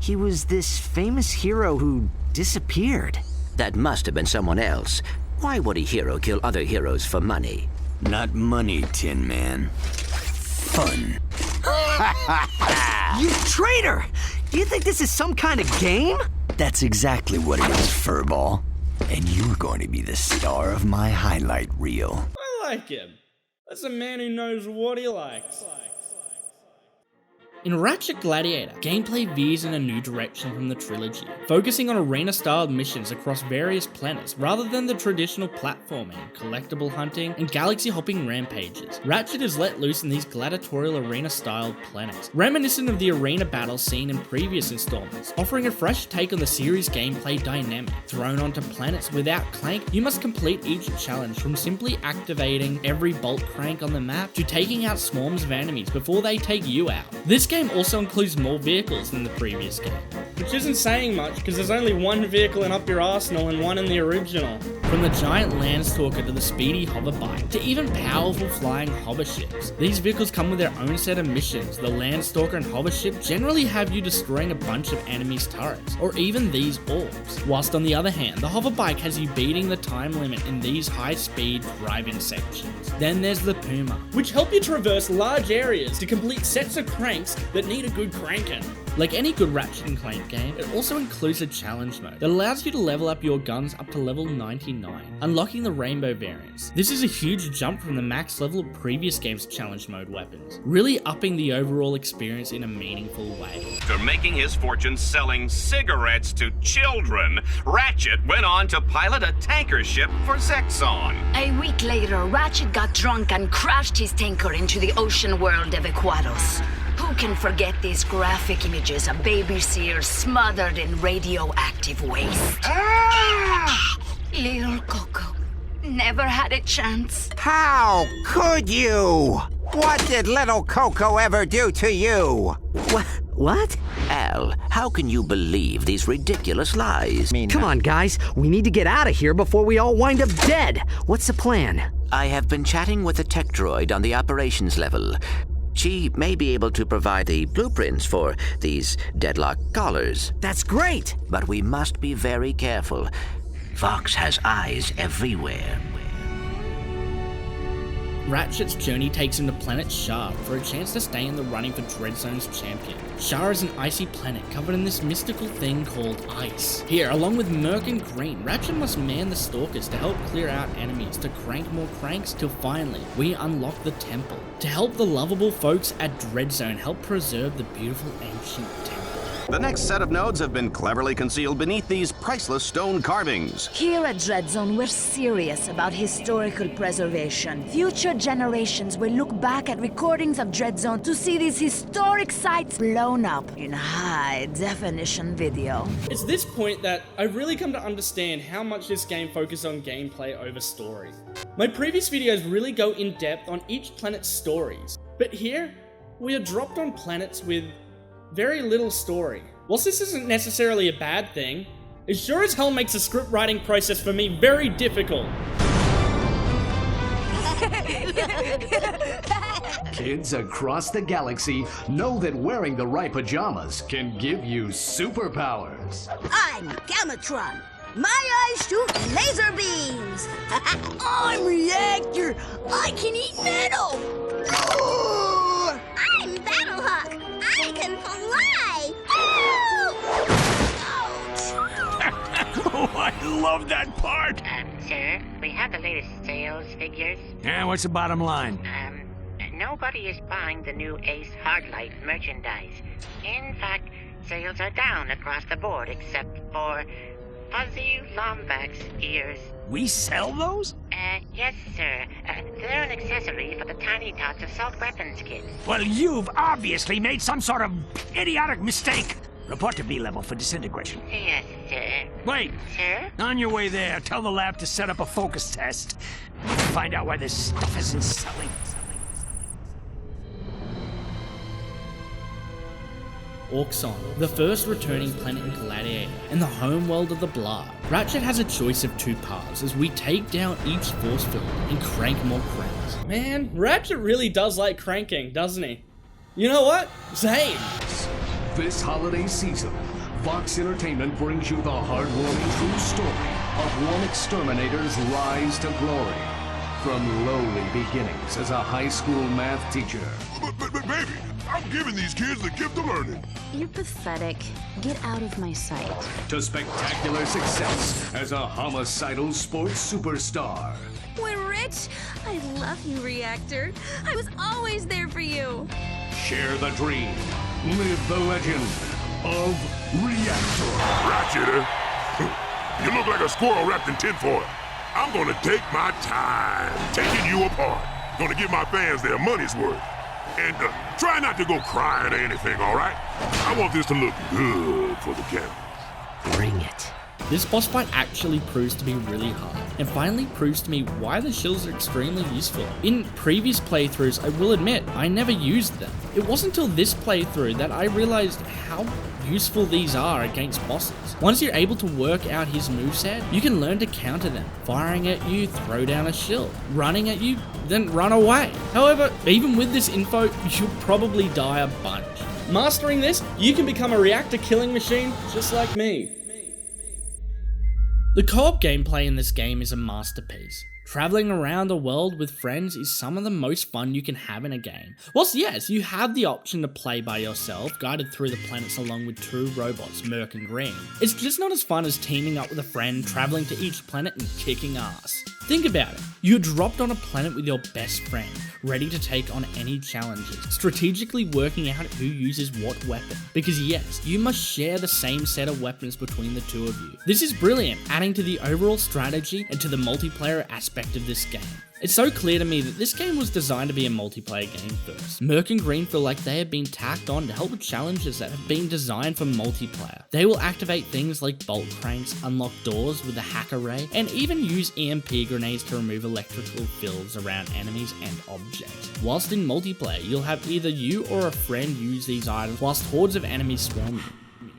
He was this famous hero who disappeared. That must have been someone else. Why would a hero kill other heroes for money? Not money, Tin Man. Fun. You traitor! Do you think this is some kind of game? That's exactly what it is, Furball. And you're going to be the star of my highlight reel. I like him. That's a man who knows what he likes. In Ratchet Gladiator, gameplay veers in a new direction from the trilogy, focusing on arena-styled missions across various planets rather than the traditional platforming, collectible hunting, and galaxy-hopping rampages. Ratchet is let loose in these gladiatorial arena-styled planets, reminiscent of the arena battles seen in previous installments, offering a fresh take on the series' gameplay dynamic. Thrown onto planets without Clank, you must complete each challenge, from simply activating every bolt crank on the map to taking out swarms of enemies before they take you out. This game also includes more vehicles than the previous game, which isn't saying much because there's only one vehicle in Up Your Arsenal and one in the original. From the giant Landstalker to the speedy hoverbike to even powerful flying hover ships, these vehicles come with their own set of missions. The Landstalker and hover ship generally have you destroying a bunch of enemies' turrets, or even these orbs, whilst on the other hand, the hoverbike has you beating the time limit in these high-speed drive-in sections. Then there's the Puma, which help you traverse large areas to complete sets of cranks that need a good cranking. Like any good Ratchet & Clank game, it also includes a challenge mode that allows you to level up your guns up to level 99, unlocking the rainbow variants. This is a huge jump from the max level of previous games' challenge mode weapons, really upping the overall experience in a meaningful way. After making his fortune selling cigarettes to children, Ratchet went on to pilot a tanker ship for Zexon. A week later, Ratchet got drunk and crashed his tanker into the ocean world of Equados. Who can forget these graphic images of baby seals smothered in radioactive waste? Little Coco never had a chance. How could you? What did little Coco ever do to you? What? Al, how can you believe these ridiculous lies? Come on, guys. We need to get out of here before we all wind up dead. What's the plan? I have been chatting with a tech droid on the operations level. She may be able to provide the blueprints for these Deadlocked collars. That's great! But we must be very careful. Vox has eyes everywhere. Ratchet's journey takes him to planet Shar for a chance to stay in the running for Dreadzone's champion. Shar is an icy planet covered in this mystical thing called ice. Here, along with Merc and Green, Ratchet must man the Stalkers to help clear out enemies, to crank more cranks, till finally, we unlock the temple. To help the lovable folks at Dreadzone help preserve the beautiful ancient temple. The next set of nodes have been cleverly concealed beneath these priceless stone carvings. Here at Dreadzone, we're serious about historical preservation. Future generations will look back at recordings of Dreadzone to see these historic sites blown up in high-definition video. It's this point that I've really come to understand how much this game focuses on gameplay over story. My previous videos really go in depth on each planet's stories, but here, we are dropped on planets with very little story. Whilst this isn't necessarily a bad thing, it sure as hell makes the script writing process for me very difficult. Kids across the galaxy know that wearing the right pajamas can give you superpowers. I'm Gamatron. My eyes shoot laser beams. I'm Reactor. I can eat metal. I'm Battlehawk. I can fly. Oh, I love that part. Sir, we have the latest sales figures. Yeah, what's the bottom line? Nobody is buying the new Ace Hardlight merchandise. In fact, sales are down across the board except for fuzzy Lombax ears. We sell those? Yes, sir. They're an accessory for the Tiny Tots assault weapons kit. Well, you've obviously made some sort of idiotic mistake. Report to B-level for disintegration. Yes, sir. Wait. Sir? On your way there, tell the lab to set up a focus test. Find out why this stuff isn't selling. Auxon, the first returning planet in Gladiator, and the homeworld of the Blah. Ratchet has a choice of two paths as we take down each force field and crank more cranks. Man, Ratchet really does like cranking, doesn't he? You know what? Same. This holiday season, Vox Entertainment brings you the heartwarming true story of one exterminator's rise to glory. From lowly beginnings as a high school math teacher. But baby, I'm giving these kids the gift of learning. You're pathetic. Get out of my sight. To spectacular success as a homicidal sports superstar. We're rich. I love you, Reactor. I was always there for you. Share the dream. Live the legend of Reactor. Ratchet, you look like a squirrel wrapped in tinfoil. I'm gonna take my time taking you apart. Gonna give my fans their money's worth. And try not to go crying or anything, all right? I want this to look good for the camera. Bring it. This boss fight actually proves to be really hard, and finally proves to me why the shields are extremely useful. In previous playthroughs, I will admit, I never used them. It wasn't until this playthrough that I realized how useful these are against bosses. Once you're able to work out his moveset, you can learn to counter them. Firing at you, throw down a shield. Running at you, then run away. However, even with this info, you'll probably die a bunch. Mastering this, you can become a reactor killing machine just like me. The co-op gameplay in this game is a masterpiece. Traveling around the world with friends is some of the most fun you can have in a game. Whilst yes, you have the option to play by yourself, guided through the planets along with two robots, Merc and Green, it's just not as fun as teaming up with a friend, traveling to each planet and kicking ass. Think about it, you're dropped on a planet with your best friend, ready to take on any challenges, strategically working out who uses what weapon, because yes, you must share the same set of weapons between the two of you. This is brilliant, adding to the overall strategy and to the multiplayer aspect of this game. It's so clear to me that this game was designed to be a multiplayer game first. Merc and Green feel like they have been tacked on to help with challenges that have been designed for multiplayer. They will activate things like bolt cranks, unlock doors with the hack array, and even use EMP grenades to remove electrical fields around enemies and objects. Whilst in multiplayer, you'll have either you or a friend use these items whilst hordes of enemies swarm you.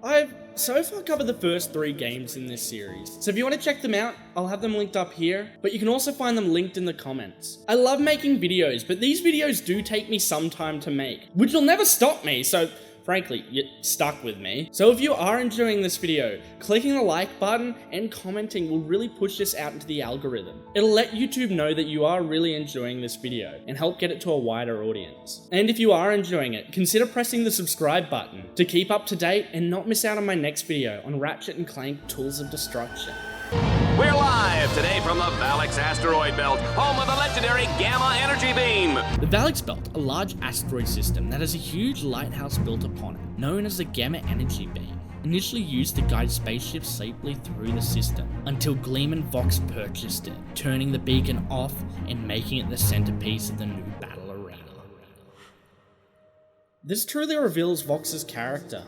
I've so far covered the first 3 games in this series, so if you want to check them out, I'll have them linked up here, but you can also find them linked in the comments. I love making videos, but these videos do take me some time to make, which will never stop me, so frankly, you're stuck with me. So if you are enjoying this video, clicking the like button and commenting will really push this out into the algorithm. It'll let YouTube know that you are really enjoying this video and help get it to a wider audience. And if you are enjoying it, consider pressing the subscribe button to keep up to date and not miss out on my next video on Ratchet & Clank Tools of Destruction. We're live today from the Valix asteroid belt, home of the legendary Gamma energy beam. The Valix belt, a large asteroid system that has a huge lighthouse built upon it, known as the Gamma energy beam, initially used to guide spaceships safely through the system, until Gleam and Vox purchased it, turning the beacon off and making it the centerpiece of the new battle arena. This truly reveals Vox's character.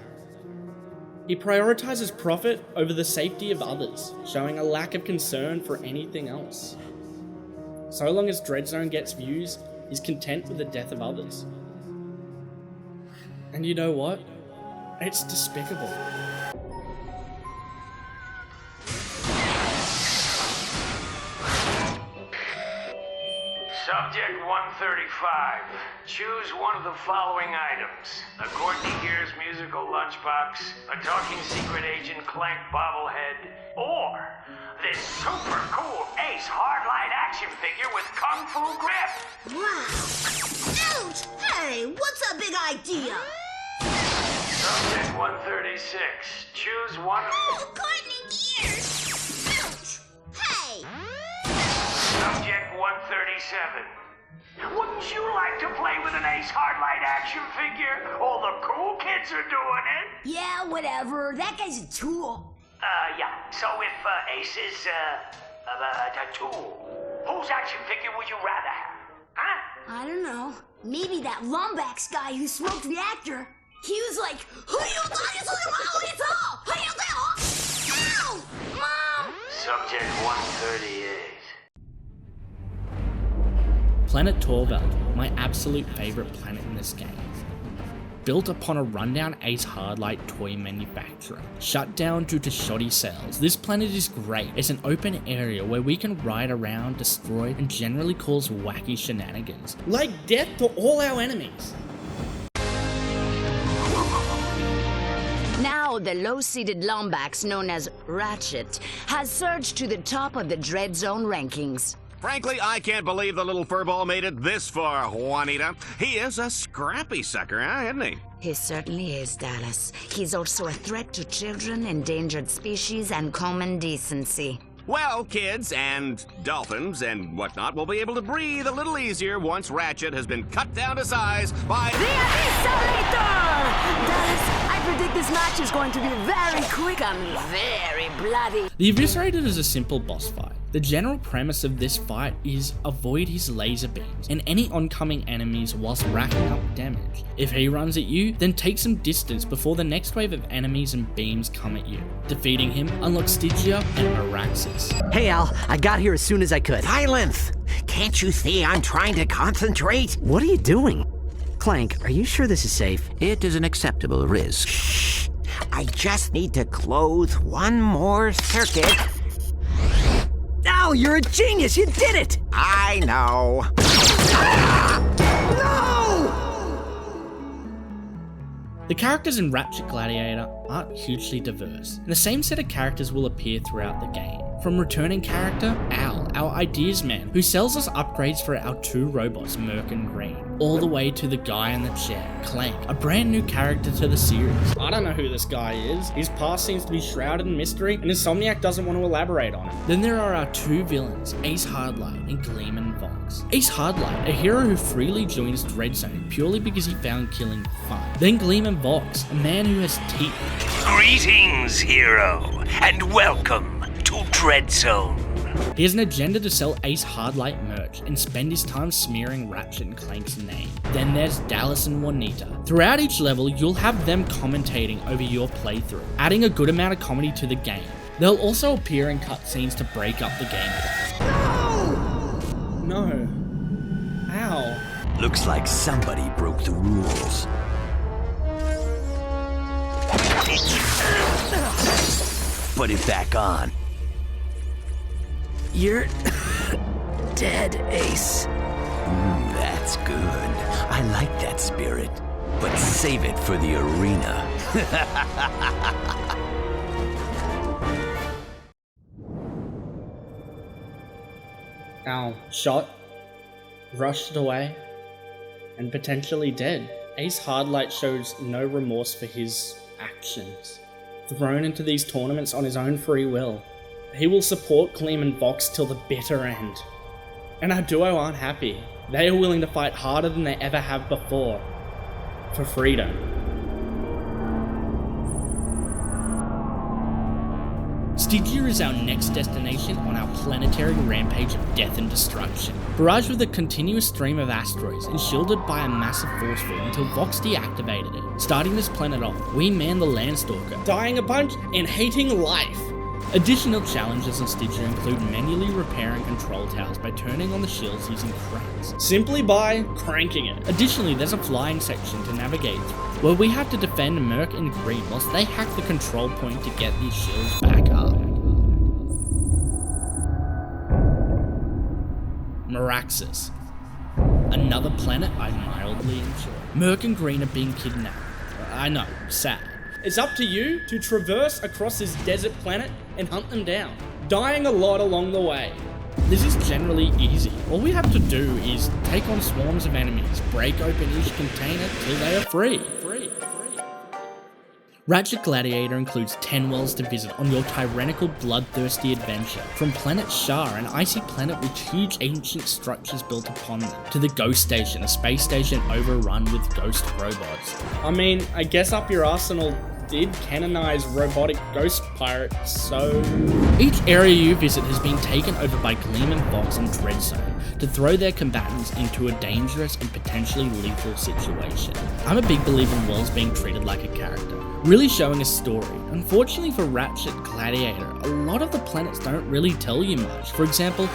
He prioritizes profit over the safety of others, showing a lack of concern for anything else. So long as Dreadzone gets views, he's content with the death of others. And you know what? It's despicable. Subject 135. Choose one of the following items. A Courtney Gears musical lunchbox, a talking secret agent Clank bobblehead, or this super cool Ace Hardlight action figure with Kung Fu grip. Wow! Ouch! Hey, what's a big idea? Subject 136. Choose one. Oh, Courtney Gears! Ouch! Hey! Subject 137. Wouldn't you like to play with an Ace Hardlight action figure? All the cool kids are doing it. Yeah, whatever. That guy's a tool. Yeah. So if Ace is a tool, whose action figure would you rather have? Huh? I don't know. Maybe that Lombax guy who smoked reactor. He was like, who you talking to? It's all. Who you talking? Ow! Mom! Subject 138. Planet Torvald, my absolute favourite planet in this game. Built upon a rundown Ace Hardlight toy manufacturer, shut down due to shoddy sales, this planet is great. It's an open area where we can ride around, destroy, and generally cause wacky shenanigans, like death to all our enemies. Now, the low-seeded Lombax, known as Ratchet, has surged to the top of the Dreadzone rankings. Frankly, I can't believe the little furball made it this far, Juanita. He is a scrappy sucker, huh, isn't he? He certainly is, Dallas. He's also a threat to children, endangered species, and common decency. Well, kids and dolphins and whatnot will be able to breathe a little easier once Ratchet has been cut down to size by the Eviscerator! Dallas, I predict this match is going to be very quick and very bloody. The Eviscerator is a simple boss fight. The general premise of this fight is avoid his laser beams and any oncoming enemies whilst racking up damage. If he runs at you, then take some distance before the next wave of enemies and beams come at you. Defeating him unlocks Stygia and Araxis. Hey Al, I got here as soon as I could. Silence! Can't you see I'm trying to concentrate? What are you doing? Clank, are you sure this is safe? It is an acceptable risk. Shh! I just need to close one more circuit. Al, you're a genius! You did it! I know. No! The characters in Ratchet Gladiator aren't hugely diverse, and the same set of characters will appear throughout the game. From returning character, Al, our ideas man, who sells us upgrades for our 2 robots, Merc and Green, all the way to the guy in the chair, Clank, a brand new character to the series. I don't know who this guy is. His past seems to be shrouded in mystery, and Insomniac doesn't want to elaborate on it. Then there are our 2 villains, Ace Hardlight and Gleeman Vox. Ace Hardlight, a hero who freely joins Dreadzone purely because he found killing fun. Then Gleeman Vox, a man who has teeth. Greetings, hero, and welcome to Dreadzone. He has an agenda to sell Ace Hardlight merch and spend his time smearing Ratchet and Clank's name. Then there's Dallas and Juanita. Throughout each level, you'll have them commentating over your playthrough, adding a good amount of comedy to the game. They'll also appear in cutscenes to break up the gameplay. No. Ow. Looks like somebody broke the rules. Put it back on. You're dead, Ace. That's good. I like that spirit. But save it for the arena. Ow. Shot, rushed away, and potentially dead. Ace Hardlight shows no remorse for his actions. Thrown into these tournaments on his own free will. He will support Gleeman Vox till the bitter end. And our duo aren't happy. They are willing to fight harder than they ever have before. For freedom. Stygia is our next destination on our planetary rampage of death and destruction. Barraged with a continuous stream of asteroids and shielded by a massive force field until Vox deactivated it. Starting this planet off, we man the Landstalker, dying a bunch and hating life. Additional challenges on Stygia include manually repairing control towers by turning on the shields using cranks, simply by cranking it. Additionally, there's a flying section to navigate through, where we have to defend Merc and Green whilst they hack the control point to get these shields back up. Meraxis. Another planet I mildly enjoy. Merc and Green are being kidnapped. I know, sad. It's up to you to traverse across this desert planet and hunt them down, dying a lot along the way. This is generally easy. All we have to do is take on swarms of enemies, break open each container till they are free. Ratchet Gladiator includes 10 worlds to visit on your tyrannical, bloodthirsty adventure, from planet Shar, an icy planet with huge ancient structures built upon them, to the Ghost Station, a space station overrun with ghost robots. I mean, I guess Up Your Arsenal did canonize robotic ghost pirates, so... Each area you visit has been taken over by Gleeman Vox and Dreadzone to throw their combatants into a dangerous and potentially lethal situation. I'm a big believer in worlds being treated like a character, really showing a story. Unfortunately for Ratchet Gladiator, a lot of the planets don't really tell you much. For example,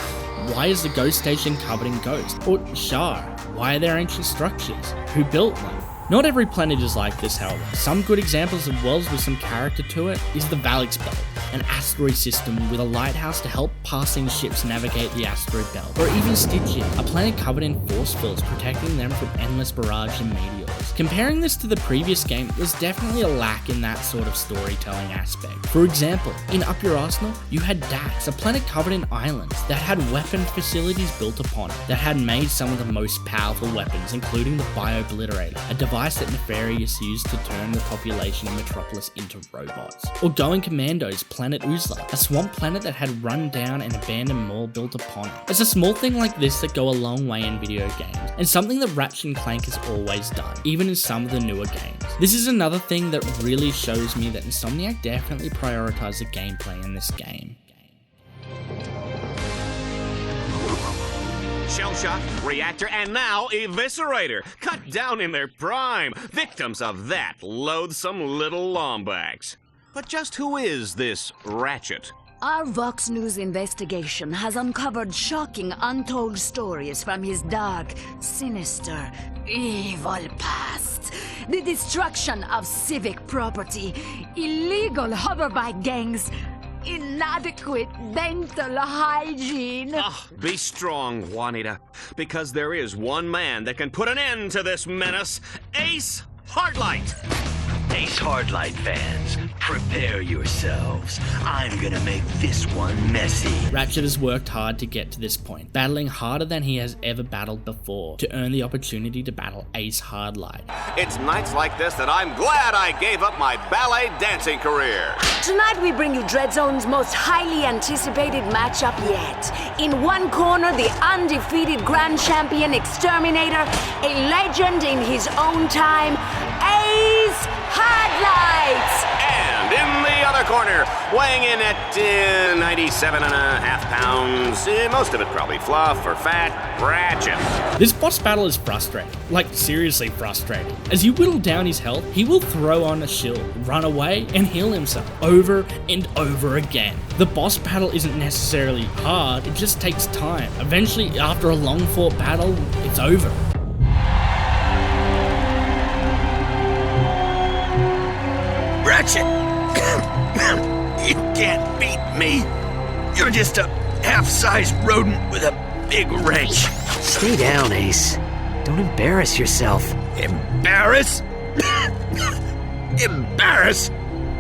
why is the Ghost Station covered in ghosts? Or Shar, why are there ancient structures? Who built them? Not every planet is like this, however. Some good examples of worlds with some character to it is the Valix Belt, an asteroid system with a lighthouse to help passing ships navigate the asteroid belt. Or even Stygia, a planet covered in force fields protecting them from endless barrage and meteors. Comparing this to the previous game, there's definitely a lack in that sort of storytelling aspect. For example, in Up Your Arsenal, you had Dax, a planet covered in islands that had weapon facilities built upon it, that had made some of the most powerful weapons, including the Bio-Obliterator, a device that Nefarious used to turn the population of Metropolis into robots. Or going Commando's planet Uzla, a swamp planet that had run down an abandoned mall built upon it. It's a small thing like this that go a long way in video games, and something that Ratchet and Clank has always done, even in some of the newer games. This is another thing that really shows me that Insomniac definitely prioritized the gameplay in this game. Shell Shock, Reactor, and now Eviscerator, cut down in their prime, victims of that loathsome little Lombax. But just who is this Ratchet? Our Vox News investigation has uncovered shocking, untold stories from his dark, sinister, evil past. The destruction of civic property, illegal hoverbike gangs, inadequate dental hygiene. Be strong, Juanita, because there is one man that can put an end to this menace. Ace Hardlight! Ace Hardlight fans, prepare yourselves. I'm gonna make this one messy. Ratchet has worked hard to get to this point, battling harder than he has ever battled before to earn the opportunity to battle Ace Hardlight. It's nights like this that I'm glad I gave up my ballet dancing career. Tonight we bring you Dreadzone's most highly anticipated matchup yet. In one corner, the undefeated Grand Champion Exterminator, a legend in his own time, Ace Hardlight! And in the other corner, weighing in at 97.5 pounds, most of it probably fluff or fat, Ratchet. This boss battle is frustrating, like seriously frustrating. As you whittle down his health, he will throw on a shield, run away, and heal himself over and over again. The boss battle isn't necessarily hard, it just takes time. Eventually, after a long fought battle, it's over. Ratchet! You can't beat me. You're just a half-sized rodent with a big wrench. Stay down, Ace. Don't embarrass yourself. Embarrass? Embarrass?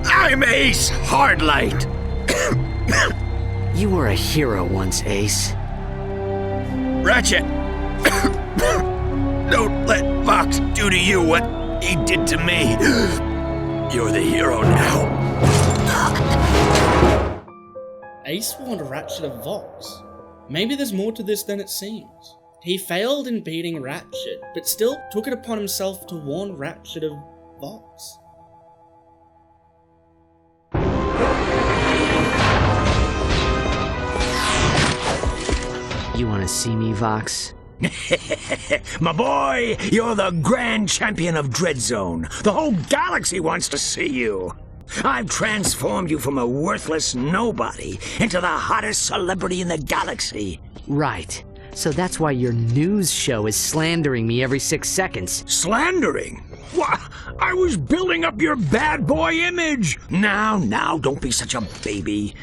I'm Ace Hardlight. You were a hero once, Ace. Ratchet! Don't let Vox do to you what he did to me. You're the hero now. Ace warned Ratchet of Vox. Maybe there's more to this than it seems. He failed in beating Ratchet, but still took it upon himself to warn Ratchet of Vox. You want to see me, Vox? My boy, you're the Grand Champion of Dreadzone. The whole galaxy wants to see you. I've transformed you from a worthless nobody into the hottest celebrity in the galaxy. Right. So that's why your news show is slandering me every 6 seconds. Slandering? What? I was building up your bad boy image. Now, don't be such a baby.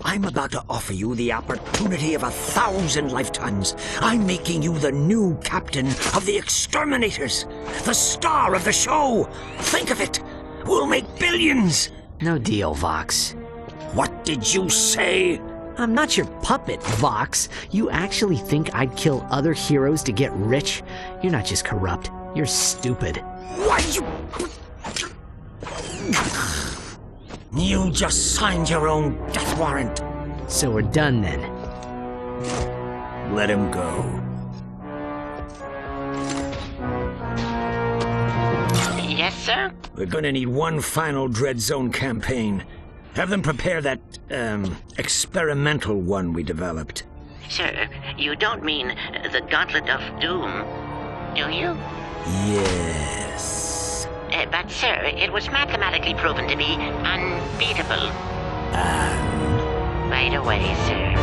I'm about to offer you the opportunity of 1,000 lifetimes. I'm making you the new captain of the Exterminators, the star of the show. Think of it. We'll make billions. No deal, Vox. What did you say? I'm not your puppet, Vox. You actually think I'd kill other heroes to get rich? You're not just corrupt, you're stupid. What? You just signed your own death warrant. So we're done then. Let him go. Yes, sir? We're gonna need one final Dreadzone campaign. Have them prepare that, experimental one we developed. Sir, you don't mean the Gauntlet of Doom, do you? Yes. But, sir, it was mathematically proven to be unbeatable. Right away, sir.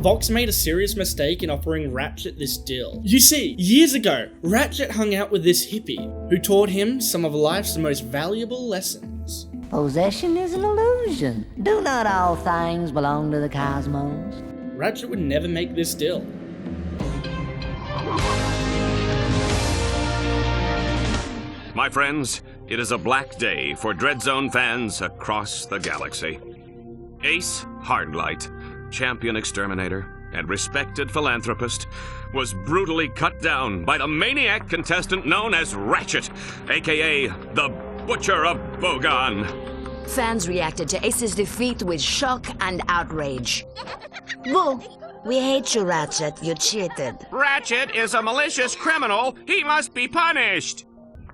Vox made a serious mistake in offering Ratchet this deal. You see, years ago, Ratchet hung out with this hippie, who taught him some of life's most valuable lessons. Possession is an illusion. Do not all things belong to the cosmos? Ratchet would never make this deal. My friends, it is a black day for Dreadzone fans across the galaxy. Ace Hardlight, champion exterminator and respected philanthropist, was brutally cut down by the maniac contestant known as Ratchet, aka the Butcher of Bogan. Fans reacted to Ace's defeat with shock and outrage. Boo! We hate you, Ratchet. You cheated. Ratchet is a malicious criminal. He must be punished.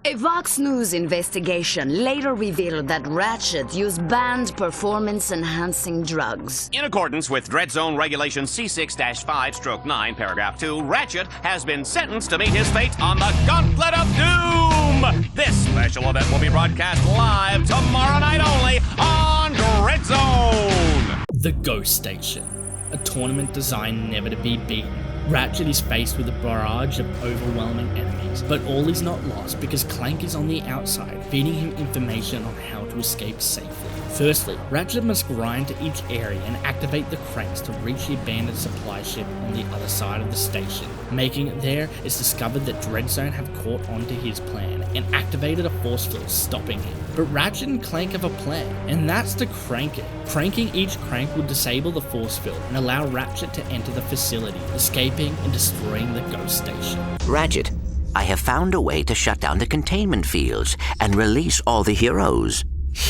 A Vox News investigation later revealed that Ratchet used banned performance-enhancing drugs. In accordance with Dreadzone Regulation C6-5/9, Paragraph 2, Ratchet has been sentenced to meet his fate on the Gauntlet of Doom! This special event will be broadcast live tomorrow night only on Dreadzone! The Ghost Station, a tournament designed never to be beaten. Ratchet is faced with a barrage of overwhelming enemies, but all is not lost because Clank is on the outside, feeding him information on how to escape safely. Firstly, Ratchet must grind to each area and activate the cranks to reach the abandoned supply ship on the other side of the station. Making it there, it's discovered that Dreadzone have caught onto his plan and activated a force field stopping him. But Ratchet and Clank have a plan, and that's to crank it. Cranking each crank will disable the force field and allow Ratchet to enter the facility, escaping and destroying the ghost station. Ratchet, I have found a way to shut down the containment fields and release all the heroes.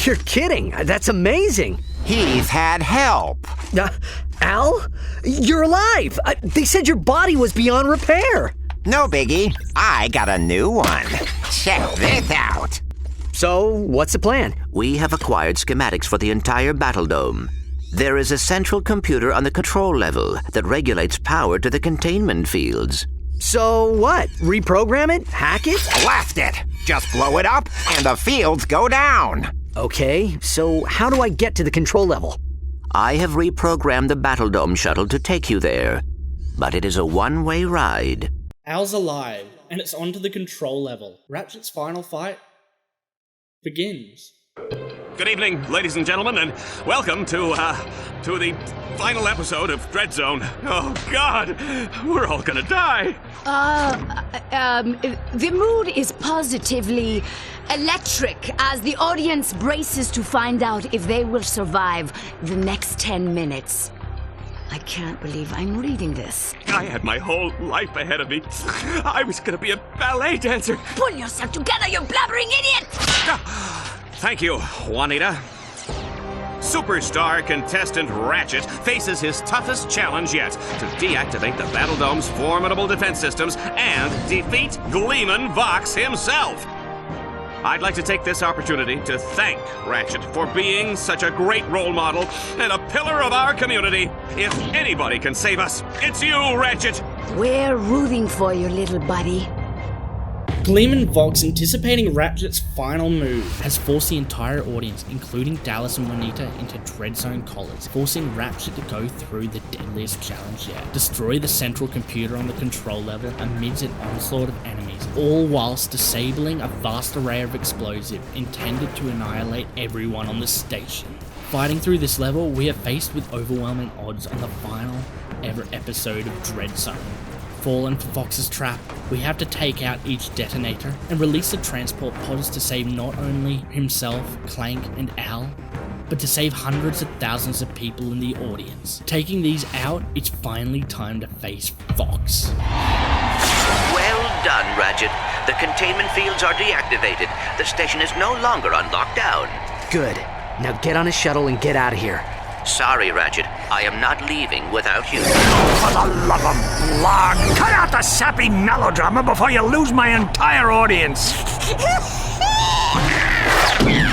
You're kidding! That's amazing! He's had help. Al? You're alive! They said your body was beyond repair! No biggie. I got a new one. Check this out. So, what's the plan? We have acquired schematics for the entire Battle Dome. There is a central computer on the control level that regulates power to the containment fields. So what? Reprogram it? Hack it? Blast it! Just blow it up and the fields go down. Okay, so how do I get to the control level? I have reprogrammed the Battle Dome shuttle to take you there, but it is a one-way ride. Al's alive, and it's onto the control level. Ratchet's final fight begins. Good evening, ladies and gentlemen, and welcome to the final episode of Dreadzone. Oh, God, we're all gonna die. The mood is positively electric as the audience braces to find out if they will survive the next 10 minutes. I can't believe I'm reading this. I had my whole life ahead of me. I was gonna be a ballet dancer. Pull yourself together, you blabbering idiot! Thank you, Juanita. Superstar contestant Ratchet faces his toughest challenge yet to deactivate the Battle Dome's formidable defense systems and defeat Gleeman Vox himself. I'd like to take this opportunity to thank Ratchet for being such a great role model and a pillar of our community. If anybody can save us, it's you, Ratchet! We're rooting for you, little buddy. Gleeman Vox, anticipating Ratchet's final move, has forced the entire audience, including Dallas and Juanita, into Dreadzone collars, forcing Ratchet to go through the deadliest challenge yet. Destroy the central computer on the control level amidst an onslaught of enemies, all whilst disabling a vast array of explosives intended to annihilate everyone on the station. Fighting through this level, we are faced with overwhelming odds on the final ever episode of Dreadzone. Fallen for Fox's trap, we have to take out each detonator and release the transport pods to save not only himself, Clank, and Al, but to save hundreds of thousands of people in the audience. Taking these out, it's finally time to face Fox. Well done, Ratchet. The containment fields are deactivated. The station is no longer on lockdown. Good. Now get on a shuttle and get out of here. Sorry, Ratchet. I am not leaving without you. For the love of Lord, cut out the sappy melodrama before you lose my entire audience.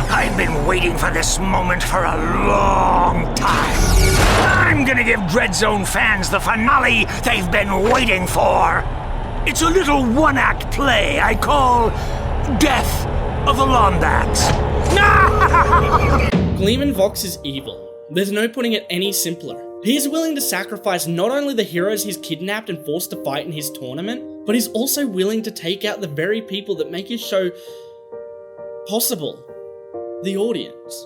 I've been waiting for this moment for a long time. I'm gonna give Dreadzone fans the finale they've been waiting for. It's a little one-act play I call Death of the Lombax. Gleeman Vox is evil. There's no putting it any simpler. He is willing to sacrifice not only the heroes he's kidnapped and forced to fight in his tournament, but he's also willing to take out the very people that make his show possible. The audience.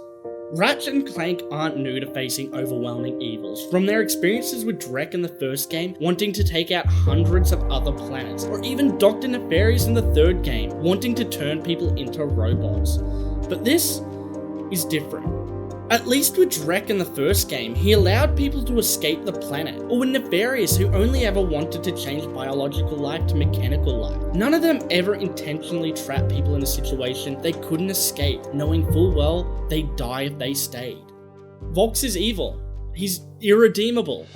Ratchet and Clank aren't new to facing overwhelming evils. From their experiences with Drek in the first game, wanting to take out hundreds of other planets, or even Dr. Nefarious in the third game, wanting to turn people into robots. But this is different. At least with Drek in the first game, he allowed people to escape the planet, or with Nefarious, who only ever wanted to change biological life to mechanical life. None of them ever intentionally trapped people in a situation they couldn't escape, knowing full well they'd die if they stayed. Vox is evil. He's irredeemable.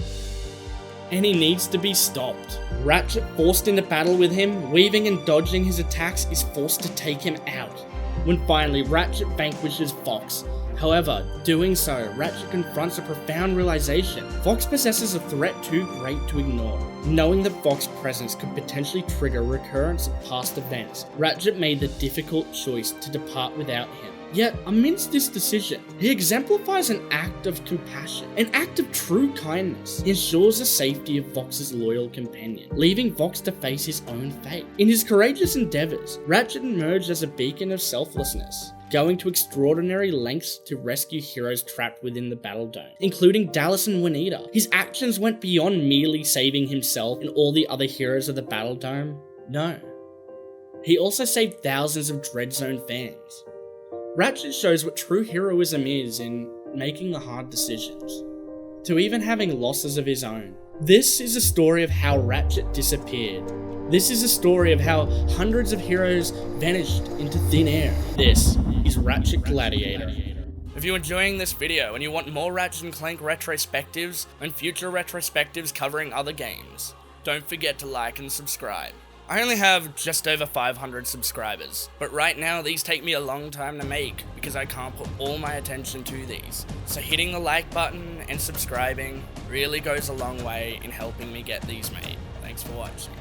And he needs to be stopped. Ratchet, forced into battle with him, weaving and dodging his attacks, is forced to take him out. When finally Ratchet vanquishes Fox. However, doing so, Ratchet confronts a profound realization. Fox possesses a threat too great to ignore. Knowing that Fox's presence could potentially trigger recurrence of past events, Ratchet made the difficult choice to depart without him. Yet, amidst this decision, he exemplifies an act of compassion, an act of true kindness. He ensures the safety of Vox's loyal companion, leaving Vox to face his own fate. In his courageous endeavors, Ratchet emerged as a beacon of selflessness, going to extraordinary lengths to rescue heroes trapped within the Battle Dome, including Dallas and Juanita. His actions went beyond merely saving himself and all the other heroes of the Battle Dome. No. He also saved thousands of Dreadzone fans. Ratchet shows what true heroism is in making the hard decisions, to even having losses of his own. This is a story of how Ratchet disappeared. This is a story of how hundreds of heroes vanished into thin air. This is Ratchet Gladiator. If you're enjoying this video and you want more Ratchet & Clank retrospectives and future retrospectives covering other games, don't forget to like and subscribe. I only have just over 500 subscribers, but right now these take me a long time to make because I can't put all my attention to these. So hitting the like button and subscribing really goes a long way in helping me get these made. Thanks for watching.